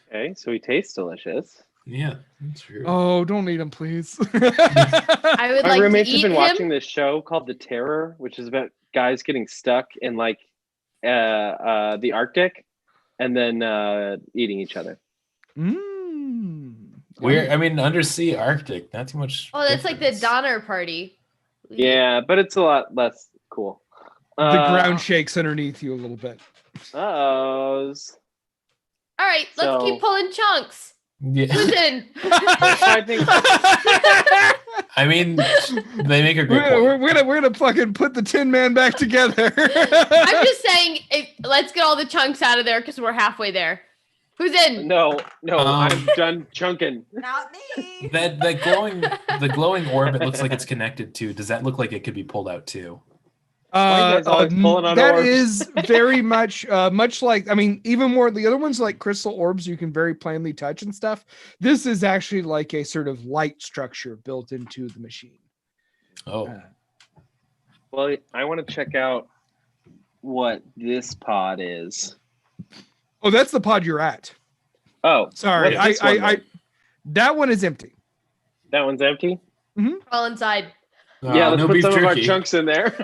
A: Okay, so he tastes delicious.
F: Yeah, that's true.
D: Oh, don't eat him, please.
B: I would
A: My
B: like to
A: roommates have
B: eat
A: been
B: him.
A: watching this show called The Terror, which is about guys getting stuck in like the Arctic and then eating each other.
F: Undersea Arctic, not too much.
B: Oh, that's like the
F: difference.
B: Donner Party.
A: Yeah, but it's a lot less cool.
D: The ground shakes underneath you a little bit.
A: Oh.
B: All right, let's
A: So-
B: keep pulling chunks.
F: Yeah.
B: Who's in?
A: I think
F: I mean, they make a great point.
D: We're gonna fucking put the Tin Man back together.
B: I'm just saying, let's get all the chunks out of there because we're halfway there. Who's in?
A: no, I'm done chunking.
E: Not me.
F: The glowing orb it looks like it's connected to. Does that look like it could be pulled out too?
A: Why you guys always pulling on
D: that
A: orbs?
D: is very much like, I mean, even more, the other ones like crystal orbs you can very plainly touch and stuff. This is actually like a sort of light structure built into the machine.
F: Oh,
A: Well, I want to check out what this pod is.
D: Oh, that's the pod you're at.
A: Oh,
D: Sorry,
A: what's this one then?
D: that one is empty.
A: That one's empty.
B: Crawl inside.
A: Yeah, let's
F: no
A: put
F: beef
A: some of our
F: jerky.
A: chunks in there.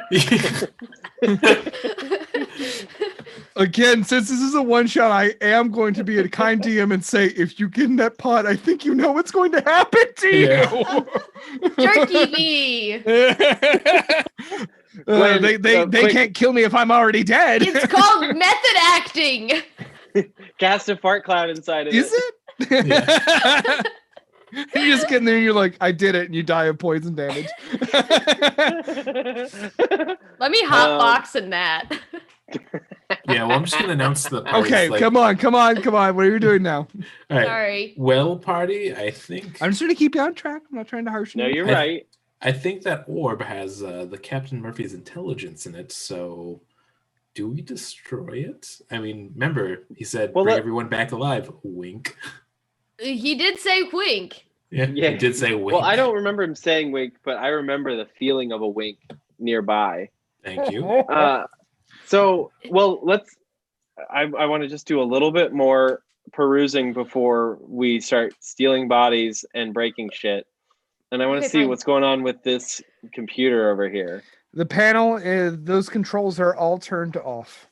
D: Again, since this is a one shot, I am going to be a kind DM and say, if you get in that pod, I think you know what's going to happen to you.
B: Jerky me.
D: They
A: quick-
D: can't kill me if I'm already dead.
B: It's called method acting.
A: Cast a fart cloud inside of
D: Is it? You just get in there and you're like, I did it, and you die of poison damage.
A: it.
B: Let me hotbox in that.
F: Yeah, well, I'm just gonna announce the parties,
D: Okay,
F: like,
D: come on. What are you doing now?
F: All right,
B: Sorry.
F: well, party. I think
D: I'm just trying to keep you on track. I'm not trying to harsh you.
A: No, you're
F: I-
A: right.
F: I think that orb has the Captain Murphy's intelligence in it. So, do we destroy it? I mean, remember he said
A: Well,
F: bring
A: let-
F: everyone back alive. Wink.
B: He did say wink.
F: Yeah,
A: Yeah.
F: he did say wink.
A: Well, I don't remember him saying wink, but I remember the feeling of a wink nearby.
F: Thank you.
A: Let's. I want to just do a little bit more perusing before we start stealing bodies and breaking shit. And I want to
B: Okay,
A: see
B: fine.
A: what's going on with this computer over here.
D: The panel, those controls are all turned off.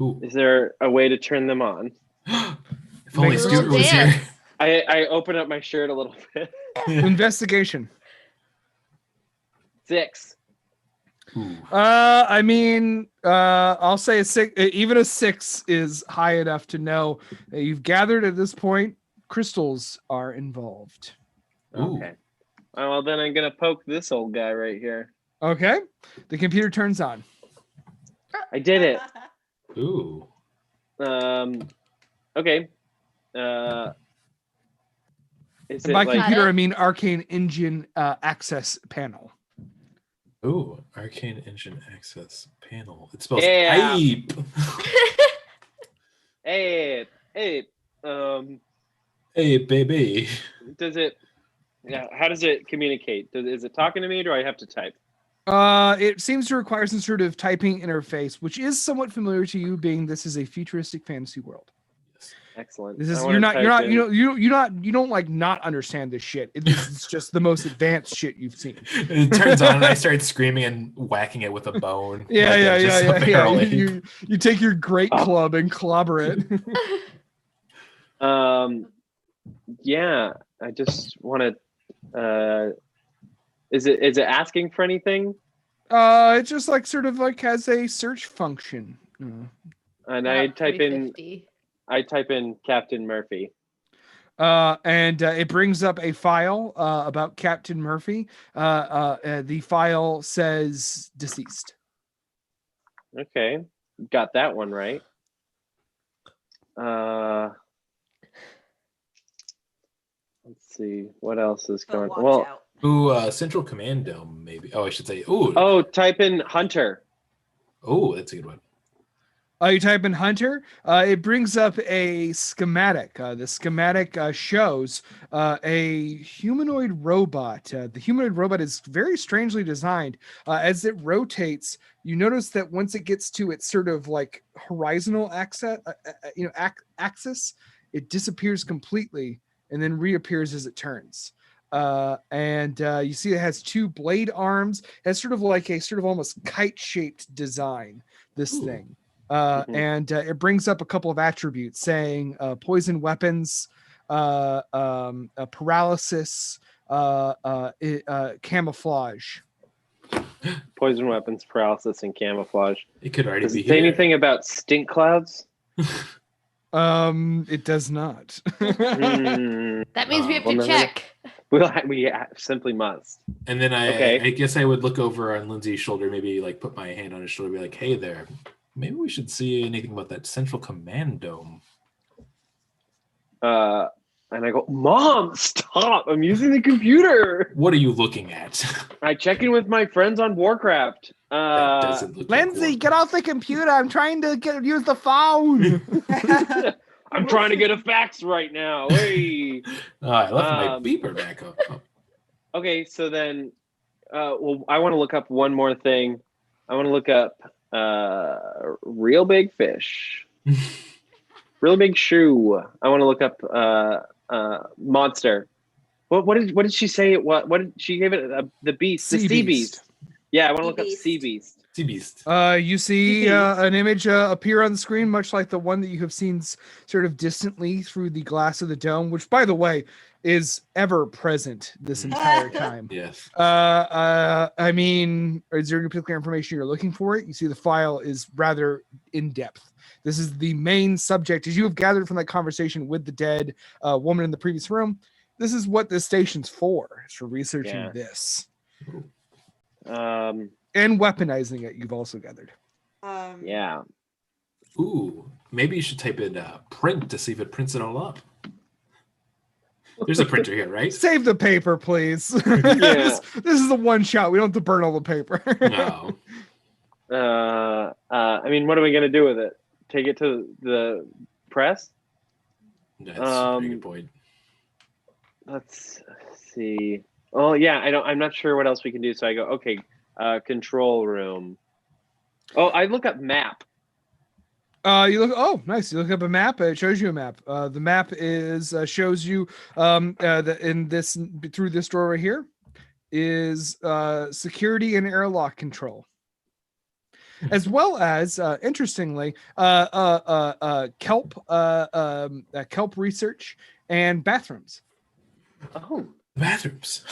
F: Ooh.
A: Is there a way to turn them on?
F: If only
D: Make a
F: Stuart
B: little
F: was here.
B: dance.
A: I open up my shirt a little bit.
D: Investigation.
A: 6.
F: Ooh.
D: I mean, I'll say a 6. Even a 6 is high enough to know that you've gathered at this point. Crystals are involved.
F: Ooh.
A: Okay. Well, then I'm gonna poke this old guy right here.
D: Okay. The computer turns on.
A: I did it.
F: Ooh.
A: Okay. Is
D: And
A: it
D: by
A: like
D: computer,
B: Got it.
D: I mean Arcane Engine access panel.
F: Ooh. Arcane Engine Access Panel. It spells
A: Yeah.
F: ape.
A: hey,
F: Hey, baby.
A: does it? Yeah. How does it communicate? Is it talking to me? Or do I have to type?
D: It seems to require some sort of typing interface, which is somewhat familiar to you, being this is a futuristic fantasy world.
A: Excellent.
D: This is
A: I wanna type in-
D: you don't like not understand this shit. It's just the most advanced shit you've seen.
F: It turns on and I start screaming and whacking it with a bone.
D: Yeah,
F: like just a barrel ape.
D: You take your great club and clobber it.
A: Yeah. I just want to. Is it asking for anything?
D: It just like sort of like has a search function.
A: And I
B: About
A: type in
B: 350.
A: Captain Murphy.
D: And it brings up a file about Captain Murphy. The file says deceased.
A: Okay, got that one right. Let's see what else is
E: But
A: going.
E: watch
A: Well,
E: out.
F: Ooh, Central Command Dome, maybe. Oh, I should say. Ooh.
A: oh, type in Hunter.
F: Oh, that's a good one.
D: You type in Hunter, it brings up a schematic. The schematic shows a humanoid robot. The humanoid robot is very strangely designed. As it rotates, you notice that once it gets to its sort of like horizontal axis, it disappears completely and then reappears as it turns. And you see it has two blade arms. It has sort of like a sort of almost kite-shaped design, this
F: Ooh.
D: thing.
A: Mhm.
D: And it brings up a couple of attributes saying poison weapons, paralysis, camouflage.
A: Poison weapons, paralysis, and camouflage.
F: It could already
A: Does
F: be
A: it say
F: here.
A: anything about stink clouds?
D: It does not.
A: Hmm.
B: That means we have
A: Well,
B: to
A: no, no, no.
B: check.
A: We simply must.
F: And then
A: Okay.
F: I guess I would look over on Lindsay's shoulder, maybe like put my hand on his shoulder, be like, "Hey there, maybe we should see anything about that Central Command Dome."
A: And I go, Mom, stop! I'm using the computer.
F: What are you looking at?
A: I check in with my friends on Warcraft.
F: That doesn't look like
D: Lindsay,
F: one.
D: get off the computer. I'm trying to use the phone.
A: I'm trying to get a fax right now. Hey.
F: Oh, I left my
A: Um,
F: beeper back up. Oh.
A: Okay, so then, well, I want to look up one more thing. I want to look up real big fish, real big shoe. I want to look up monster. What did she say? What did she give it? The beast, the sea beast. Yeah, I want to look up sea beast.
F: Sea Beast.
D: You see an image appear on the screen, much like the one that you have seen sort of distantly through the glass of the dome, which, by the way, is ever present this entire time.
F: Yes.
D: I mean, is there any particular information you're looking for? It. You see the file is rather in depth. This is the main subject, as you have gathered from that conversation with the dead woman in the previous room. This is what this station's for. It's for researching this and weaponizing it. You've also gathered.
A: Yeah.
F: Ooh, maybe you should type in print to see if it prints it all up. There's a printer here, right?
D: Save the paper, please.
A: Yeah.
D: This is the one shot. We don't have to burn all the paper.
F: No.
A: I mean, what are we gonna do with it? Take it to the press?
F: That's a pretty good point.
A: Let's see. Oh yeah, I'm not sure what else we can do. So I go, okay, control room. Oh, I look up map.
D: You look. Oh, nice. You look up a map. It shows you a map. The map is shows you in this through this door right here is security and airlock control, as well as interestingly kelp kelp research and bathrooms.
A: Oh,
F: Bathrooms.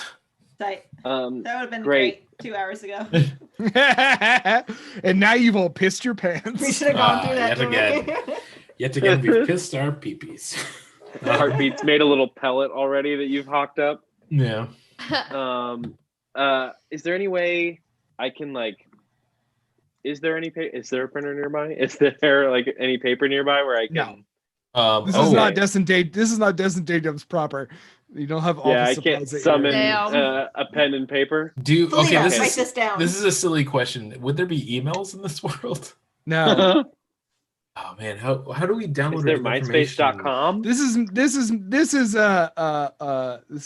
E: Tight.
A: that
E: would have been
A: great.
E: great 2 hours ago.
D: And now you've all pissed your
E: We
D: pants.
E: should have gone through that.
F: Yet again.
E: didn't we?
F: Yet again, we've pissed our peepees.
A: The heartbeat's made a little pellet already that you've hawked up.
F: Yeah.
A: Is there any way I can like? Is there any is there a printer nearby? Is there like any paper nearby where I can?
D: No. This
A: Oh,
D: is not
A: okay.
D: Destined Day. This is not Destined Day Dubs proper. You don't have all
A: Yeah,
D: the
A: I
D: supplies
A: can't
D: that you
A: summon
D: need.
B: Damn.
A: a pen and paper.
F: Do okay.
E: Felina,
F: This
E: write
F: is
E: this down.
F: this is a silly question. Would there be emails in this world?
D: No.
F: Oh man, how do we download
A: Is there
F: the information?
A: MySpace.com?
D: This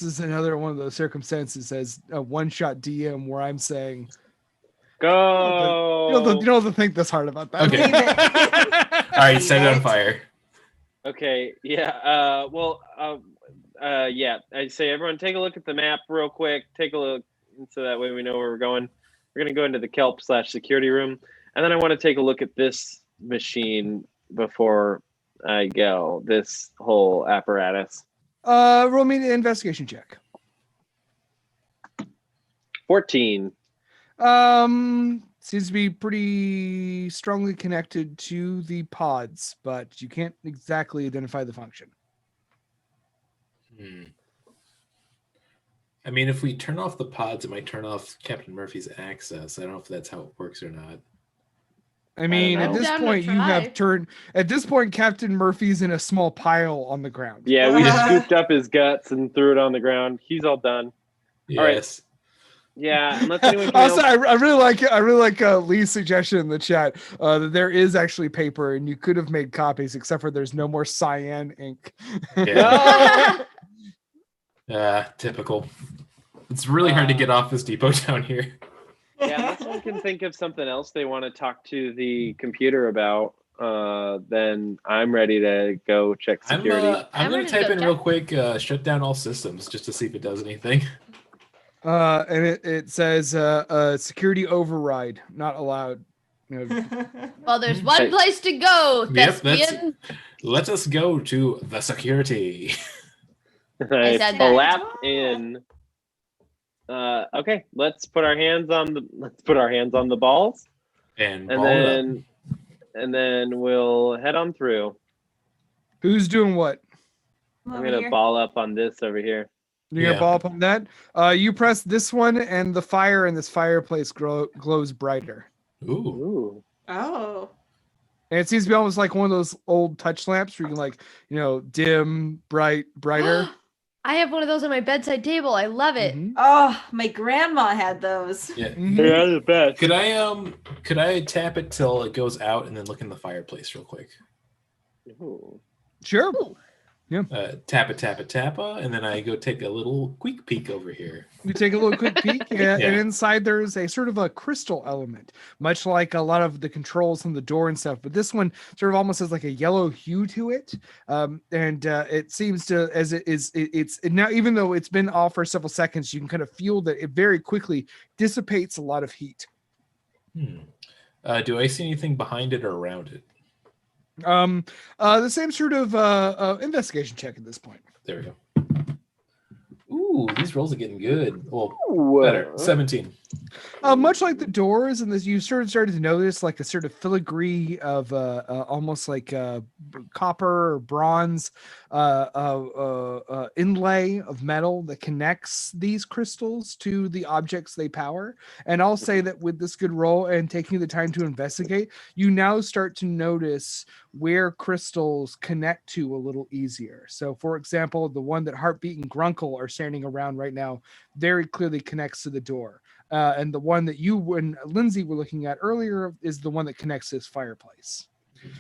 D: is another one of those circumstances as a one-shot DM where I'm saying
A: Go.
D: you don't have to think this hard about that.
F: Okay. All right, set it on fire.
A: Okay. Yeah. Yeah. I say everyone take a look at the map real quick. Take a look so that way we know where we're going. We're gonna go into the kelp/security room, and then I want to take a look at this machine before I go. This whole apparatus.
D: Roll me the investigation check.
A: 14.
D: Seems to be pretty strongly connected to the pods, but you can't exactly identify the function.
F: I mean, if we turn off the pods, it might turn off Captain Murphy's access. I don't know if that's how it works or not.
D: I mean, at
A: know.
D: this
B: Down to
D: point, you
B: try.
D: have turned. At this point, Captain Murphy's in a small pile on the ground.
A: Yeah, we scooped up his guts and threw it on the ground. He's all done. All right.
F: Yes.
A: Yeah, unless anyone can
D: Also,
A: help.
D: I really like Lee's suggestion in the chat that there is actually paper, and you could have made copies, except for there's no more cyan ink.
F: Yeah.
A: No!
F: Typical. It's really hard to get off this depot down here.
A: Yeah, unless someone can think of something else they want to talk to the computer about, then I'm ready to go check security.
F: I'm
B: I'm
F: going
B: ready
F: to
B: to
F: type
B: go
F: in real quick, shut down all systems just to see if it does anything.
D: And it says security override not allowed. You know,
B: Well, there's one place to go.
F: Yep,
B: Thespian.
F: Let us go to the security.
A: I
B: said that.
A: slap in. Okay, let's put our hands on the balls,
F: And
A: and
F: ball it up.
A: then we'll head on through.
D: who's doing what?
A: I'm gonna ball up on this over here.
D: You're gonna
F: Yeah.
D: ball up on that. You press this one, and the fire in this fireplace glows brighter.
F: Ooh.
A: Ooh.
E: Oh.
D: And it seems to be almost like one of those old touch lamps where you can, like, dim, brighter.
B: I have one of those on my bedside table. I love it.
D: Mhm.
E: Oh, my grandma had those.
F: Yeah.
D: Mhm.
A: They're the best.
F: Could I tap it till it goes out and then look in the fireplace real quick?
A: Ooh.
D: Sure.
B: Ooh.
F: Tap it, and then I go take a little quick peek over here.
D: You take a little quick peek, and
F: Yeah.
D: inside there's a sort of a crystal element, much like a lot of the controls on the door and stuff. But this one sort of almost has like a yellow hue to it, and it seems to, as it is, it's now, even though it's been off for several seconds, you can kind of feel that it very quickly dissipates a lot of heat.
F: Do I see anything behind it or around it?
D: The same sort of investigation check at this point.
F: There we go. Ooh, these rolls are getting good. Well,
A: Ooh.
F: better. 17.
D: Much like the doors, and this, you sort of started to notice like a sort of filigree of almost like copper or bronze inlay of metal that connects these crystals to the objects they power. And I'll say that with this good roll and taking the time to investigate, you now start to notice where crystals connect to a little easier. So, for example, the one that Heartbeat and Grunkle are standing around right now very clearly connects to the door. And the one that you and Lindsay were looking at earlier is the one that connects to this fireplace.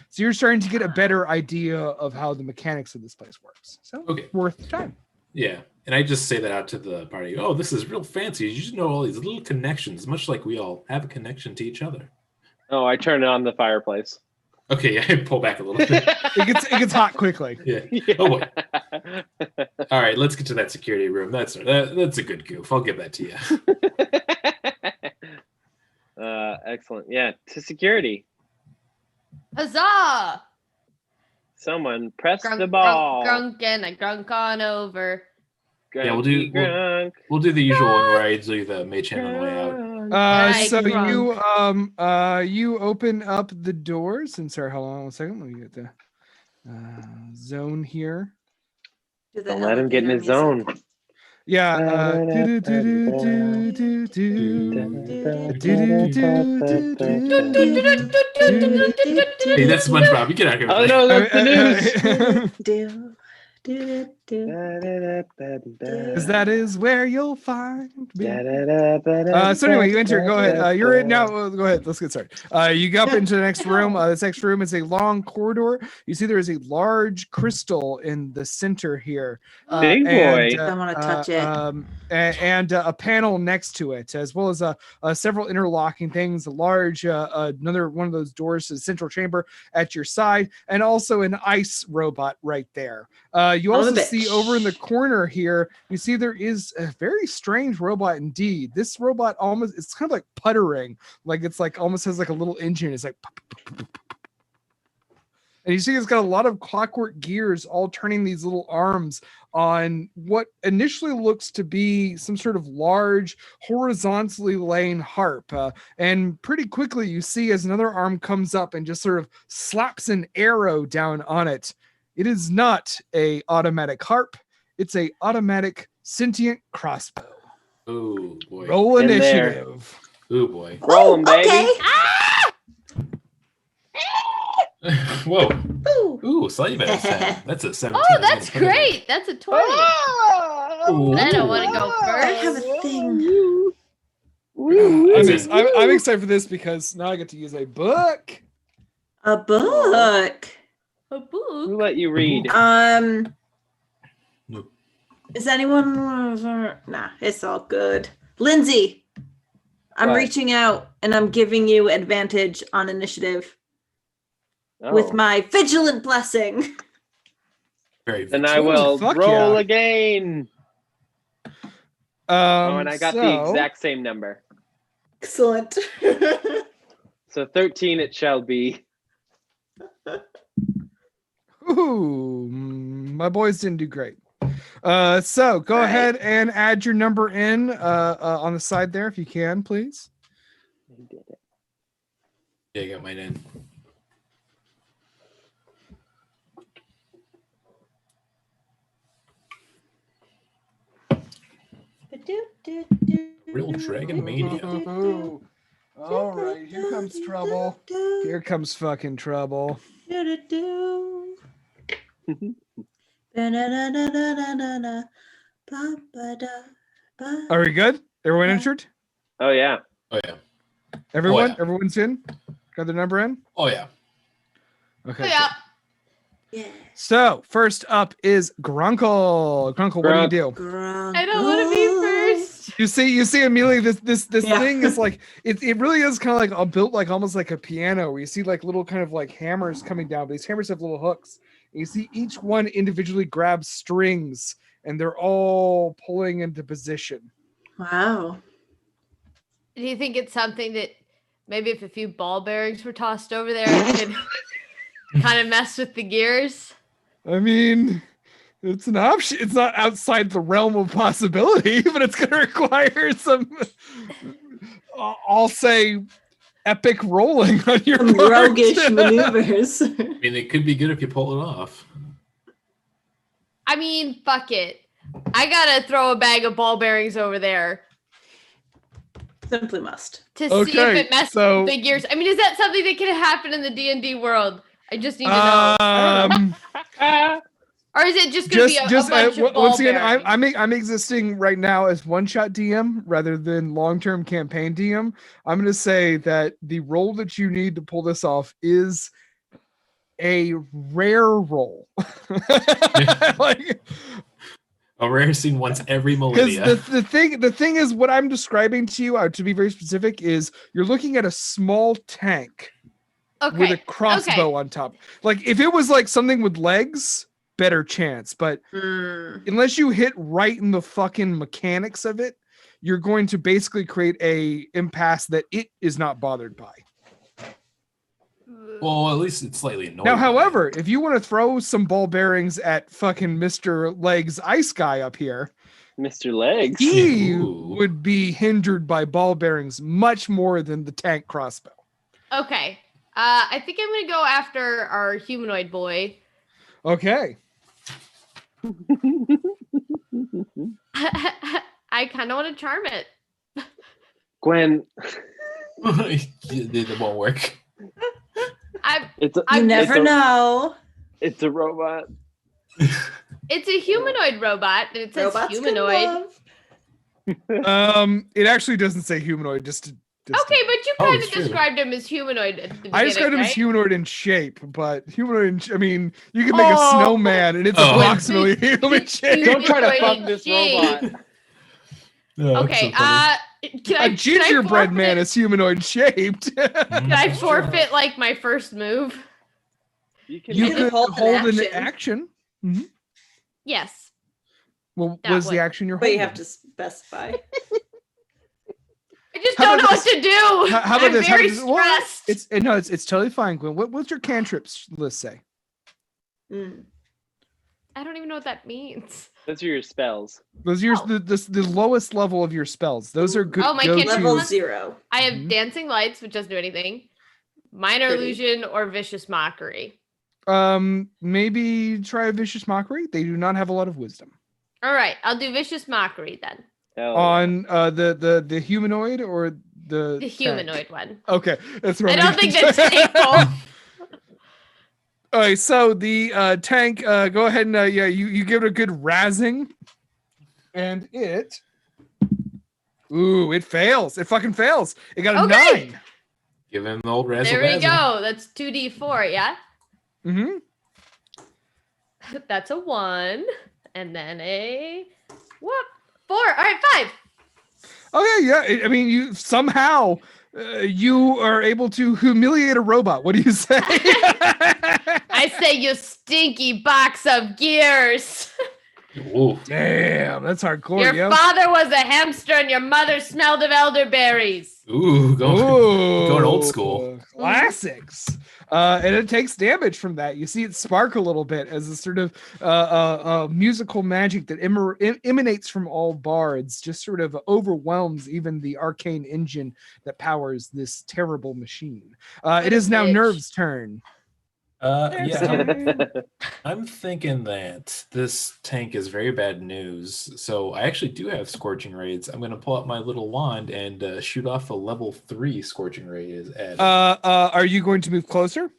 D: So you're starting to get a better idea of how the mechanics of this place works. So
F: Okay.
D: worth time.
F: Yeah. And I just say that out to the party. Oh, this is real fancy. You just know all these little connections, much like we all have a connection to each other.
A: Oh, I turn on the fireplace.
F: Okay, I pull back a little bit.
D: It gets hot quickly.
F: Yeah.
A: Yeah.
F: Oh, boy. All right, let's get to that security room. That's a good goof. I'll give that to you.
A: Excellent. Yeah, to security.
B: Huzzah!
A: Someone press
B: Grunk,
A: the ball.
B: grunk, and I grunk on over.
F: Yeah, we'll do-
A: Grunk,
F: We'll do the usual one where I do the mage hand on the way out.
A: grunk.
B: Right,
D: So
B: drunk.
D: you open up the doors and sorry, hold on 1 second. Let me get the zone here.
E: Do the
A: Don't let him get in his
E: elevator
A: zone.
D: Yeah.
F: Hey, that's SpongeBob. You get out of here.
A: Oh no, that's the news.
E: music.
D: Because that is where you'll find me. So anyway, you enter. Go ahead. You're in now. Go ahead. Let's get started. You go up into the next room. This next room is a long corridor. You see there is a large crystal in the center here.
A: Big boy.
E: I want to touch it.
D: And a panel next to it, as well as several interlocking things. A large, another one of those doors to the central chamber at your side, and also an ice robot right there. You also see over in the corner here, you see there is a very strange robot indeed. This robot almost, it's kind of like puttering, like it's like almost has like a little engine. It's like, and you see it's got a lot of clockwork gears all turning these little arms on what initially looks to be some sort of large horizontally laying harp. And pretty quickly you see as another arm comes up and just sort of slaps an arrow down on it. It is not a automatic harp. It's a automatic sentient crossbow.
F: Oh boy.
D: Roll
A: In there.
D: initiative.
F: Oh boy.
A: Roll 'em, baby.
E: Okay.
F: Whoa.
E: Ooh.
F: Ooh, slightly better than 10. That's a 17.
B: Oh, that's great. That's a 20.
F: Ooh.
B: I don't want to go
E: I have
B: first.
E: a thing.
C: I'm excited for this because now I get to use a book.
E: A book.
B: A book.
A: Who let you read?
F: No.
E: Is anyone? Nah, it's all good. Lindsay, I'm
A: What?
E: reaching out and I'm giving you advantage on initiative with
A: Oh.
E: my vigilant blessing.
F: Very
A: Then I
C: Ooh,
A: will
C: fuck
A: roll
C: yeah.
A: again. And I got the exact same number.
E: Excellent.
A: So 13 it shall be.
D: Ooh, my boys didn't do great. So go
E: Right.
D: ahead and add your number in on the side there if you can, please.
A: I did it.
F: Yeah, I got mine in. Real Dragon Mania.
D: All right, here comes trouble. Here comes fucking trouble. Are we good? Everyone
E: Yeah.
D: entered?
A: Oh yeah.
F: Oh yeah.
D: Everyone?
F: yeah.
D: Everyone's in? Got their number in?
F: Oh yeah.
D: Okay.
B: Yeah.
E: Yeah.
D: So first up is Grunkle. Grunkle, what do you do?
B: I don't want to be first.
D: You see immediately this
E: Yeah.
D: thing is like it really is kind of like built like almost like a piano where you see like little kind of like hammers coming down, but these hammers have little hooks. And you see each one individually grabs strings and they're all pulling into position.
E: Wow.
B: Do you think it's something that maybe if a few ball bearings were tossed over there, it could kind of mess with the gears?
D: I mean, it's an option. It's not outside the realm of possibility, but it's going to require some, I'll say, epic rolling on your
E: Some
D: part.
E: roguish maneuvers.
F: I mean, it could be good if you pull it off.
B: I mean, fuck it. I gotta throw a bag of ball bearings over there
E: Simply must.
B: to see if
D: Okay,
B: it messes
D: so-
B: with the gears. I mean, is that something that can happen in the D&D world? I just need to know. Or is it just gonna be a bunch of ball
D: once again,
B: bearings?
D: I'm existing right now as one shot DM rather than long term campaign DM. I'm going to say that the roll that you need to pull this off is a rare roll. Like,
F: A rare scene once every
D: because
F: millennia.
D: the thing is, what I'm describing to you, to be very specific, is you're looking at a small tank with a
B: Okay.
D: crossbow on top. Like if it was like something with legs, better chance. But unless you hit right in the fucking mechanics of it, you're going to basically create a impasse that it is not bothered by.
F: Well, at least it's slightly annoying.
D: Now, however, if you want to throw some ball bearings at fucking Mr. Legs Ice Guy up here,
A: Mr. Legs.
D: he
F: Ooh.
D: would be hindered by ball bearings much more than the tank crossbow.
B: Okay. I think I'm gonna go after our humanoid boy.
D: Okay.
B: I kind of want to charm it.
A: Gwen,
F: It won't work.
A: it's a,
E: You never
A: it's a,
E: know.
A: It's a robot.
B: It's a humanoid robot, and it says
E: Robots can
B: humanoid.
E: love.
D: It actually doesn't say humanoid. Just
B: Okay, but you
F: Oh,
B: kind
F: it's
B: of
F: true.
B: described him as humanoid at the beginning,
D: I described him as
B: right?
D: humanoid in shape, but humanoid. I mean, you can make a
A: Oh.
D: snowman, and it's
F: Oh.
D: approximately human shape.
A: Don't try to
B: Humanoid
A: fuck this
B: shape.
A: robot.
B: Okay, can I
D: A gingerbread man
B: forfeit-
D: is humanoid shaped.
B: Can I forfeit like my first move?
A: You can
D: You
E: can
D: could
E: hold
D: hold
E: an
D: an
E: action.
D: action.
B: Yes.
D: Well,
B: That
D: was
B: way.
D: the action you're
E: But
D: holding?
E: you have to specify.
B: I just
D: How
B: don't know
D: about
B: what to do.
D: How about
B: I'm
D: this? How
B: very
D: about this? Well,
B: stressed.
D: it's totally fine, Gwen. What's your cantrips list say?
E: Mm.
B: I don't even know what that means.
A: Those are your spells.
D: Those are your,
B: Oh.
D: the lowest level of your spells. Those are good.
B: Oh, my
D: go-tos.
B: cantrip
E: Level
B: list?
E: 0.
B: I have
D: Mhm.
B: dancing lights, which doesn't do anything. Minor
E: Pretty.
B: illusion or vicious mockery.
D: Maybe try a vicious mockery. They do not have a lot of wisdom
B: All right, I'll do vicious mockery then.
A: Hell
D: on the humanoid or the
B: The
D: tank?
B: humanoid one.
D: Okay, that's right.
B: I don't think that's hateful.
D: All right, so the tank, go ahead and you give it a good razzing, and it fails. It fucking fails. It got a
B: Okay.
D: 9.
F: Give him the old razzle
B: There we
F: dazzle.
B: go. That's 2d4, yeah?
D: Mm-hmm.
B: That's a 1. And then a 4. All right, 5.
D: Okay, yeah. I mean, you somehow you are able to humiliate a robot. What do you say?
B: I say, you stinky box of gears.
F: Ooh.
D: Damn, that's hardcore.
B: Your
D: yo.
B: father was a hamster and your mother smelled of elderberries.
F: Ooh, going old
D: Ooh,
F: school.
D: Classics. And it takes damage from that. You see it spark a little bit as a sort of musical magic that emanates from all bards, just sort of overwhelms even the arcane engine that powers this terrible machine. It
B: a
D: is now
B: bitch.
D: Nerve's turn.
F: Yeah, I'm thinking that this tank is very bad news. So I actually do have Scorching Rays. I'm going to pull out my little wand and shoot off a level 3 Scorching Ray.
D: Are you going to move closer?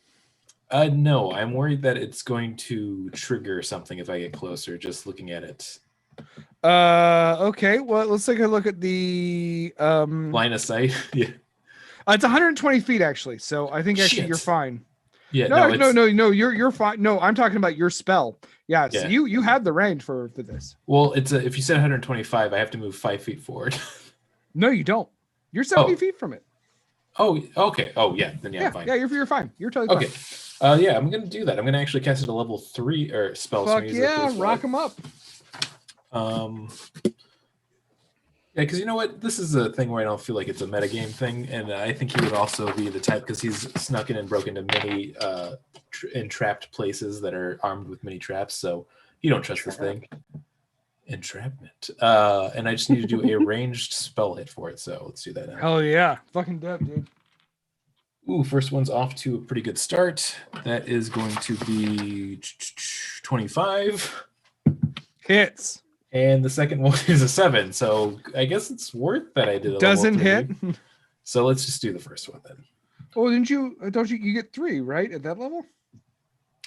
F: No, I'm worried that it's going to trigger something if I get closer, just looking at it.
D: Okay. Well, let's take a look at the
F: Line of sight. Yeah.
D: It's 120 feet actually, so I think actually
F: Shit.
D: you're fine.
F: Yeah.
D: No, you're fine. No, I'm talking about your spell. Yeah, so
F: Yeah.
D: you have the range for this.
F: Well, if you said 125, I have to move 5 feet forward.
D: No, you don't. You're 70
F: Oh.
D: feet from it.
F: Oh, okay. Oh, yeah. Then yeah, I'm fine.
D: Yeah, you're fine. You're totally
F: Okay.
D: fine.
F: Yeah, I'm gonna do that. I'm gonna actually cast it a level 3 or spell. so I'm
D: Fuck
F: gonna use it
D: yeah,
F: for
D: rock them up.
F: Yeah, because you know what? This is a thing where I don't feel like it's a metagame thing, and I think he would also be the type because he's snuck in and broken into many entrapped places that are armed with many traps. So you don't trust this thing. Entrapment. And I just need to do a ranged spell hit for it. So let's do that now.
D: Hell yeah, fucking dope, dude.
F: Ooh, first one's off to a pretty good start. That is going to be 25.
D: Hits.
F: And the second one is a 7. So I guess it's worth that I did a level
D: Doesn't
F: 3.
D: hit.
F: So let's just do the first one then.
D: Oh, don't you get 3, right? At that level?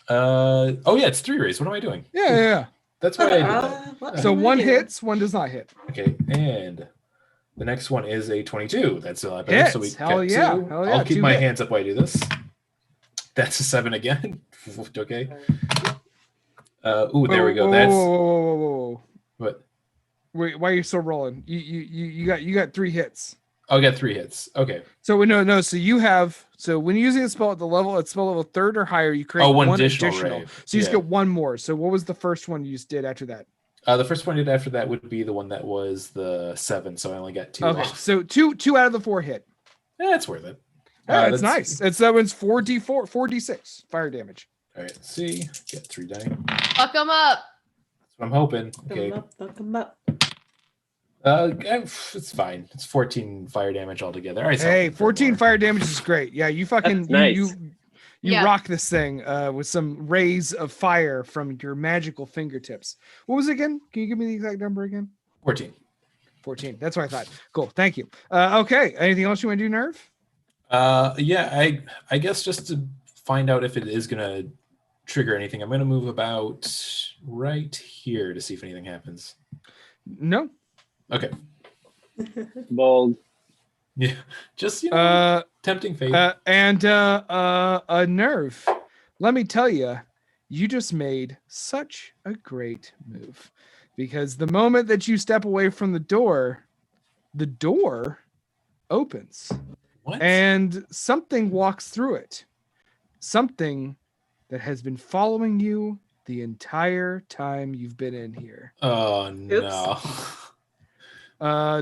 F: Oh yeah, it's 3 rays. What am I doing?
D: Yeah.
F: That's why I did that.
E: What
D: So
E: am I
D: one
E: doing?
D: hits, one does not hit.
F: Okay, and the next one is a 22. That's a lot better. So we
D: Hits. Hell
F: got
D: yeah.
F: 2.
D: Hell yeah,
F: I'll keep
D: 2
F: my
D: hit.
F: hands up while I do this. That's a 7 again. Okay. Ooh, there we go. That's
D: Whoa.
F: what.
D: Wait, why are you still rolling? You got 3 hits.
F: Oh, I got 3 hits. Okay.
D: So no. So when you're using a spell at spell level 3rd or higher, you create
F: one
D: one
F: additional
D: additional.
F: ray.
D: So you just
F: Yeah.
D: get one more. So what was the first one you just did after that?
F: The first one I did after that would be the one that was the 7. So I only got 2
D: Okay,
F: off.
D: so two out of the 4 hit.
F: That's worth it.
D: Yeah, it's
F: that's-
D: nice. That one's 4d4, 4d6 fire damage.
F: All right. Let's see. Get 3 die. That's
B: Fuck them up.
F: what I'm hoping.
E: Fuck 'em
F: Okay.
E: up, fuck 'em up.
F: It's fine. It's 14 fire damage altogether. All right,
D: Hey, 14 fire damage is great. Yeah, you fucking
A: That's nice.
D: you
B: Yeah.
D: rock this thing with some rays of fire from your magical fingertips. What was it again? Can you give me the exact number again?
F: 14.
D: 14. That's what I thought. Cool. Thank you. Okay. Anything else you want to do, Nerve?
F: Yeah, I guess just to find out if it is gonna trigger anything, I'm gonna move about right here to see if anything happens.
D: No.
F: Okay.
A: Bold.
F: Yeah. Just tempting fate.
D: And a Nerve. Let me tell you, you just made such a great move because the moment that you step away from the door opens
F: What?
D: and something walks through it. Something that has been following you the entire time you've been in here.
F: Oh no.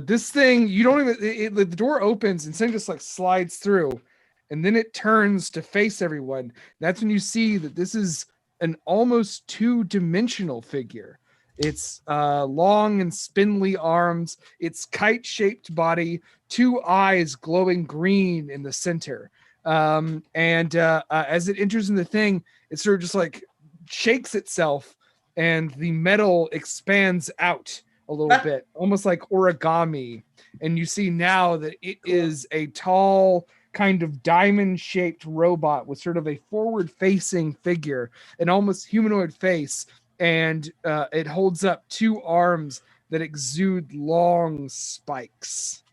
D: This thing, you don't even, the door opens and something just like slides through and then it turns to face everyone. That's when you see that this is an almost 2-dimensional figure. It's long and spindly arms, its kite-shaped body, 2 eyes glowing green in the center. As it enters in the thing, it sort of just like shakes itself and the metal expands out a little bit, almost like origami. And you see now that it is a tall, kind of diamond-shaped robot with sort of a forward-facing figure, an almost humanoid face, and it holds up 2 arms that exude long spikes.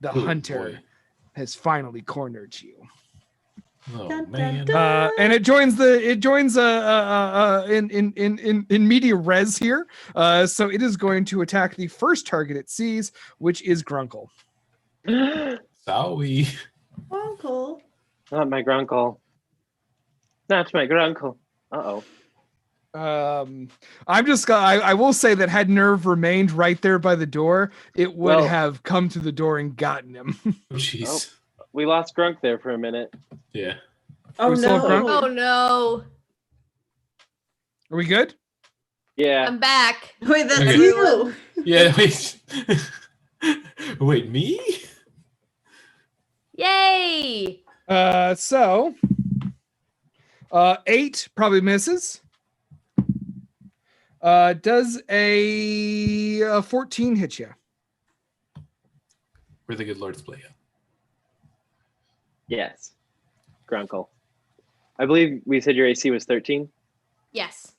D: The
F: Oh,
D: hunter
F: boy.
D: has finally cornered you.
F: Oh
E: Dun, dun,
F: man.
E: dun.
D: And it joins in media res here. So it is going to attack the first target it sees, which is Grunkle.
F: Sorry.
E: Uncle.
A: Not my grunkle. Not my grunkle. Uh-oh.
D: I will say that had Nerve remained right there by the door, it would
A: Well-
D: have come to the door and gotten him.
F: Oh jeez.
A: We lost Grunk there for a minute.
F: Yeah.
E: Oh
D: we still have Grunk?
E: no.
B: Oh no.
D: Are we good?
A: Yeah.
B: I'm back.
E: Wait, that's
F: Okay.
E: you.
F: Yeah. Wait. Wait, me?
B: Yay.
D: So 8 probably misses. Does a 14 hit you?
F: Where the good lords play at.
A: Yes. Grunkle. I believe we said your AC was 13.
B: Yes.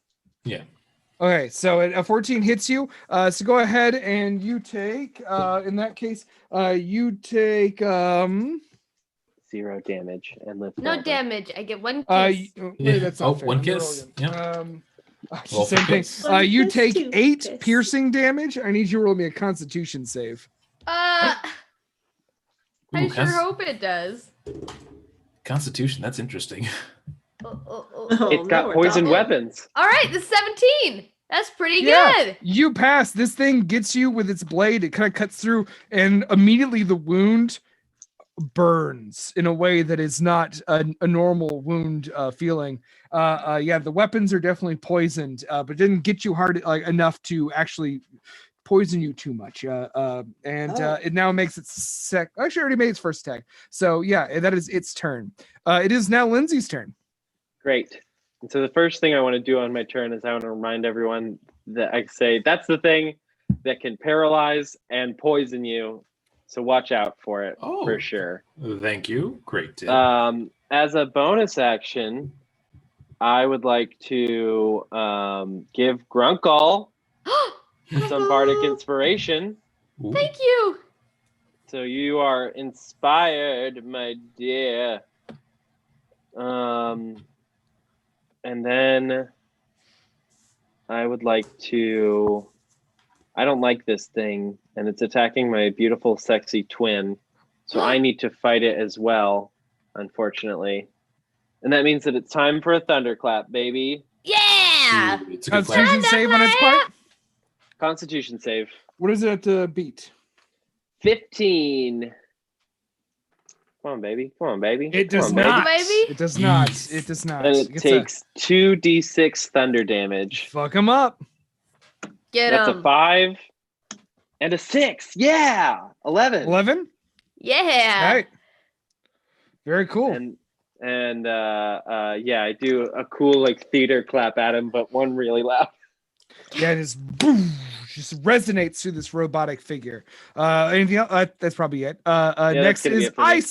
D: Okay, so a 14 hits you. So go ahead and you take. In that case, you take.
A: 0 damage and lift.
B: No
A: over.
B: damage. I get 1 kiss.
D: Wait,
F: Yeah.
D: that's not
F: Oh,
D: fair.
F: one
D: Let me roll
F: kiss.
D: again.
F: Yeah.
D: Same
F: Roll for
D: thing.
F: kiss.
D: You
E: 1 kiss,
D: take
E: 2
D: 8
E: kiss.
D: piercing damage. I need you to roll me a Constitution save.
B: I
F: Ooh,
B: sure hope it does.
F: Constitution. That's interesting.
B: Oh.
E: Oh,
A: It's
E: now
A: got
E: we're
A: poison
E: talking.
A: weapons.
B: All right, the 17. That's pretty
D: Yeah.
B: good.
D: You pass. This thing gets you with its blade. It kind of cuts through, and immediately the wound burns in a way that is not a normal wound feeling. Yeah, the weapons are definitely poisoned, but it didn't get you hard enough to actually poison you too much. It now makes its actually already made its first attack. So yeah, that is its turn. It is now Lindsay's turn.
A: Great. And so the first thing I want to do on my turn is I want to remind everyone that I say that's the thing that can paralyze and poison you. So watch out for it
F: Oh.
A: for sure.
F: Thank you. Great tip.
A: As a bonus action, I would like to give Grunkle some bardic inspiration.
F: Ooh.
B: Thank you.
A: So you are inspired, my dear. And then I would like to. I don't like this thing, and it's attacking my beautiful, sexy twin. So I need to fight it as well, unfortunately. And that means that it's time for a thunderclap, baby.
B: Yeah.
F: Ooh, it's a good clap.
D: Constitution save on its part.
A: Constitution save.
D: What is it beat?
A: 15. Come on, baby. Come on, baby.
D: It
A: Come
D: does
A: on,
D: not.
B: baby.
D: It does not.
F: Jeez.
D: It does not.
A: And
D: It
A: it
D: gets
A: takes 2d6 thunder damage.
D: fuck him up.
B: Get
A: That's
B: him.
A: a 5 and a 6. Yeah. 11.
D: 11.
B: Yeah.
D: All right. Very cool.
A: And yeah, I do a cool like theater clap at him, but one really loud.
D: Yeah, it is boom, just resonates through this robotic figure. Anything else? That's probably it.
A: that's
D: Next
A: gonna be
D: is
A: it for me.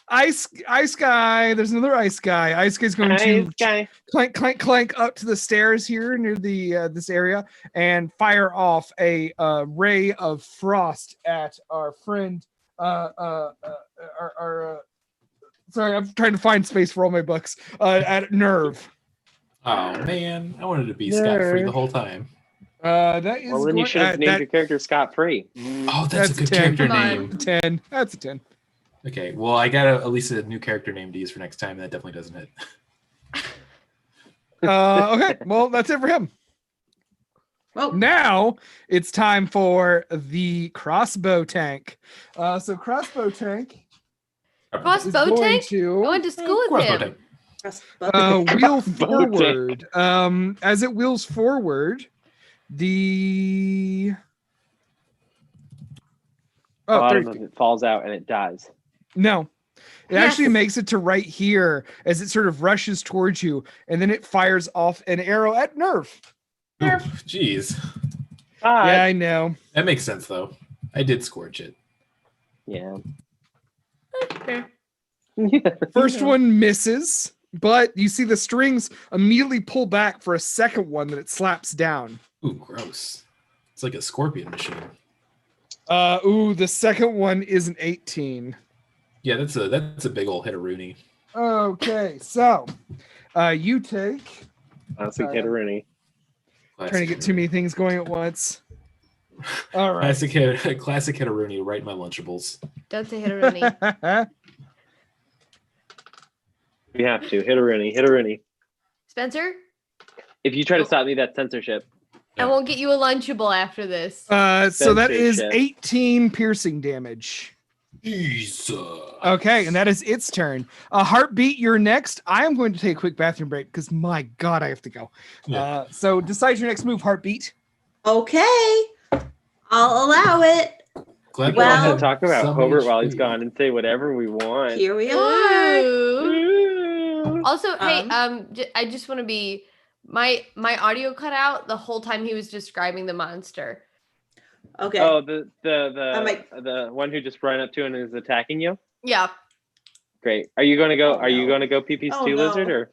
D: Ice guy. There's another ice guy. Ice guy's going to
A: Guy.
D: clank up to the stairs here near the this area and fire off a ray of frost at our friend. Sorry, I'm trying to find space for all my books. At Nerve.
F: Oh man, I wanted to be scot free the whole time.
D: That is.
A: Well, then you should have named your character Scott Free.
F: Oh, that's a good
D: 10.
F: character
B: Come on.
F: name.
D: 10. That's a 10.
F: Okay, well, I got at least a new character name to use for next time, and that definitely doesn't hit.
D: Okay, well, that's it for him.
E: Oh,
D: Now it's time for the crossbow tank. So crossbow tank is
B: Crossbow
D: going
B: tank? I
D: to
B: went to school with
F: Crossbow
B: him.
F: tank.
D: wheel
A: Crossbow tank.
D: forward. As it wheels forward, the
A: Bottom
D: 30
A: of it falls out and it dies.
D: No. It
B: Yes.
D: actually makes it to right here as it sort of rushes towards you, and then it fires off an arrow at Nerve.
F: Ooh, Jeez,
D: Yeah, I know.
F: that makes sense though. I did scorch it.
A: Yeah.
B: Fair.
D: First one misses, but you see the strings immediately pull back for a second one that it slaps down.
F: Ooh, gross. It's like a scorpion machine.
D: The second one is an 18.
F: Yeah, that's a big old hit of Rooney.
D: Okay, so you take.
A: Classic Hitteroonie.
D: Trying to get too many things going at once. All right.
F: Classic hit of Rooney right in my Lunchables.
B: Don't say Hitteroonie.
A: We have to. Hitteroonie.
B: Spencer,
A: If you try to stop me, that's censorship.
B: I won't get you a Lunchable after this.
D: So that is
A: Censorship.
D: 18 piercing damage.
F: Jesus.
D: Okay, and that is its turn. Heartbeat, you're next. I am going to take a quick bathroom break because my God, I have to go.
F: Yeah.
D: So decide your next move, Heartbeat.
E: Okay, I'll allow it.
F: Glad
A: We
F: we all
A: don't have
F: had
A: to talk about
F: some
A: Hobart while he's
F: HP.
A: gone and say whatever we want.
E: Here we are.
B: Ooh. Also, hey,
E: Um,
B: I just want to be my audio cut out the whole time he was describing the monster.
E: Okay.
A: Oh,
E: like-
A: the one who just ran up to and is attacking you.
B: Yeah.
A: Great. Are you gonna go?
E: Oh,
A: Are you
E: no.
A: gonna go PP
E: Oh,
A: stew
E: no.
A: lizard or?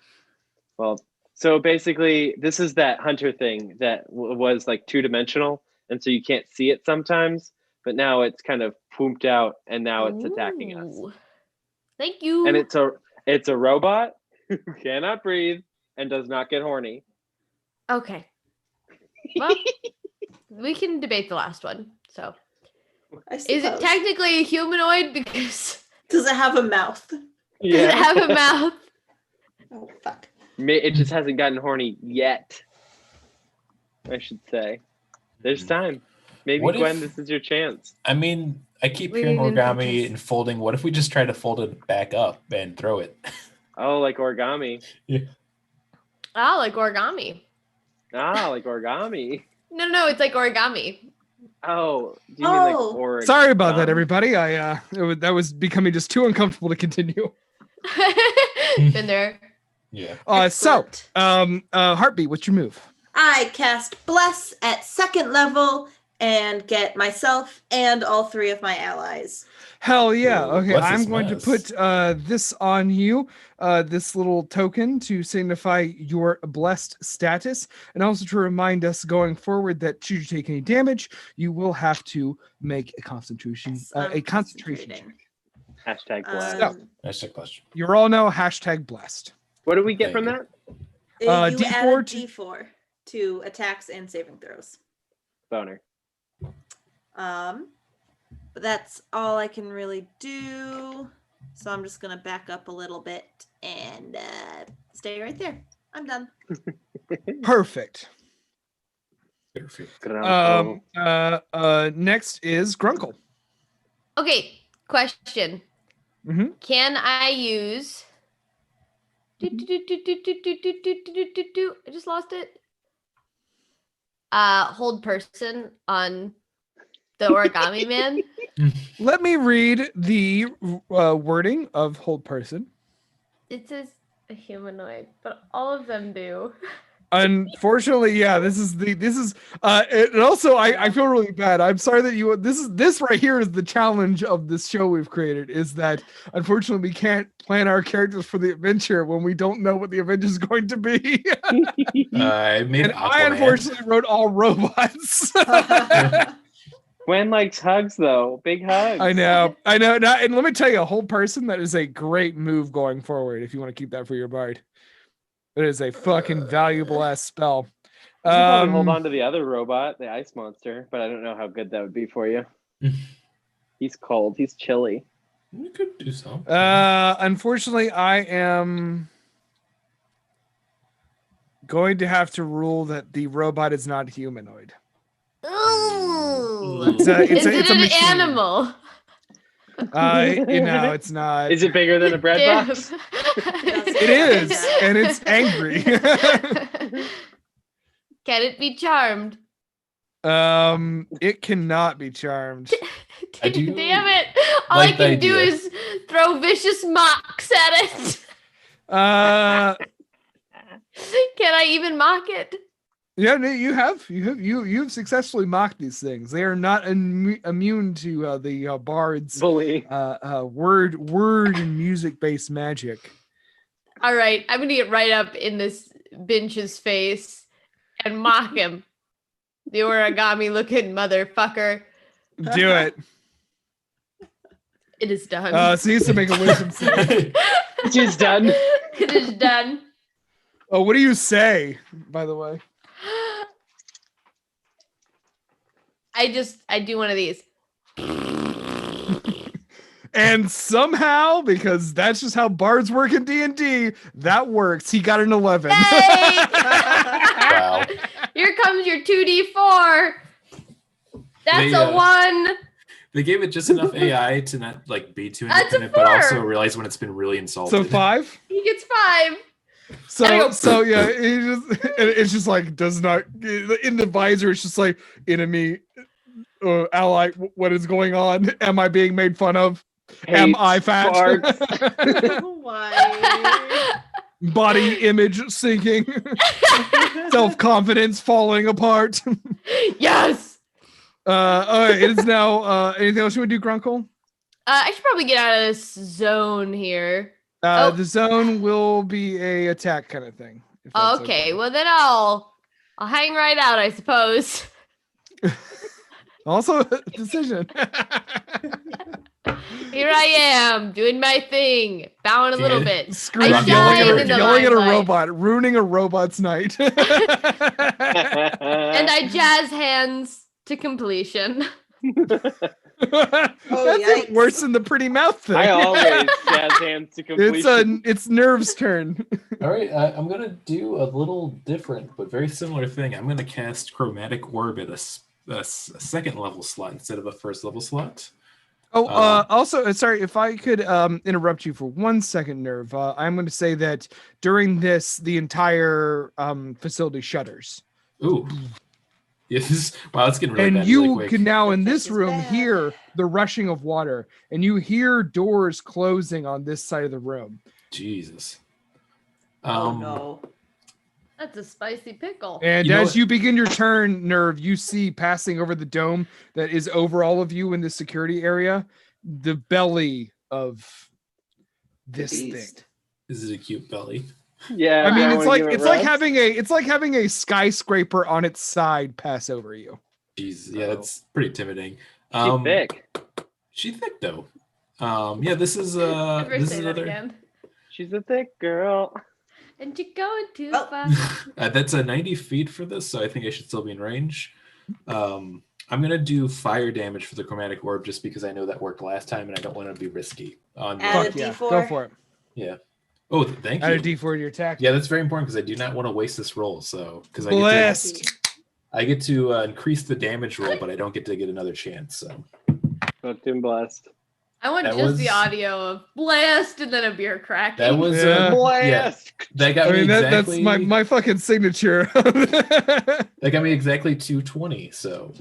A: Well, so basically, this is that hunter thing that was like 2-dimensional, and so you can't see it sometimes. But now it's kind of pooped out, and now it's attacking us.
B: Ooh. Thank you.
A: And it's a robot who cannot breathe and does not get horny.
B: Okay. Well, we can debate the last one. So,
E: I
B: is it
E: suppose.
B: technically a humanoid because
E: Does it have a mouth?
B: does it have a mouth?
E: Oh fuck.
A: It just hasn't gotten horny yet. I should say. There's time. Maybe
F: What if-
A: Gwen, this is your chance.
F: I mean, I keep
B: We
F: hearing
B: didn't
F: origami
B: focus.
F: and folding. What if we just try to fold it back up and throw it?
A: Oh, like origami.
B: Oh, like origami.
A: Ah, like origami.
B: No, it's like origami.
A: Oh, do you mean like
E: Oh.
A: origami?
D: Sorry about that, everybody. That was becoming just too uncomfortable to continue.
B: Been there.
F: Yeah.
D: So,
E: Excellent.
D: Heartbeat, what's your move?
E: I cast Bless at 2nd level and get myself and all 3 of my allies.
D: Hell yeah.
F: Ooh,
D: Okay,
F: what's
D: I'm
F: this
D: going
F: mess?
D: to put this on you, this little token to signify your blessed status, and also to remind us going forward that should you take any damage, you will have to make a concentration,
E: Yes,
D: a
E: I'm
D: concentration check.
E: concentrating.
A: Hashtag blast.
D: So-
F: That's a question.
D: You all know blessed.
A: What do we get from
F: Thank
A: that?
E: You
D: D4
E: add a
D: to-
E: D4 to attacks and saving throws.
A: Boner.
E: But that's all I can really do. So I'm just gonna back up a little bit and stay right there. I'm done.
D: Perfect.
F: Good for you.
D: Next is Grunkle.
B: Okay, question.
D: Mhm.
B: Can I use? I just lost it. Hold person on the origami man.
D: Let me read the wording of hold person.
B: It says a humanoid, but all of them do.
D: Unfortunately, yeah, this is and also I feel really bad. I'm sorry that this right here is the challenge of this show we've created, is that unfortunately we can't plan our characters for the adventure when we don't know what the adventure is going to be.
F: I made
D: And I
F: Aquaman.
D: unfortunately wrote all robots.
A: Gwen likes hugs though. Big hugs.
D: I know. Now, and let me tell you, a whole person, that is a great move going forward if you want to keep that for your bard. It is a fucking valuable ass spell.
A: You can probably hold on to the other robot, the ice monster, but I don't know how good that would be for you. He's cold. He's chilly.
F: You could do so.
D: Unfortunately, I am going to have to rule that the robot is not humanoid.
B: Ooh.
D: It's
B: Is it
D: a
B: an
D: machine.
B: animal?
D: It's not.
A: Is it bigger than a bread
B: Damn.
A: box?
D: It is, and it's angry.
B: Can it be charmed?
D: It cannot be charmed.
F: I do
B: Damn it! All
F: like
B: I
F: the
B: can do
F: idea.
B: is throw vicious mocks at it.
D: Uh,
B: Can I even mock it?
D: Yeah, no, you've successfully mocked these things. They are not immune to the bard's
A: Bully.
D: word and music based magic.
B: All right, I'm gonna get right up in this Binch's face and mock him. The origami looking motherfucker.
D: Do it.
B: It is done.
D: So he needs to make a wisdom save.
A: She's done.
B: It is done.
D: Oh, what do you say, by the way?
B: I do one of these.
D: And somehow, because that's just how bards work in D&D, that works. He got an 11.
B: Hey!
F: Wow.
B: Here comes your 2d4. That's
F: They,
B: a 1.
F: They gave it just enough AI to not like be too
B: That's a
F: independent, but also
B: 4.
F: realize when it's been really insulted.
D: So 5?
B: He gets 5.
D: So yeah, it's just like does not in the visor. It's just like enemy, ally. What is going on? Am I being made fun of? Am I fat?
E: Why?
D: Body image sinking, self confidence falling apart.
B: Yes.
D: All right, it is now. Anything else you would do, Grunkle?
B: I should probably get out of this zone here.
D: The zone will be a attack kind of thing. if that's
B: Okay, well then I'll hang right out, I suppose.
D: Also, a decision.
B: Here I am, doing my thing, bowing a little
F: Yeah.
B: bit.
D: Screaming,
B: I
D: yelling
B: shine
D: at
B: in the
D: yelling at a
B: limelight.
D: robot, ruining a robot's night.
B: And I jazz hands to completion.
D: That's
E: yikes.
D: worse than the pretty mouth thing.
A: I always jazz hands to completion.
D: It's Nerve's turn.
F: All right, I'm gonna do a little different but very similar thing. I'm gonna cast Chromatic Orb at a second level slot instead of a first level slot.
D: Oh, also, sorry if I could interrupt you for 1 second, Nerve. I'm going to say that during this, the entire facility shudders,
F: Ooh, yes. Wow, it's getting really
D: and
F: bad
D: you
F: really quick.
D: can now in
E: That
D: this
E: is
D: room
E: bad.
D: hear the rushing of water, and you hear doors closing on this side of the room.
F: Jesus.
E: Oh no.
B: That's a spicy pickle.
D: And
F: You know
D: as
F: what-
D: you begin your turn, Nerve, you see passing over the dome that is over all of you in the security area, the belly of this thing.
E: Beast.
F: This is a cute belly.
A: Yeah,
D: I mean,
A: I
D: it's
A: wanna
D: like
A: give it
D: it's like
A: rubs.
D: having a skyscraper on its side pass over you.
F: Jesus, yeah, that's pretty intimidating.
A: She's thick.
F: She's thick though. Yeah, this is
B: Never
F: this
B: say
F: is
B: that
F: another.
B: again.
A: She's a thick girl.
B: And you're going too
E: Oh.
B: far.
F: That's a 90 feet for this, so I think I should still be in range. I'm gonna do fire damage for the chromatic orb just because I know that worked last time and I don't want to be risky. On
E: Add
D: Fuck
E: a
D: yeah,
E: D4.
D: go for it.
F: yeah. Oh, thank
D: Add a
F: you.
D: D4 to your attack.
F: Yeah, that's very important because I do not want to waste this roll. So because
D: Blessed.
F: I get to increase the damage roll, but I don't get to get another chance. So
A: Booked and blessed.
B: I want
F: That
B: just the
F: was-
B: audio of blast and then a beer cracking.
F: that was
D: Yeah.
A: Blast.
F: that got
D: I
F: me
D: mean
F: exactly.
D: that's my fucking signature.
F: That got me exactly 220. So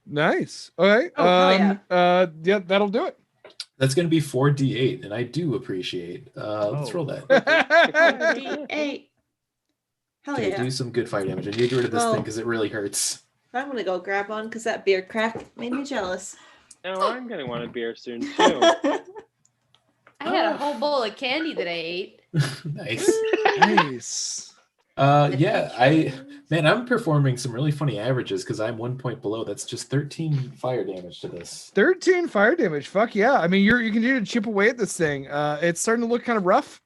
D: Nice. All right.
E: Oh, hell
D: Yeah, that'll do it.
F: that's gonna be 4d8, and I do appreciate. Let's
A: Oh.
F: roll that.
E: D8. Hell
F: Okay,
E: yeah.
F: do some good fire damage. I need to get rid of this
E: Well-
F: thing because it really hurts.
E: I'm gonna go grab one because that beer crack made me jealous.
A: No, I'm gonna want a beer soon too.
B: I had a whole bowl of candy that I ate.
F: Nice.
D: Nice.
F: I'm performing some really funny averages because I'm 1 point below. That's just 13 fire damage to this.
D: 13 fire damage. Fuck yeah. I mean, you continue to chip away at this thing. It's starting to look kind of rough,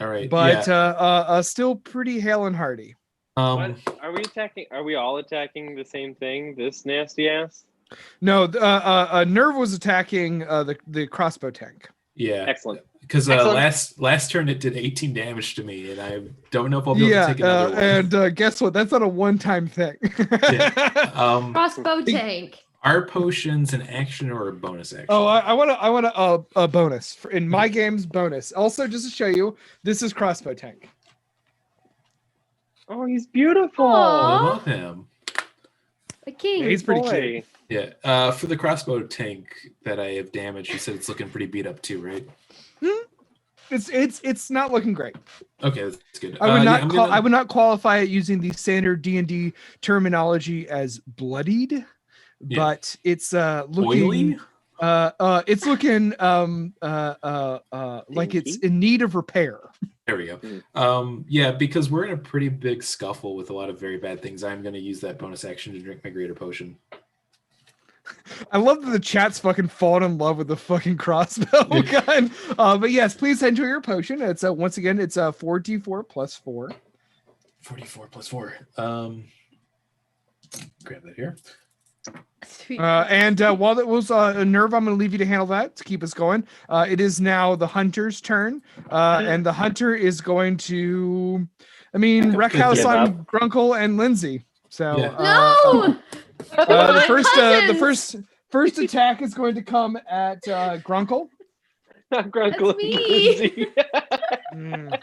F: All right,
D: but
F: yeah.
D: still pretty hale and hearty.
A: What? Are we attacking? Are we all attacking the same thing? This nasty ass.
D: No, Nerve was attacking the crossbow tank.
F: Yeah,
A: Excellent.
F: because
A: Excellent.
F: last turn it did 18 damage to me, and I don't know if I'll be able
D: Yeah,
F: to take another one.
D: and guess what? That's not a one-time thing.
B: Crossbow tank.
F: Are potions an action or a bonus action?
D: Oh, I want a bonus in my game's bonus. Also, just to show you, this is crossbow tank.
A: Oh, he's beautiful.
B: Aw.
F: I love him.
B: A king.
D: Yeah, he's pretty
A: Boy.
D: cute.
F: Yeah, for the crossbow tank that I have damaged, you said it's looking pretty beat up too, right?
D: It's not looking great.
F: Okay, that's good.
D: I would
F: yeah,
D: not
F: I'm
D: call
F: gonna-
D: I would not qualify it using the standard D&D terminology as bloodied,
F: Yeah.
D: but it's looking
F: oily.
D: it's looking like it's
A: Pinky?
D: in need of repair.
F: There we go. Yeah, because we're in a pretty big scuffle with a lot of very bad things. I'm going to use that bonus action to drink my greater potion.
D: I love that the chat's fucking fallen in love with the fucking crossbow gun. But yes, please enjoy your potion. It's once again it's 4d4 plus 4.
F: 44 plus 4. Grab that here.
B: Sweet.
D: And while that was Nerve, I'm going to leave you to handle that to keep us going. It is now the hunter's turn, and the hunter is going to, wreck house
A: Give
D: on
A: up.
D: Grunkle and Lindsay. So
F: Yeah.
B: No.
D: the first
B: Cousins!
D: first attack is going to come at Grunkle.
A: Grunkle
B: me.
A: Lindsay.
D: Mm.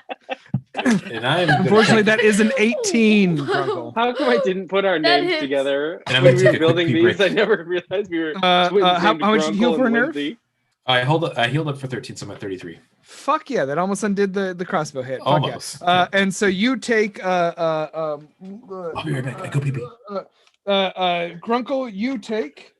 F: And I'm
D: Unfortunately, that is an 18, Grunkle.
A: How come I didn't put our
B: That
A: names
B: hits.
A: together
F: And I'm
A: when
F: gonna
A: we
F: take
A: were
F: a quick
A: building
F: pee
A: these?
F: break.
A: I never realized we were
D: how
A: twins named
D: much did you heal
A: Grunkle
D: for
A: and
D: Nerve?
A: Lindsay.
F: I healed up for 13, so I'm at 33.
D: Fuck yeah, that almost undid the crossbow hit. Fuck
F: Almost.
D: yeah. And so you take
F: I'll be right back. I go pee pee.
D: Grunkle, you take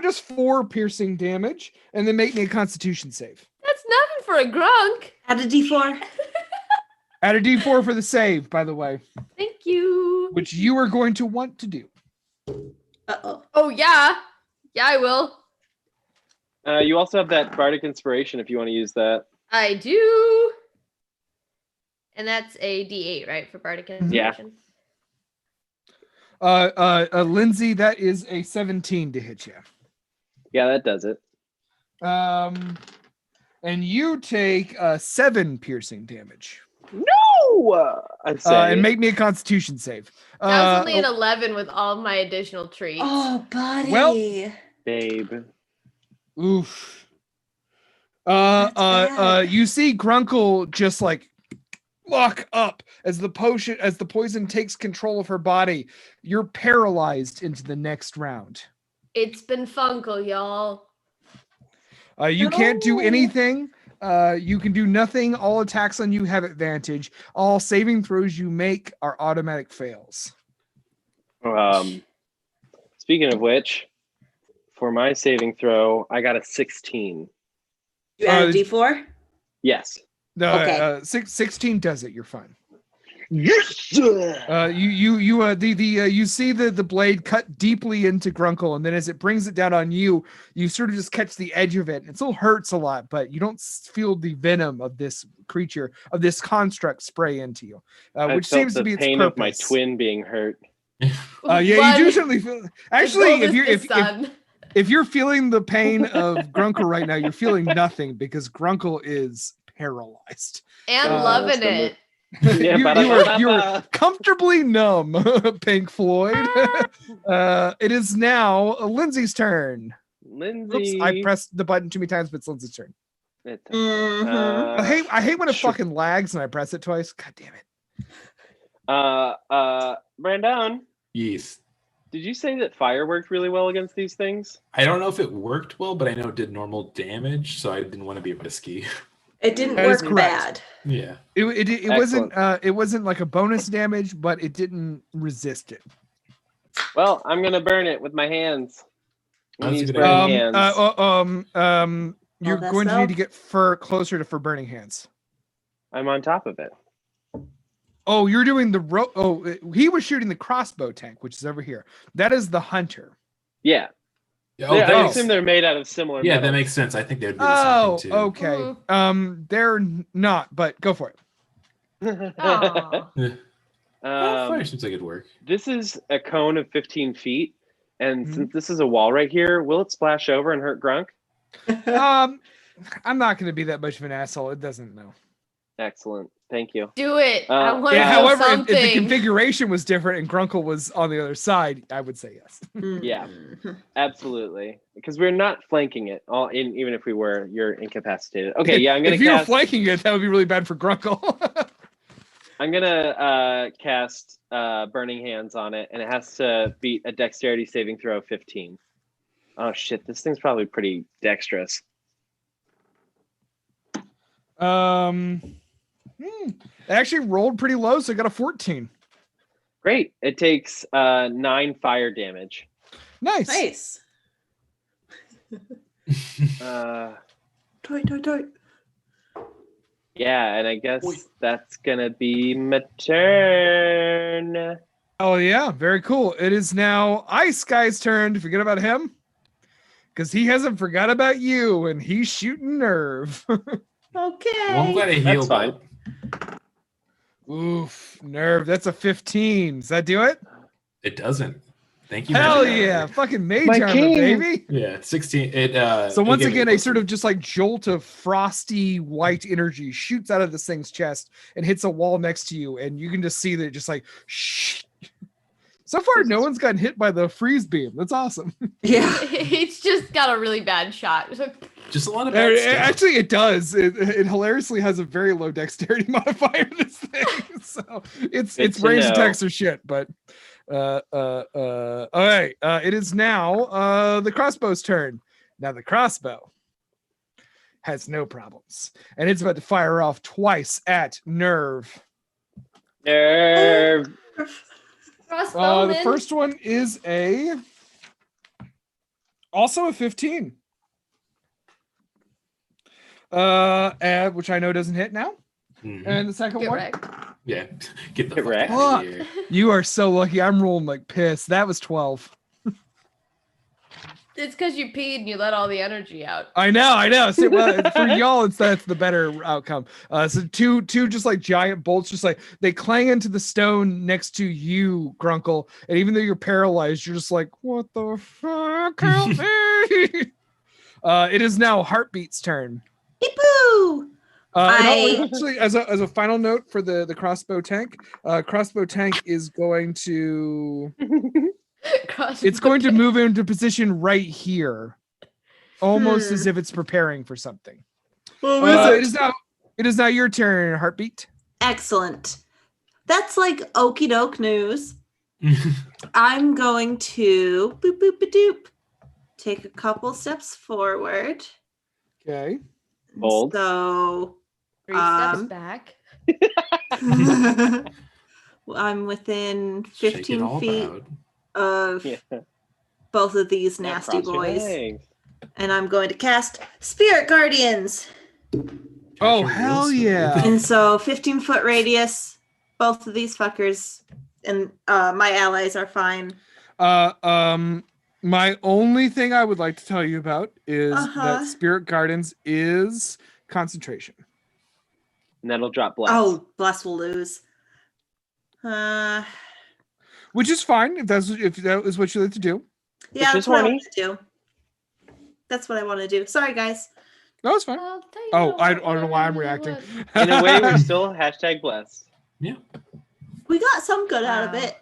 D: just 4 piercing damage, and then make me a Constitution save.
B: That's nothing for a grunk.
E: Add a D4.
D: Add a D4 for the save, by the way,
B: Thank you.
D: which you are going to want to do.
E: Uh-oh.
B: Oh yeah. Yeah, I will.
A: You also have that bardic inspiration if you want to use that.
B: I do. And that's a D8, right, for bardic
A: Yeah.
B: inspiration?
D: Lindsay, that is a 17 to hit you.
A: Yeah, that does it.
D: And you take 7 piercing damage.
A: No, I say.
D: And make me a Constitution save.
B: That was only an 11 with all my additional treats.
E: Oh, buddy.
D: Well-
A: babe.
D: Oof.
E: That's bad.
D: You see Grunkle just like lock up as the poison takes control of her body. You're paralyzed into the next round.
B: It's been Funkle, y'all.
D: You can't do
E: No.
D: anything. You can do nothing. All attacks on you have advantage. All saving throws you make are automatic fails.
A: Speaking of which, for my saving throw, I got a 16.
E: You add a D4?
A: Yes.
E: Okay.
D: 16 does it. You're fine.
A: Yes.
D: You see the blade cut deeply into Grunkle, and then as it brings it down on you, you sort of just catch the edge of it. It still hurts a lot, but you don't feel the venom of this creature, of this construct, spray into you,
A: I
D: which
A: felt
D: seems
A: the
D: to be its
A: pain
D: purpose.
A: of my twin being hurt.
D: Yeah, you do certainly feel. Actually, if you're feeling the pain of Grunkle right now, you're feeling nothing because Grunkle is paralyzed.
B: and
D: Uh,
B: loving
A: that's
B: it.
A: Yeah,
D: you were comfortably numb, Pink Floyd. It is now Lindsay's turn.
A: Lindsay.
D: Oops, I pressed the button too many times, but it's Lindsay's turn.
E: Mhm.
D: I hate when it
A: sure.
D: fucking lags and I press it twice. God damn it.
A: Brandon,
F: Yes.
A: did you say that fire worked really well against these things?
F: I don't know if it worked well, but I know it did normal damage, so I didn't want to be risky.
E: It didn't
D: That is
E: work
D: correct.
E: bad.
F: Yeah.
D: It wasn't like a bonus damage, but it didn't resist it.
A: Well, I'm gonna burn it with my hands. I'm gonna
F: That's a
A: use
F: good
A: burning
F: idea.
A: hands.
D: You're
E: that's
D: going to
E: so.
D: need to get closer to for burning hands.
A: I'm on top of it.
D: Oh, you're doing the he was shooting the crossbow tank, which is over here. That is the hunter.
A: Yeah.
F: Oh,
A: I
F: thanks.
A: assume they're made out of similar.
F: Yeah, that
A: metals.
F: makes sense. I think they would be the
D: Oh,
F: same thing too.
D: okay.
B: Mhm.
D: They're not, but go for it.
B: Aw.
F: Fire seems like it'd work.
A: This is a cone of 15 feet, and
D: Mhm.
A: since this is a wall right here, will it splash over and hurt Grunk?
D: I'm not going to be that much of an asshole. It doesn't know.
A: Excellent. Thank you.
B: Do it. I want
A: Yeah,
D: However, if
B: something.
D: the configuration was different and Grunkle was on the other side, I would say yes.
A: Yeah.
E: Mhm.
A: Absolutely. Because we're not flanking it. Even if we were, you're incapacitated. Okay, yeah, I'm gonna
D: If you were
A: cast.
D: flanking it, that would be really bad for Grunkle.
A: I'm gonna cast Burning Hands on it, and it has to beat a Dexterity saving throw of 15. Oh shit, this thing's probably pretty dexterous.
D: It actually rolled pretty low, so I got a 14.
A: Great. It takes 9 fire damage.
D: Nice.
E: Nice.
A: Uh,
E: Toy, toy, toy.
A: yeah, and I guess
F: Oi.
A: that's gonna be my turn.
D: Oh yeah, very cool. It is now Ice Guy's turn. Forget about him, because he hasn't forgot about you, and he's shooting Nerve.
E: Okay.
F: Well, I'm glad I healed
A: fine.
F: up.
D: Oof, Nerve. That's a 15. Does that do it?
F: It doesn't. Thank you.
D: Hell
F: Magic.
D: yeah, fucking mage
A: My
D: armor,
A: king.
D: baby.
F: Yeah, 16. It
D: So once
F: it gave me
D: again, a
F: plus
D: sort
F: two.
D: of just like jolt of frosty white energy shoots out of this thing's chest and hits a wall next to you, and you can just see that it just like shh. So far, no one's gotten hit by the freeze beam. That's awesome.
E: Yeah.
B: It's just got a really bad shot. It's like,
F: Just a lot of bad stuff.
D: Actually, it does. It hilariously has a very low dexterity modifier. This thing, so its
A: Good to
D: range
A: know.
D: attacks are shit. But all right, it is now the crossbow's turn. Now the crossbow has no problems, and it's about to fire off twice at Nerve.
A: Nerve.
D: The
B: crossbowman.
D: first one is also a 15. Which I know doesn't hit now.
F: Mhm.
D: And the second
B: Get
D: one,
B: wrecked.
F: Yeah, get the
A: Get
F: fuck
A: wrecked.
F: out of here.
D: you are so lucky. I'm rolling like piss. That was 12.
B: It's because you peed and you let all the energy out.
D: I know. So, well, for y'all, that's the better outcome. So two just like giant bolts, just like they clang into the stone next to you, Grunkle. And even though you're paralyzed, you're just like, what the fuck? Help me! It is now Heartbeat's turn.
E: Peepoo! I-
D: Actually, as a final note for the crossbow tank, crossbow tank is going to it's going to move into position right here, almost as if it's preparing for something. It is now your turn, Heartbeat.
E: Excellent. That's like okie doke news. I'm going to boop boop a doop. Take a couple steps forward.
D: Okay.
A: Bold.
E: So
B: 3 steps
E: Um,
B: back.
E: I'm within
F: Shake it
E: 15
F: all
E: feet
F: out.
E: of
A: Yeah.
E: both of these
A: Now
E: nasty
A: cross your
E: boys.
A: legs.
E: And I'm going to cast Spirit Guardians.
D: Oh,
F: Catch your
D: hell
F: wheels.
D: yeah.
E: And so 15-foot radius, both of these fuckers and my allies are fine.
D: My only thing I would like to tell you about is
E: Uh-huh.
D: that Spirit Gardens is concentration.
A: And that'll drop bless.
E: Oh, Bless will lose.
D: Which is fine if that is what you like to do.
E: Yeah,
A: Which
E: that's
A: is
E: what I
A: horny.
E: want to do. That's what I want to do. Sorry, guys.
D: No, it's fine.
B: I'll tell you
D: Oh,
B: what,
D: I don't know why I'm
B: really
D: reacting.
B: would.
A: In a way, we're still hashtag blessed.
E: We got some good out of
B: Wow.
E: it.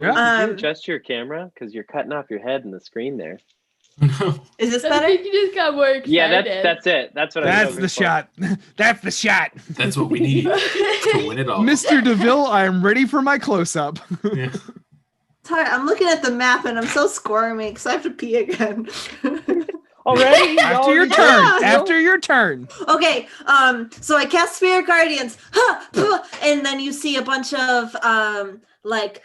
D: Yeah.
A: Did you
E: Um,
A: adjust your camera? Because you're cutting off your head in the screen there.
E: Is this
B: I
E: better?
B: think you just got more excited.
A: Yeah, that's it. That's what I
D: That's
A: was
D: the
A: hoping for.
D: shot. That's the shot.
F: That's what we need to win it all.
D: Mr. DeVille, I am ready for my close up.
F: Yeah.
E: Sorry, I'm looking at the map and I'm so squirmy because I have to pee again.
A: Already?
D: After your
A: Already?
D: turn.
E: Yeah.
D: After your turn.
E: Okay, so I cast Spirit Guardians, and then you see a bunch of like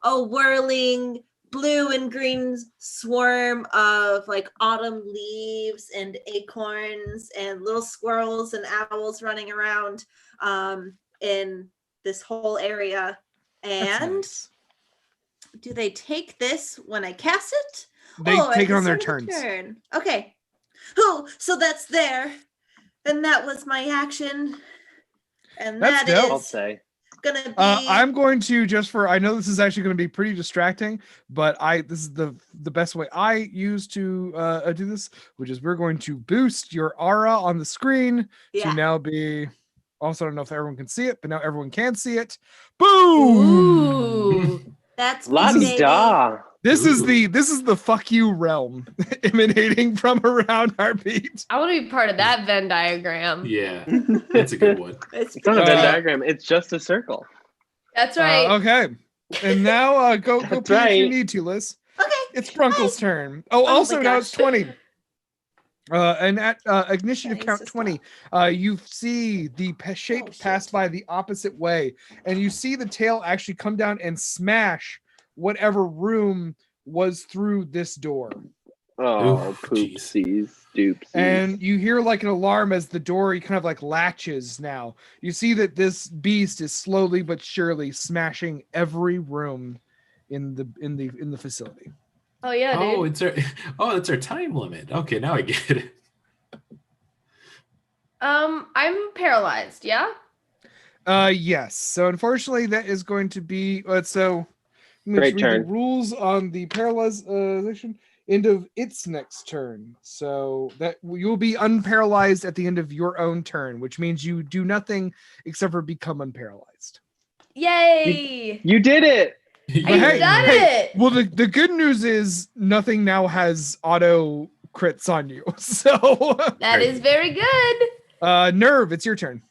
E: a whirling blue and green swarm of like autumn leaves and acorns and little squirrels and owls running around in this whole area.
D: That's
E: And
D: nice.
E: do they take this when I cast it?
D: They
E: at
D: take it
E: the
D: on their
E: start of
D: turns.
E: the turn. Okay. Oh, so that's there. And that was my action. And
D: That's
E: that
D: dope.
A: I'll
E: is
A: say.
E: gonna be
D: I'm going to I know this is actually going to be pretty distracting, but this is the best way I use to do this, which is we're going to boost your aura on the screen
E: yeah.
D: to now be. Also, I don't know if everyone can see it, but now everyone can see it. Boom!
B: Ooh.
E: That's
A: La
E: me, baby.
A: da.
D: This is
F: Ooh.
D: the fuck you realm emanating from around Heartbeat.
B: I want to be part of that Venn diagram.
F: Yeah, that's a good one.
E: It's
A: It's not a Venn
D: Uh,
A: diagram. It's just a circle.
B: That's right.
D: Okay, and now go
A: That's
D: pee if you
A: right.
D: need to, Liz.
E: okay.
D: It's Brunkle's turn. Oh,
E: my
D: also now it's
E: gosh.
D: 20. And at initiative
E: Okay,
D: count
E: so
D: 20, you see the shape
E: shit.
D: pass by the opposite way, and you see the tail actually come down and smash whatever room was through this door.
A: Oh,
F: Oof, jeez.
A: poopsies, doopsies.
D: And you hear like an alarm as the door kind of like latches now. You see that this beast is slowly but surely smashing every room in the facility.
B: Oh yeah, dude.
F: It's our time limit. Okay, now I get it.
B: I'm paralyzed. Yeah.
D: Yes. So unfortunately, that is going to be so. I'm going
A: Great
D: to read the
A: turn.
D: rules on the paralyzation end of its next turn. So that you'll be unparalyzed at the end of your own turn, which means you do nothing except for become unparalyzed.
B: Yay!
A: You did it.
B: I've
D: hey,
B: done
D: hey,
B: it.
D: Well, the good news is nothing now has auto crits on you. So
B: That is very good.
D: Nerve, it's your turn.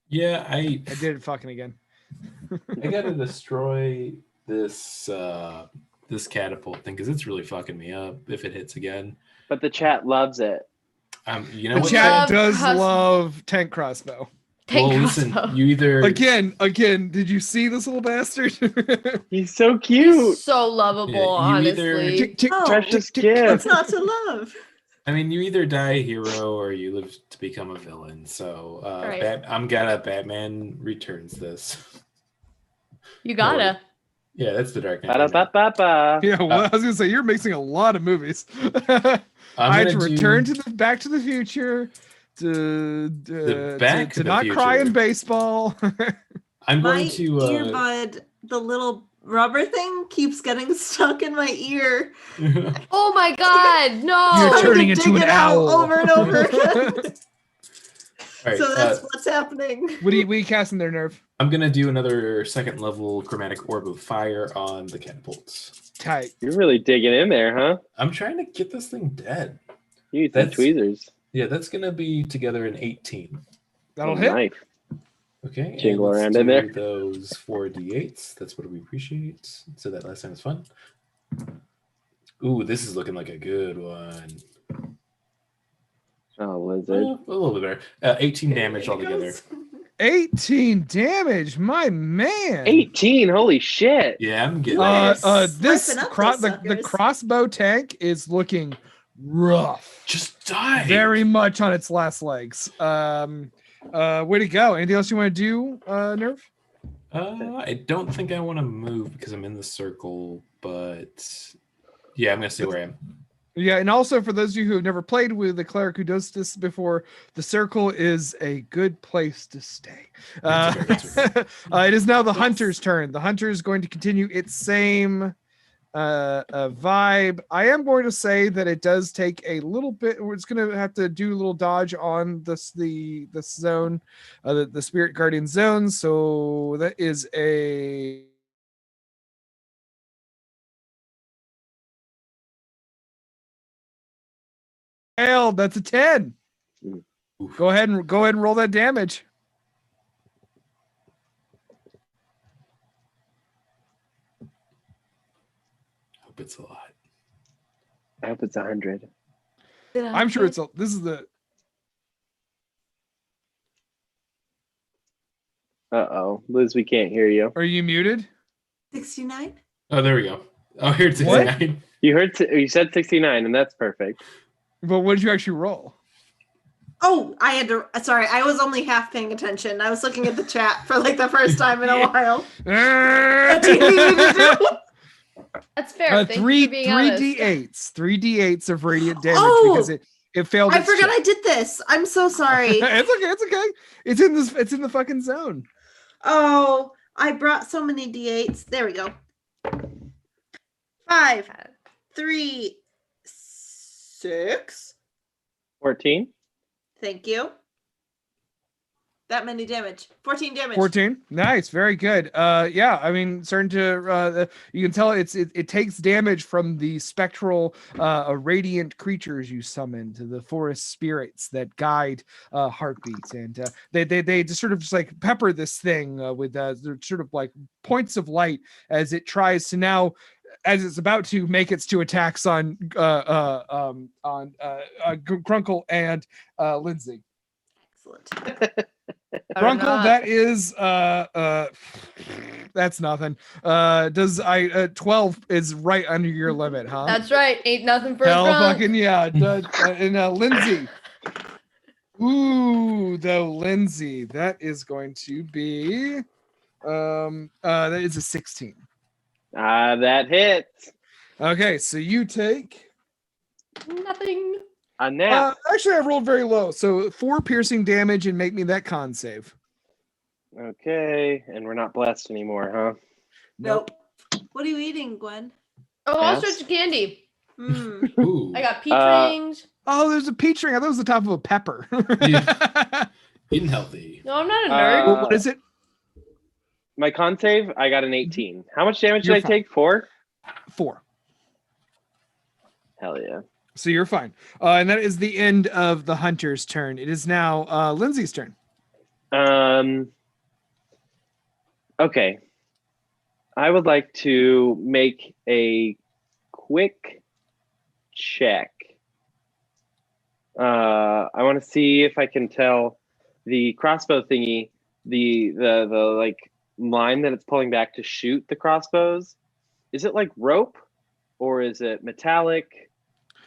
F: Yeah,
D: I did it fucking again.
F: I gotta destroy this this catapult thing because it's really fucking me up if it hits again.
A: But the chat loves it.
F: You know
D: The
F: what?
D: chat
B: Love
D: does
B: cross-
D: love tank crossbow.
B: Tank
F: Well, listen,
B: crossbow.
F: you either
D: Again, did you see this little bastard?
A: He's so
B: He's
A: cute.
B: so lovable,
F: Yeah, you either-
B: honestly.
D: Tick, tick,
E: Oh,
D: tick,
A: precious
D: tick, tick.
A: gift.
E: What's not to love?
F: I mean, you either die a hero or you live to become a villain. So
B: Right.
F: I'm gonna Batman Returns this.
B: You gotta.
F: Yeah, that's the Dark Knight. right now.
A: Ba-da-ba-ba-ba.
D: Yeah, well, I was gonna say you're mixing a lot of movies.
F: I'm
D: I had
F: gonna
D: to
F: do-
D: return to the Back to the Future to
F: Back
D: to
F: to the
D: not cry in
F: Future.
D: baseball.
F: I'm
E: My
F: going to
E: earbud, the little rubber thing, keeps getting stuck in my ear.
B: Oh my god, no!
D: You're
E: Trying to
D: turning
E: dig
D: into an
E: it out
D: owl
E: over and over again.
F: All right,
E: So that's what's happening.
D: what are you casting there, Nerve?
F: I'm gonna do another second level chromatic orb of fire on the catapults.
D: Tight.
A: You're really digging in there, huh?
F: I'm trying to get this thing dead.
A: You eat some
F: That's-
A: tweezers.
F: Yeah, that's gonna be together in 18.
D: That'll
A: Oh,
D: hit.
A: Knife.
F: Okay. and
A: Jingle
F: let's
A: around in
F: do
A: there.
F: Those 4d8s. That's what we appreciate. So that last time was fun. Ooh, this is looking like a good one.
A: Oh, lizard.
F: A little bit better. 18 damage altogether.
D: 18 damage, my man.
A: 18. Holy shit.
F: Yeah, I'm getting.
D: This
E: Slipping up
D: the
E: those suckers.
D: crossbow tank is looking rough.
F: Just die.
D: Very much on its last legs. Way to go. Anything else you want to do, Nerve?
F: I don't think I want to move because I'm in the circle, but yeah, I'm gonna stay where I am.
D: Yeah, and also for those of you who have never played with the cleric who does this before, the circle is a good place to stay.
F: That's okay.
D: It is now the hunter's turn. The hunter is going to continue its same vibe. I am going to say that it does take a little bit. It's going to have to do a little dodge on the zone, the spirit guardian zone. So that is a. Failed. That's a 10.
F: Oof.
D: Go ahead and roll that damage.
F: Hope it's a lot.
A: I hope it's 100.
D: I'm sure it's this is the
A: Uh-oh. Liz, we can't hear you.
D: Are you muted?
E: 69?
F: Oh, there we go. Oh, here it's
D: What?
F: 69.
A: You said 69, and that's perfect.
D: But what did you actually roll?
E: Oh, I had to. Sorry, I was only half paying attention. I was looking at the chat for like the first time in a while. What do you need me to do?
B: That's fair. Thank
D: three
B: you for being honest.
D: d8s. 3 d8s of radiant damage
E: Oh!
D: because it failed.
E: I
D: its
E: forgot
D: check.
E: I did this. I'm so sorry.
D: It's okay. It's in the fucking zone.
E: Oh, I brought so many d8s. There we go. 5, 3, 6.
A: 14?
E: Thank you. That many damage. 14 damage.
D: 14. Nice, very good. Yeah, I mean, starting to you can tell it takes damage from the spectral radiant creatures you summon, to the forest spirits that guide heartbeats, and they just sort of just like pepper this thing with sort of like points of light as it tries to now as it's about to make its two attacks on Grunkle and Lindsay.
E: Excellent.
D: Grunkle, that is that's nothing. 12 is right under your limit, huh?
B: That's right. Ain't nothing for a
D: Hell
B: drunk.
D: fucking yeah. And Lindsay. Ooh, though Lindsay, that is going to be that is a 16.
A: That hits.
D: Okay, so you take
B: Nothing.
A: A nap.
D: actually I rolled very low, so 4 piercing damage and make me that con save.
A: Okay, and we're not blessed anymore, huh?
E: Nope. What are you eating, Gwen?
B: Oh, all
A: Yes.
B: sorts of candy.
E: Mm.
F: Ooh.
B: I got peach rings.
D: Oh, there's a peach ring. I thought it was the top of a pepper.
F: Eating healthy.
B: No, I'm not a nerd.
D: What is it?
A: My con save, I got an 18. How much damage did
D: You're
A: I
D: fine.
A: take? 4?
D: 4.
A: Hell yeah.
D: So you're fine. And that is the end of the hunter's turn. It is now Lindsay's turn.
A: Okay. I would like to make a quick check. I want to see if I can tell the crossbow thingy, the like line that it's pulling back to shoot the crossbows. Is it like rope, or is it metallic,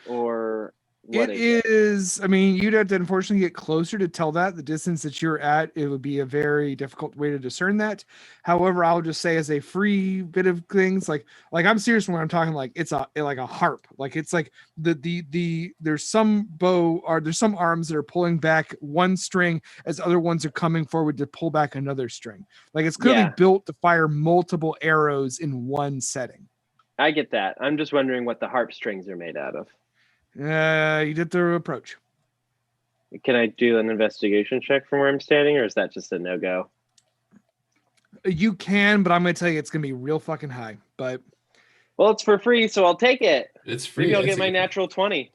A: or what
D: It
A: is it?
D: is, I mean, you'd have to unfortunately get closer to tell that. The distance that you're at, it would be a very difficult way to discern that. However, I'll just say as a free bit of things, like I'm serious when I'm talking like it's like a harp. Like it's like there's some bow or there's some arms that are pulling back one string as other ones are coming forward to pull back another string. Like it's clearly
A: Yeah.
D: built to fire multiple arrows in one setting.
A: I get that. I'm just wondering what the harp strings are made out of.
D: You did the approach.
A: Can I do an investigation check from where I'm standing, or is that just a no-go?
D: You can, but I'm gonna tell you it's gonna be real fucking high. But
A: Well, it's for free, so I'll take it.
F: It's free.
A: Maybe I'll
F: That's
A: get my
F: a good
A: natural 20.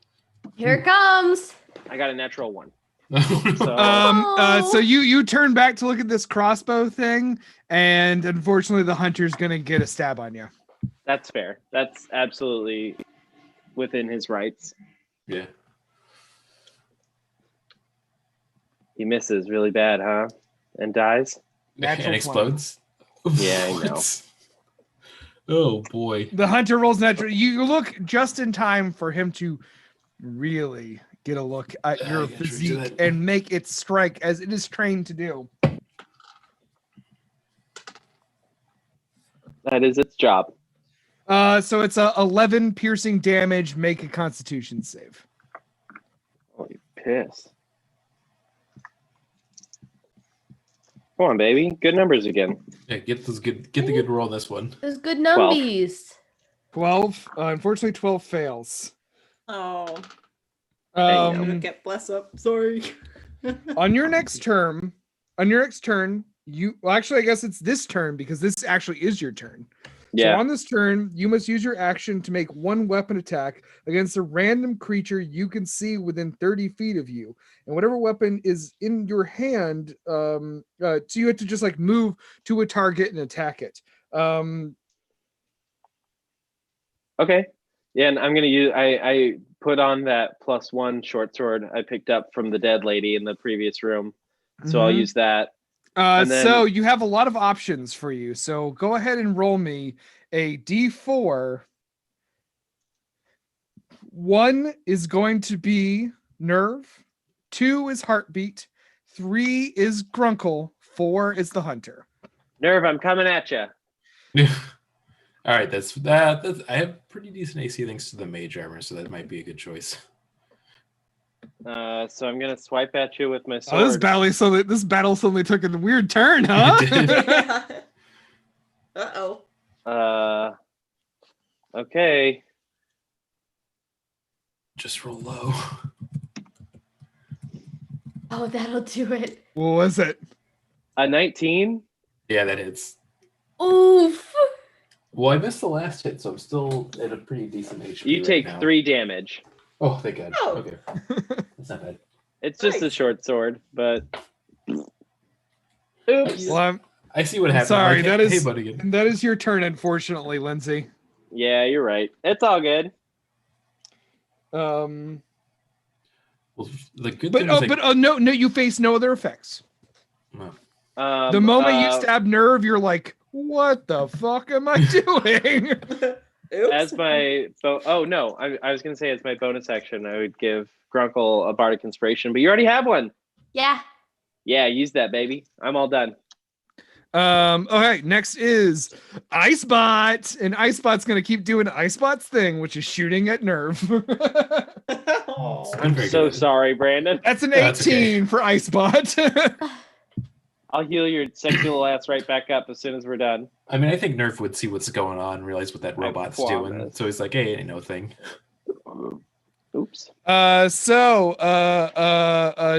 B: Here it comes.
A: I got a natural 1.
F: one.
A: So
D: so you turn back to look at this crossbow thing, and unfortunately the hunter's gonna get a stab on you.
A: that's fair. That's absolutely within his rights.
F: Yeah.
A: He misses really bad, huh? And dies?
D: Natural
F: And explodes.
A: Yeah, I know.
F: What? Oh boy.
D: The hunter rolls natural. You look just in time for him to really get a look at
F: I
D: your
F: gotta do
D: physique
F: that.
D: and make it strike as it is trained to do.
A: That is its job.
D: So it's a 11 piercing damage. Make a Constitution save.
A: Holy piss. Come on, baby. Good numbers again.
F: Yeah, get the good roll on this one.
B: There's good numbies.
D: 12. Unfortunately, 12 fails.
E: Oh,
A: Dang
E: I'm gonna
D: Um,
E: get bless up. Sorry.
D: on your next turn, you well, actually, I guess it's this turn because this actually is your turn.
A: Yeah.
D: So on this turn, you must use your action to make one weapon attack against a random creature you can see within 30 feet of you. And whatever weapon is in your hand, so you have to just like move to a target and attack it.
A: Okay. Yeah, and I'm gonna use I put on that +1 short sword I picked up from the dead lady in the previous room. So I'll
D: Mhm.
A: use that. And then-
D: So you have a lot of options for you. So go ahead and roll me a D4. 1 is going to be nerve. 2 is heartbeat. 3 is grunkle. 4 is the hunter.
A: Nerve, I'm coming at you.
F: All right, that's I have pretty decent AC thanks to the mage armor, so that might be a good choice.
A: So I'm gonna swipe at you with my sword.
D: Oh, this battle suddenly took a weird turn, huh?
F: It did.
E: Uh-oh.
A: Okay.
F: Just roll low.
B: Oh, that'll do it.
D: What was it?
A: A 19.
F: Yeah, that hits.
B: Oof.
F: Well, I missed the last hit, so I'm still at a pretty decent HP.
A: You
F: right
A: take
F: now.
A: 3 damage.
F: Oh, thank God.
E: Oh.
F: Okay, that's not bad.
A: It's just a
E: Nice.
A: short sword, but oops.
D: Well,
F: I see what
D: I'm
F: happened.
D: sorry,
F: Like,
D: that
F: hey,
D: is-
F: buddy.
D: that is your turn, unfortunately, Lindsay.
A: Yeah, you're right. It's all good.
F: Well, the good thing is
D: No, you face no other effects. The moment you stab Nerve, you're like, what the fuck am I doing?
A: As my I was gonna say as my bonus action, I would give Grunkle a bardic inspiration, but you already have one.
B: Yeah.
A: Yeah, use that, baby. I'm all done.
D: Okay, next is Icebot, and Icebot's gonna keep doing Icebot's thing, which is shooting at Nerve.
A: I'm so sorry, Brandon.
D: That's an
F: That's
D: 18
F: okay.
D: for Icebot.
A: I'll heal your sexy little ass right back up as soon as we're done.
F: I mean, I think Nerf would see what's going on and realize what that robot's doing.
A: promise.
F: So he's like, hey, ain't no thing.
A: Oops.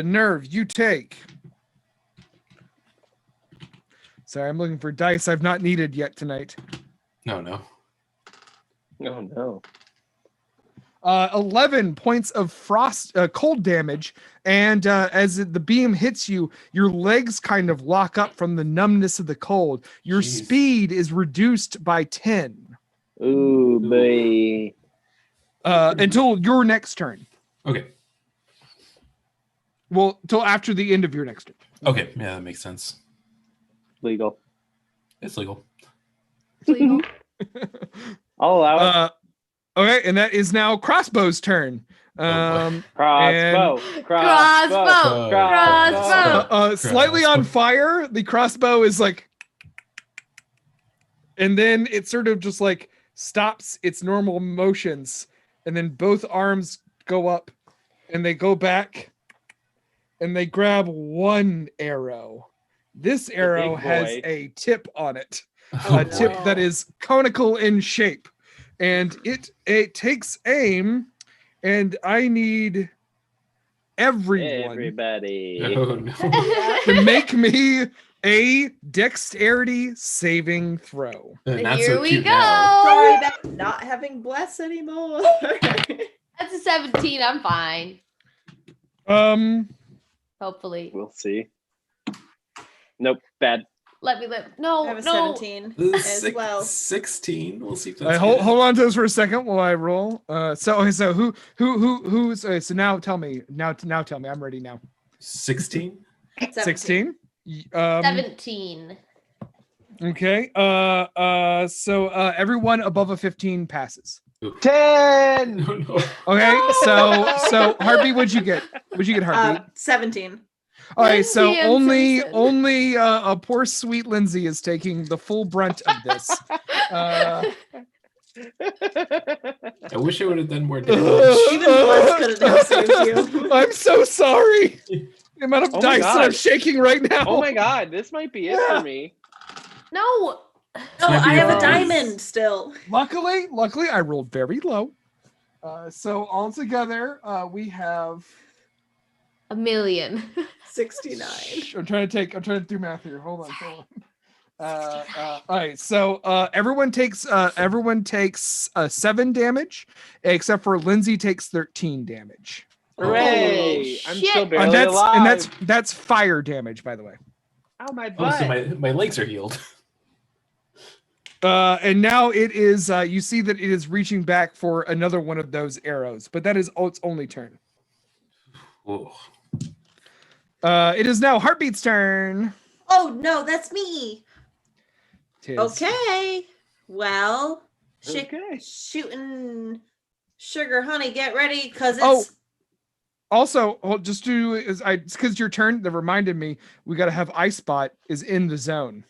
D: Nerve, you take. Sorry, I'm looking for dice I've not needed yet tonight.
F: No.
A: Oh no.
D: 11 points of cold damage, and as the beam hits you, your legs kind of lock up from the numbness of the cold. Your
F: Jeez.
D: speed is reduced by 10
A: Ooh, boy.
D: until your next turn.
F: Okay.
D: Well, till after the end of your next turn.
F: Okay. Yeah, that makes sense.
A: Legal.
F: It's legal.
B: Legal.
A: I'll allow it.
D: Okay, and that is now Crossbow's turn.
A: Crossbow.
B: Crossbow.
D: Slightly on fire. The crossbow is like, and then it sort of just like stops its normal motions, and then both arms go up, and they go back, and they grab one arrow. This arrow
A: big
D: has
A: boy.
D: a tip on it,
F: Oh,
D: a tip
F: boy.
D: that is conical in shape, and it takes aim, and I need everyone
A: Everybody.
F: Oh, no.
D: to make me a dexterity saving throw.
F: Not
B: Here
F: so
B: we
F: cute
B: go.
F: now.
E: Sorry about not having bless anymore.
B: That's a 17. I'm fine. Hopefully.
A: We'll see. Nope, bad.
B: Let me live. No,
E: I have a
B: no.
E: 17
F: This
E: as
F: is
E: well.
F: 16. We'll see if
D: All right,
F: that's
D: hold
F: good.
D: on to those for a second while I roll. So who's so now tell me now tell me I'm ready now.
F: 16?
D: 16.
B: 17.
D: Okay. So everyone above a 15 passes.
A: 10.
F: No, no.
D: Okay. So Heartbeat, what'd you get? What'd you get, Heartbeat?
E: 17.
D: All right, so
B: Lindsay and
D: only
B: Simpson.
D: a poor sweet Lindsay is taking the full brunt of this.
F: I wish I would have done more damage.
E: Even Bless couldn't have saved you.
D: I'm so sorry. The amount of
A: Oh my
D: dice that I'm
A: God.
D: shaking right now.
A: Oh my god, this might be it for me.
B: No.
E: No,
F: might be
E: I have
F: yours.
E: a diamond still.
D: Luckily, I rolled very low. So altogether, we have.
B: A million.
E: 69.
D: I'm trying to do math here. Hold on. All right, so everyone takes 7 damage, except for Lindsay takes 13 damage.
A: Hooray!
B: Holy
A: I'm
B: shit.
A: still barely alive.
D: And that's fire damage, by the way.
A: Ow, my
F: Oh, so
A: butt.
F: my legs are healed.
D: And now it is. You see that it is reaching back for another one of those arrows, but that is its only turn.
F: Whoa.
D: It is now Heartbeat's turn.
E: Oh no, that's me.
D: Tis.
E: Okay. Well,
A: Okay.
E: shooting sugar honey, get ready because it's
D: Oh. Also, just do is it's because your turn that reminded me we got to have Icebot is in the zone.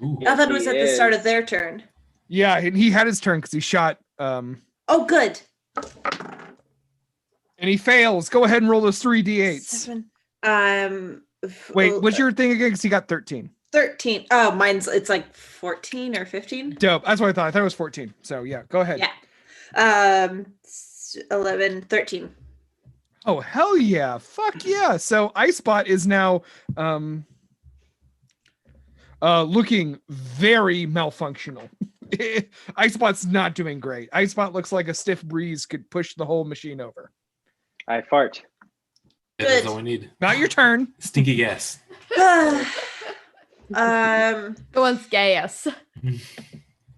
F: Ooh.
E: I thought it
A: He
E: was at the start of
A: is.
E: their turn.
D: Yeah, and he had his turn because he shot.
E: Oh, good.
D: And he fails. Go ahead and roll those 3d8s.
E: 7.
D: Wait, what's your thing again? Because he got 13.
E: 13? Oh, it's like 14 or 15.
D: Dope. That's what I thought. I thought it was 14. So yeah, go ahead.
E: Yeah. 11, 13.
D: Oh hell yeah! Fuck yeah! So Icebot is now looking very malfunctional. Icebot's not doing great. Icebot looks like a stiff breeze could push the whole machine over.
A: I fart.
F: That's
E: Good.
F: all we need.
D: Not your turn.
F: Stinky gas.
E: um,
B: The one's gas.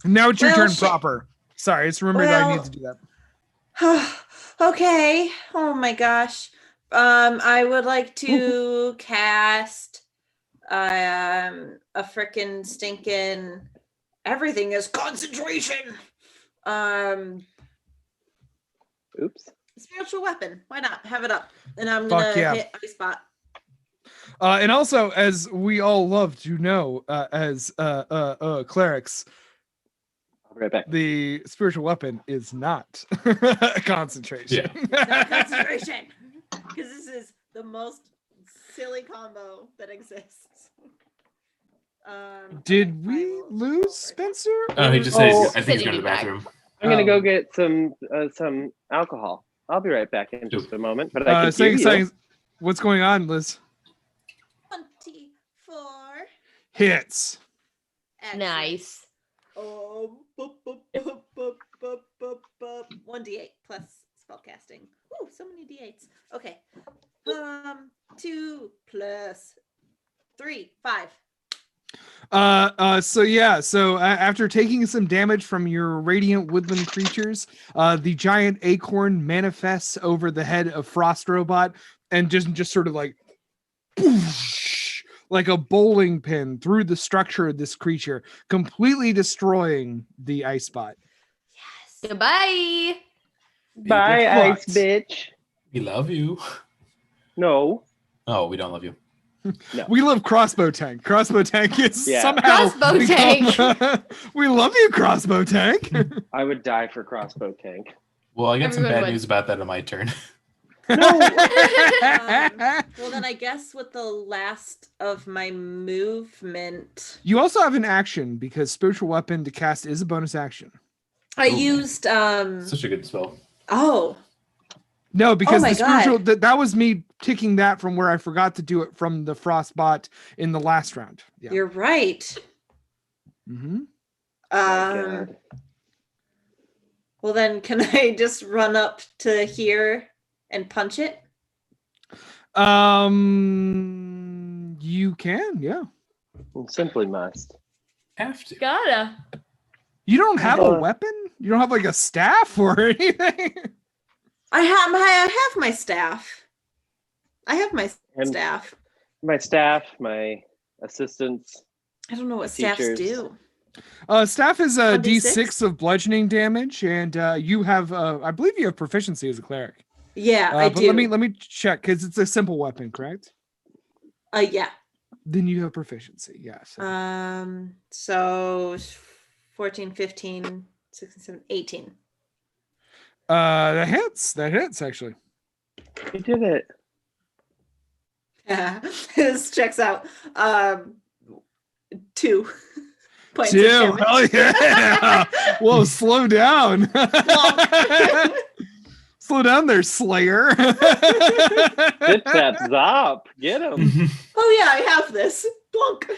D: Now it's your
E: Well,
D: turn
E: shit.
D: proper. Sorry, it's remembered I need
E: Well-
D: to do that.
E: Okay. Oh my gosh. I would like to cast a frickin' stinking everything is concentration.
A: Oops.
E: Spiritual weapon. Why not? Have it up. And I'm
D: Fuck
E: gonna
D: yeah.
E: hit ice spot.
D: And also, as we all love to know, as clerics,
A: I'll be right back.
D: the spiritual weapon is not concentration.
E: Not concentration. Because this is the most silly combo that exists.
D: Did
E: okay, I
D: we
E: will go
D: lose
E: first.
D: Spencer?
F: Oh, he just said
A: Oh.
F: I think he's
B: Said
F: going to
B: he'd
F: the
B: be back.
F: bathroom.
A: I'm gonna go
D: Oh.
A: get some alcohol. I'll be right back in just a moment. But I can hear
D: Saying,
A: you.
D: saying, what's going on, Liz?
E: 24.
D: Hits.
E: Excellent.
B: Nice.
E: Boop, 1d8 plus spellcasting. Ooh, so many d8s. Okay. 2 plus 3, 5.
D: So after taking some damage from your radiant woodland creatures, the giant acorn manifests over the head of Frost Robot and just sort of like boosh, like a bowling pin through the structure of this creature, completely destroying the ice spot.
E: Yes.
B: Goodbye.
A: Bye,
D: What?
A: ice bitch.
F: We love you.
A: No.
F: Oh, we don't love you.
D: We love Crossbow Tank. Crossbow Tank is
A: Yeah.
D: somehow
B: Crossbow
D: become- we love you, Crossbow Tank.
A: I would die for crossbow tank.
F: Well, I got some
B: Everyone
F: bad
B: would.
F: news about that on my turn.
E: Well, then I guess with the last of my movement,
D: You also have an action because spiritual weapon to cast is a bonus action.
E: I
F: Ooh.
E: used
F: Such a good spell.
E: oh,
D: No, because
E: my
D: the spiritual
E: God.
D: that was me ticking that from where I forgot to do it from the frostbot in the last round. Yeah.
E: you're right.
D: Mm-hmm.
A: My God.
E: Well then can I just run up to here and punch it?
D: You can, yeah.
A: You simply must.
F: Have to.
B: Gotta.
D: You don't have a
A: Uh,
D: weapon? You don't have like a staff or anything?
E: I have my staff. I have my
A: And-
E: staff.
A: My staff, my assistants.
E: I don't know what staffs
A: teachers.
E: do.
D: Staff is a
E: 1d6?
D: D6 of bludgeoning damage, and you have I believe you have proficiency as a cleric.
E: Yeah, I
D: But
E: do.
D: let me check because it's a simple weapon, correct?
E: Yeah.
D: Then you have proficiency, yes.
E: So 14, 15, 16, 17, 18.
D: That hits actually.
A: You did it.
E: Yeah. This checks out. 2 points of
D: Two.
E: damage.
D: Hell yeah. Whoa, slow down. Slow down there, Slayer.
A: Get that zop. Get him.
E: Oh yeah, I have this. Plunk.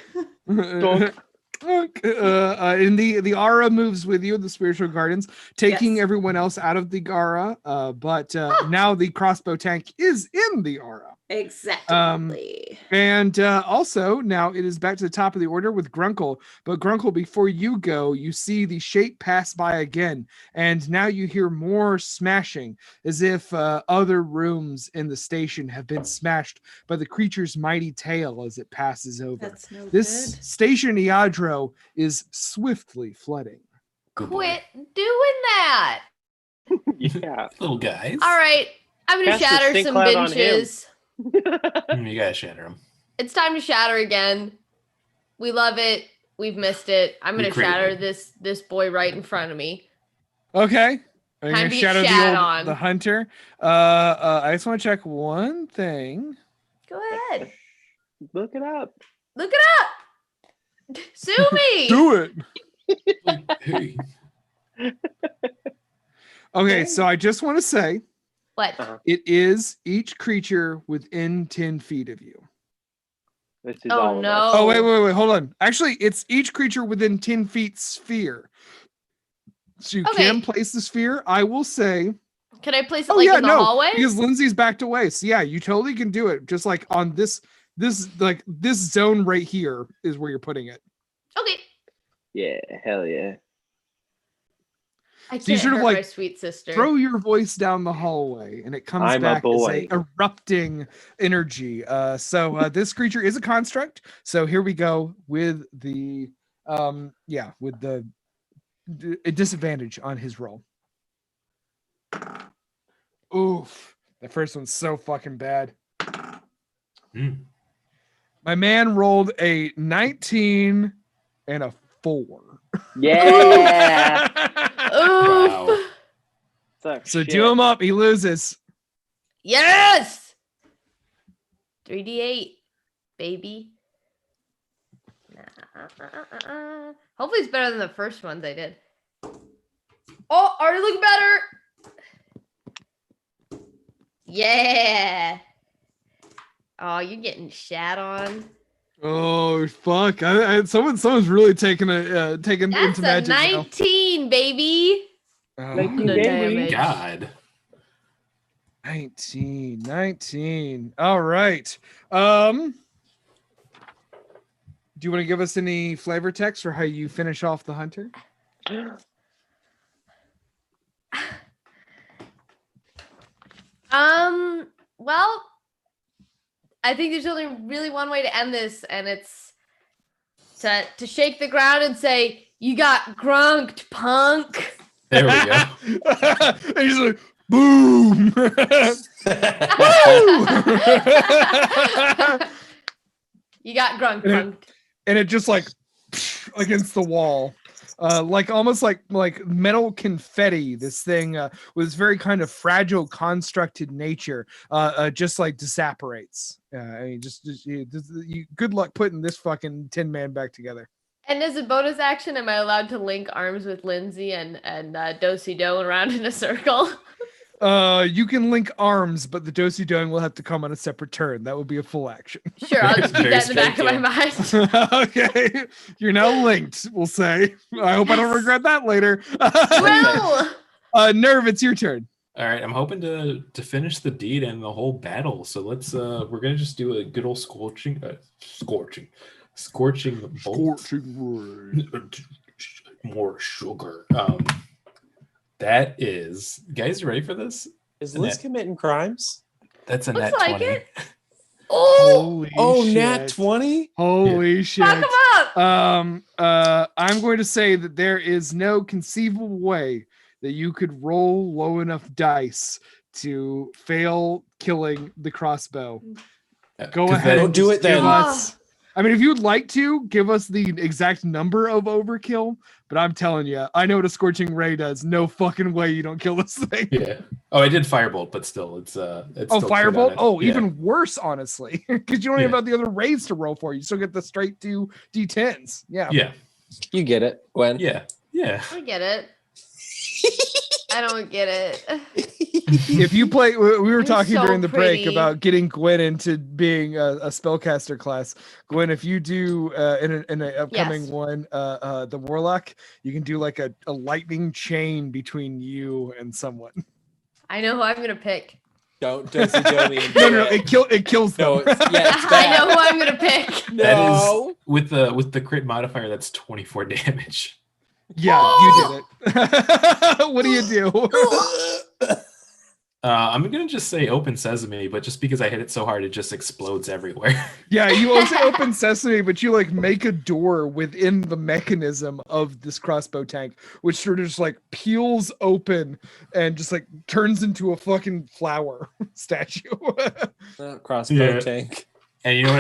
A: Donk.
D: And the aura moves with you, the spiritual guardians, taking
E: Yes.
D: everyone else out of the aura. But now the crossbow tank is in the aura.
E: Exactly.
D: And also now it is back to the top of the order with Grunkle. But Grunkle, before you go, you see the shape pass by again, and now you hear more smashing, as if other rooms in the station have been smashed by the creature's mighty tail as it passes over.
E: That's no
D: This
E: good.
D: station Iadro is swiftly flooding.
F: Good boy.
B: Quit doing that.
A: Yeah.
F: Little guys.
B: All right. I'm gonna
A: Cast a
B: shatter
A: stink
B: some
A: cloud on him.
B: benches.
F: You gotta shatter him.
B: It's time to shatter again. We love it. We've missed it. I'm
F: We
B: gonna
F: crave
B: shatter
F: it.
B: this boy right in front of me.
D: Okay. I'm
B: Time
D: gonna
B: to get
D: shadow
B: shat on.
D: the hunter. I just want to check one thing.
B: Go ahead.
A: Look it up.
B: Look it up. Sue me.
D: Do it.
F: Hey.
D: Okay, so I just want to say
B: What?
A: Uh-huh.
D: it is each creature within 10 feet of you.
A: This is
B: Oh,
A: all of
B: no.
A: us.
D: Oh, wait, hold on. Actually, it's each creature within 10 feet sphere. So you
B: Okay.
D: can place the sphere. I will say,
B: Can I place it
D: oh
B: like
D: yeah,
B: in the
D: no,
B: hallway?
D: because Lindsay's backed away. So yeah, you totally can do it. Just like on this zone right here is where you're putting it.
B: Okay.
A: Yeah, hell yeah.
B: I
D: So you
B: can't
D: sort of,
B: hurt
D: like,
B: my sweet sister.
D: throw your voice down the hallway, and it comes
A: I'm a
D: back as
A: boy.
D: a erupting energy. So this creature is a construct. So here we go with the with the a disadvantage on his roll. Oof, the first one's so fucking bad.
F: Mm.
D: My man rolled a 19 and a 4.
A: Yeah.
B: Oof.
F: Wow.
A: Suck
D: So
A: shit.
D: do him up. He loses.
B: Yes. 3d8, baby. Hopefully it's better than the first ones I did. Oh, already looking better. Yeah. Oh, you're getting shat on.
D: Oh fuck! Someone's really taking
B: That's
D: into
B: a
D: magic now.
B: 19, baby.
D: Oh,
A: 19,
B: The
A: baby.
B: damage.
F: God.
D: 19. All right. Do you want to give us any flavor text for how you finish off the hunter?
B: Well, I think there's only really one way to end this, and it's to shake the ground and say, "You got grunked, punk."
F: There we go.
D: And he's like, boom.
B: You got grunked,
D: And it-
B: punk.
D: And it just like against the wall. Like almost like metal confetti. This thing with this very kind of fragile, constructed nature, just like disapparates. I mean, good luck putting this fucking Tin Man back together.
B: And as a bonus action, am I allowed to link arms with Lindsay and Do-si-do around in a circle?
D: You can link arms, but the do-si doing will have to come on a separate turn. That would be a full action.
B: Sure, I'll just keep
F: Very
B: that in the back of my
F: straight,
B: mind.
D: Okay, you're now linked. We'll say. I hope I don't regret that later.
B: Well,
D: Nerve, it's your turn.
F: All right, I'm hoping to finish the deed and the whole battle. So let's we're gonna just do a good old scorching bolt. More sugar. That is, guys, you ready for this?
G: Is Liz committing crimes?
F: That's a
B: looks
F: nat
B: like
F: 20.
B: it. Oh,
G: Oh,
D: shit.
G: nat 20?
D: Holy shit.
B: fuck him up.
D: I'm going to say that there is no conceivable way that you could roll low enough dice to fail killing the crossbow. Go
F: 'Cause
D: ahead.
G: Don't
D: and
G: do
D: just
G: it then.
D: give us- I mean, if you'd like to give us the exact number of overkill, but I'm telling you, I know what a scorching ray does. No fucking way you don't kill this thing.
F: Yeah. Oh, I did firebolt, but still, it's
D: Oh,
F: still crit on
D: firebolt?
F: it.
D: Oh,
F: Yeah.
D: even worse, honestly, because you don't even
F: Yeah.
D: have the other rays to roll for. You still get the straight 2 D10s. Yeah.
F: Yeah.
G: You get it, Gwen.
F: Yeah. Yeah.
B: I get it. I don't get it.
D: If you play, we were
B: You're
D: talking
B: so
D: during the break
B: pretty.
D: about getting Gwen into being a spellcaster class. Gwen, if you do in an upcoming
B: Yes.
D: one, the warlock, you can do like a lightning chain between you and someone.
B: I know who I'm gonna pick.
G: Don't do me.
D: No, it kills them.
G: No, it's
B: I
G: bad.
B: know who I'm gonna pick.
F: That
G: No.
F: is with the crit modifier. That's 24 damage.
D: Yeah, you did it. What do you do?
F: I'm gonna just say open sesame, but just because I hit it so hard, it just explodes everywhere.
D: Yeah, you also open sesame, but you like make a door within the mechanism of this crossbow tank, which sort of just like peels open and just like turns into a fucking flower statue.
G: Crossbow
F: Yeah.
G: tank.
F: And you know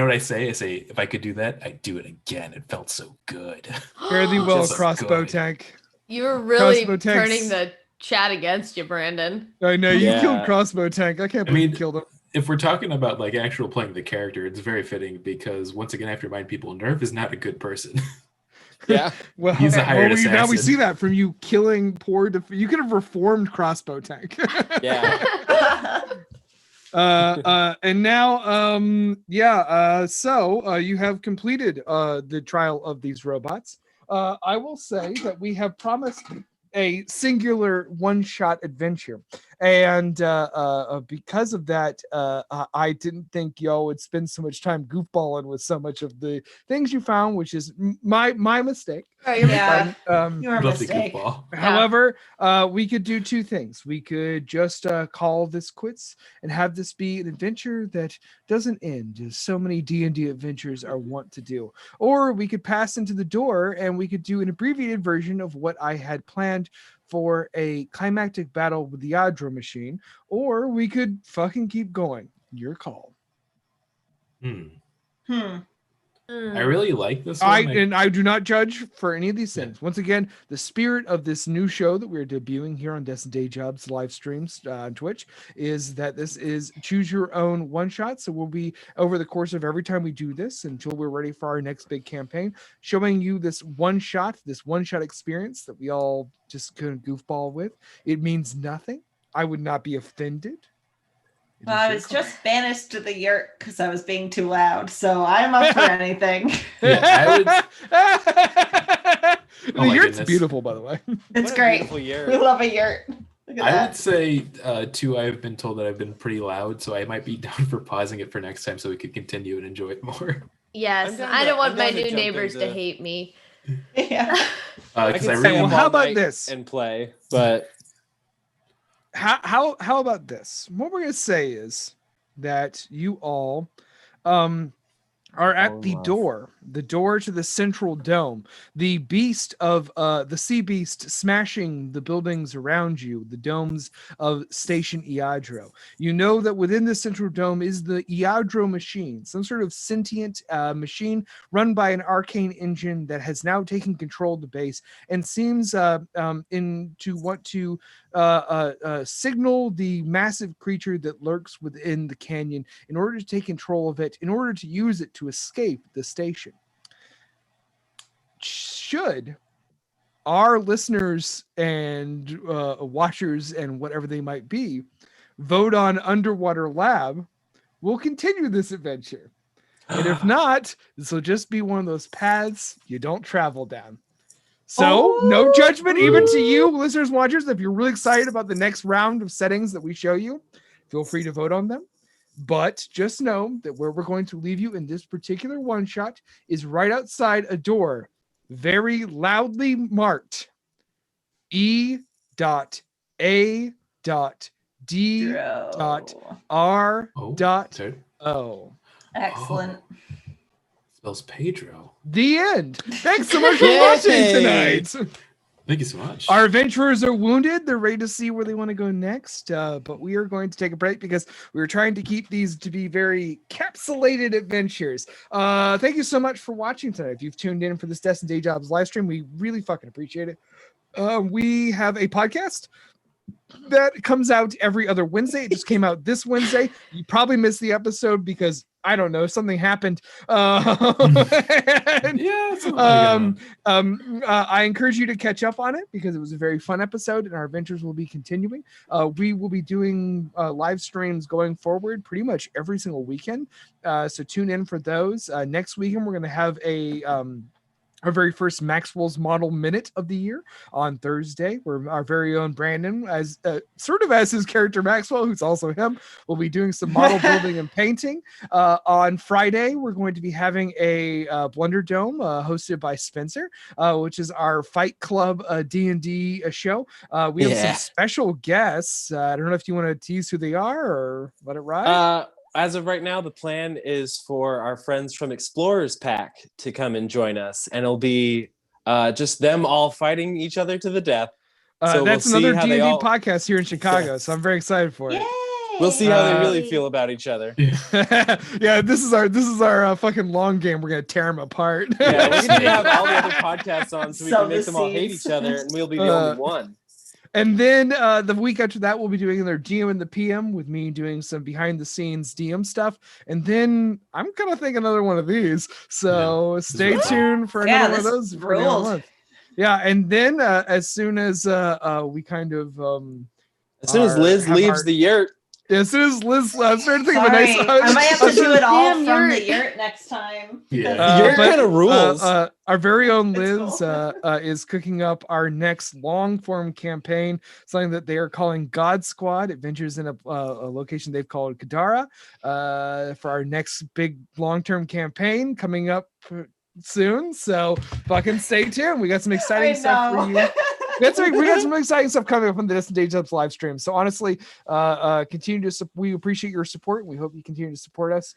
F: what I say? I say if I could do that, I'd do it again. It felt so good.
D: Fare thee well,
F: Just
D: crossbow
F: good.
D: tank.
B: You're really
D: Crossbow tanks.
B: turning the chat against you, Brandon.
D: I know you
A: Yeah.
D: killed crossbow tank. I can't believe
F: mean,
D: you killed him.
F: If we're talking about like actual playing the character, it's very fitting because once again, I have to remind people, Nerf is not a good person.
G: Yeah.
D: Well,
F: He's a hired
D: now we
F: assassin.
D: see that from you killing poor. You could have reformed crossbow tank.
G: Yeah.
D: And now so you have completed the trial of these robots. I will say that we have promised a singular one-shot adventure, And because of that, I didn't think y'all would spend so much time goofballing with so much of the things you found, which is my mistake.
B: Oh, you're
E: Yeah.
D: Um,
E: You're a
F: Love the
E: mistake.
F: goofball.
D: However, we could do two things. We could just call this quits and have this be an adventure that doesn't end, as so many D&D adventures are wont to do. Or we could pass into the door and we could do an abbreviated version of what I had planned for a climactic battle with the Adro machine. Or we could fucking keep going. Your call.
F: I really like this one.
D: I do not judge for any of these things. Once again, the spirit of this new show that we're debuting here on Desk and Day Jobs live streams on Twitch is that this is choose your own one shot. So we'll be over the course of every time we do this until we're ready for our next big campaign, showing you this one shot experience that we all just kind of goofball with. It means nothing. I would not be offended. It
E: Well,
D: is
E: I
D: your
E: was
D: call.
E: just banished to the yurt because I was being too loud, so I'm up for anything.
F: Yeah, I would.
D: The
F: Oh my
D: yurt's
F: goodness.
D: beautiful, by the way.
E: It's
G: What a
E: great.
G: beautiful
E: We
G: year.
E: love a yurt. Look at
F: I
E: that.
F: would say too. I've been told that I've been pretty loud, so I might be down for pausing it for next time so we could continue and enjoy it more.
B: Yes,
G: I'm down
B: I
G: to-
B: don't want
G: I'm
B: my
G: down to
B: new
G: jump
B: neyeighbors to
G: into-
B: hate me.
E: Yeah.
F: Because I
G: can
F: really
G: stay
D: well,
G: up
D: how
G: all
D: about
G: night
D: this?
G: and play? But
D: How about this? What we're gonna say is that you all are at
G: Fall in
D: the
G: love.
D: door to the central dome. The beast of the sea beast smashing the buildings around you, the domes of Station Iadro. You know that within the central dome is the Iadro machine, some sort of sentient machine run by an arcane engine that has now taken control of the base and seems to want to signal the massive creature that lurks within the canyon in order to take control of it, in order to use it to escape the station. Should our listeners and watchers and whatever they might be vote on Underwater Lab, we'll continue this adventure. And if not, this will just be one of those paths you don't travel down. So, no judgment even to you, listeners, watchers. If you're really excited about the next round of settings that we show you, feel free to vote on them. But just know that where we're going to leave you in this particular one shot is right outside a door, very loudly marked E.A.D.R.O.
F: sorry.
E: Excellent.
F: Spells Pedro.
D: The end. Thanks so much for watching
G: Yay.
D: tonight.
F: Thank you so much.
D: Our adventurers are wounded. They're ready to see where they want to go next. But we are going to take a break because we were trying to keep these to be very capsulated adventures. Thank you so much for watching tonight. If you've tuned in for this Desk and Day Jobs live stream, we really fucking appreciate it. We have a podcast that comes out every other Wednesday. It just came out this Wednesday. You probably missed the episode because I don't know, something happened. And,
F: Yeah.
D: I encourage you to catch up on it because it was a very fun episode and our adventures will be continuing. We will be doing live streams going forward pretty much every single weekend. So tune in for those. Next weekend, we're going to have our very first Maxwell's Model Minute of the year on Thursday, where our very own Brandon, as sort of as his character Maxwell, who's also him, will be doing some model building and painting. On Friday, we're going to be having a Blunder Dome hosted by Spencer, which is our Fight Club D&D show. We have some special guests. I don't know if you want to tease who they are or let it ride.
G: As of right now, the plan is for our friends from Explorers Pack to come and join us, and it'll be just them all fighting each other to the death. So
D: That's
G: we'll see
D: another
G: how they
D: D&D
G: all-
D: podcast here in Chicago, so I'm very excited for it.
E: Yay!
G: We'll see how they
D: Uh,
G: really feel about each other.
D: Yeah, this is our fucking long game. We're gonna tear them apart.
G: Yeah, we're gonna have all the other podcasts on so we
E: Sow
G: can make
E: the
G: them all hate
E: seeds.
G: each other, and we'll be the only one.
D: And then the week after that, we'll be doing their GM and the PM with me doing some behind the scenes DM stuff. And then I'm gonna think another one of these. So stay
F: is
D: tuned for
E: Yeah,
D: another one of
E: this
D: those. for the end of the
E: ruled.
D: month. Yeah, and then as soon as we kind of
G: As soon as
D: Our-
G: Liz
D: have
G: leaves
D: our-
G: the yurt,
D: As soon as Liz started thinking of a
E: Sorry,
D: nice.
E: I might have to do it all
B: Damn,
E: from
B: you're-
E: the yurt next time.
F: Yeah.
E: because-
G: Your
D: but,
G: kind of rules.
D: our very own
E: It's
D: Liz
E: cool.
D: is cooking up our next long form campaign, something that they are calling God Squad Adventures in a location they've called Kadara, for our next big long term campaign coming up soon. So fucking stay tuned. We got some exciting stuff for you. We got some exciting stuff coming up on the Distant Day Jumps live stream. So honestly, continue to we appreciate your support. We hope you continue to support us.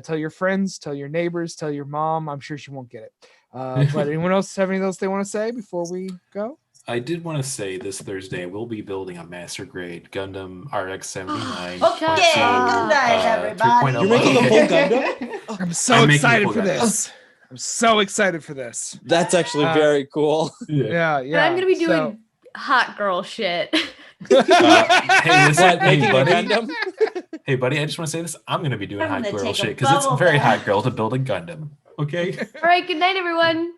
D: Tell your friends, tell your neighbors, tell your mom. I'm sure she won't get it. But anyone else have anything else they want to say before we go?
F: I did want to say this Thursday we'll be building a master grade Gundam RX-79.
E: Okay, good night, everybody.
F: 3.0
G: You're making a
F: model.
G: full Gundam?
D: I'm so
F: I'm making a
D: excited
F: full
D: for
F: Gundam.
D: this. I'm so excited for this.
G: That's actually very cool.
D: Yeah,
B: And
D: yeah.
B: I'm gonna be doing
D: so-
B: hot girl shit.
F: Hey, listen,
G: What,
F: hey,
G: making a
F: buddy.
G: Gundam?
F: Hey, buddy, I just want to say this. I'm going to be doing
E: I'm
F: hot
E: gonna
F: girl
E: take a
F: shit because it's
E: bubble
F: very
E: bath.
F: hot girl to build a Gundam. Okay?
B: All right, good night, everyone.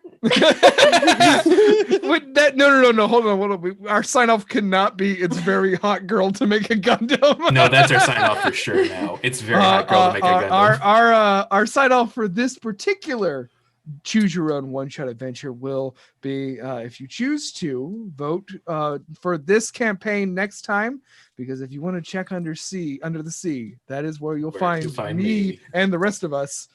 D: Wait, no. Hold on. Our sign off cannot be. It's very hot girl to make a Gundam.
F: No, that's our sign off for sure now. It's very hot girl to make a Gundam.
D: Our sign off for this particular choose your own one shot adventure will be if you choose to vote for this campaign next time, because if you want to check under the sea, that is where you'll
F: Where to
D: find,
F: find
D: me
F: me.
D: and the rest of us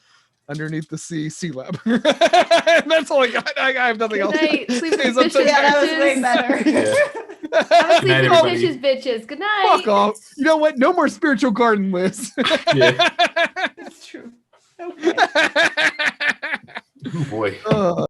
D: underneath the sea lab. And that's all I got. I have nothing
B: Good
D: else.
B: night. Sleep with
D: Please, I'm so
B: bitches,
E: Yeah, that was way
B: bitches.
E: better.
F: Yeah.
B: Have a
F: Good
B: sleep
F: night,
B: with
F: everybody.
B: bitches, bitches. Good night.
D: Fuck off. You know what? No more spiritual garden, Liz.
F: Yeah.
E: It's true. Okay.
F: Oh, boy.
D: Ugh.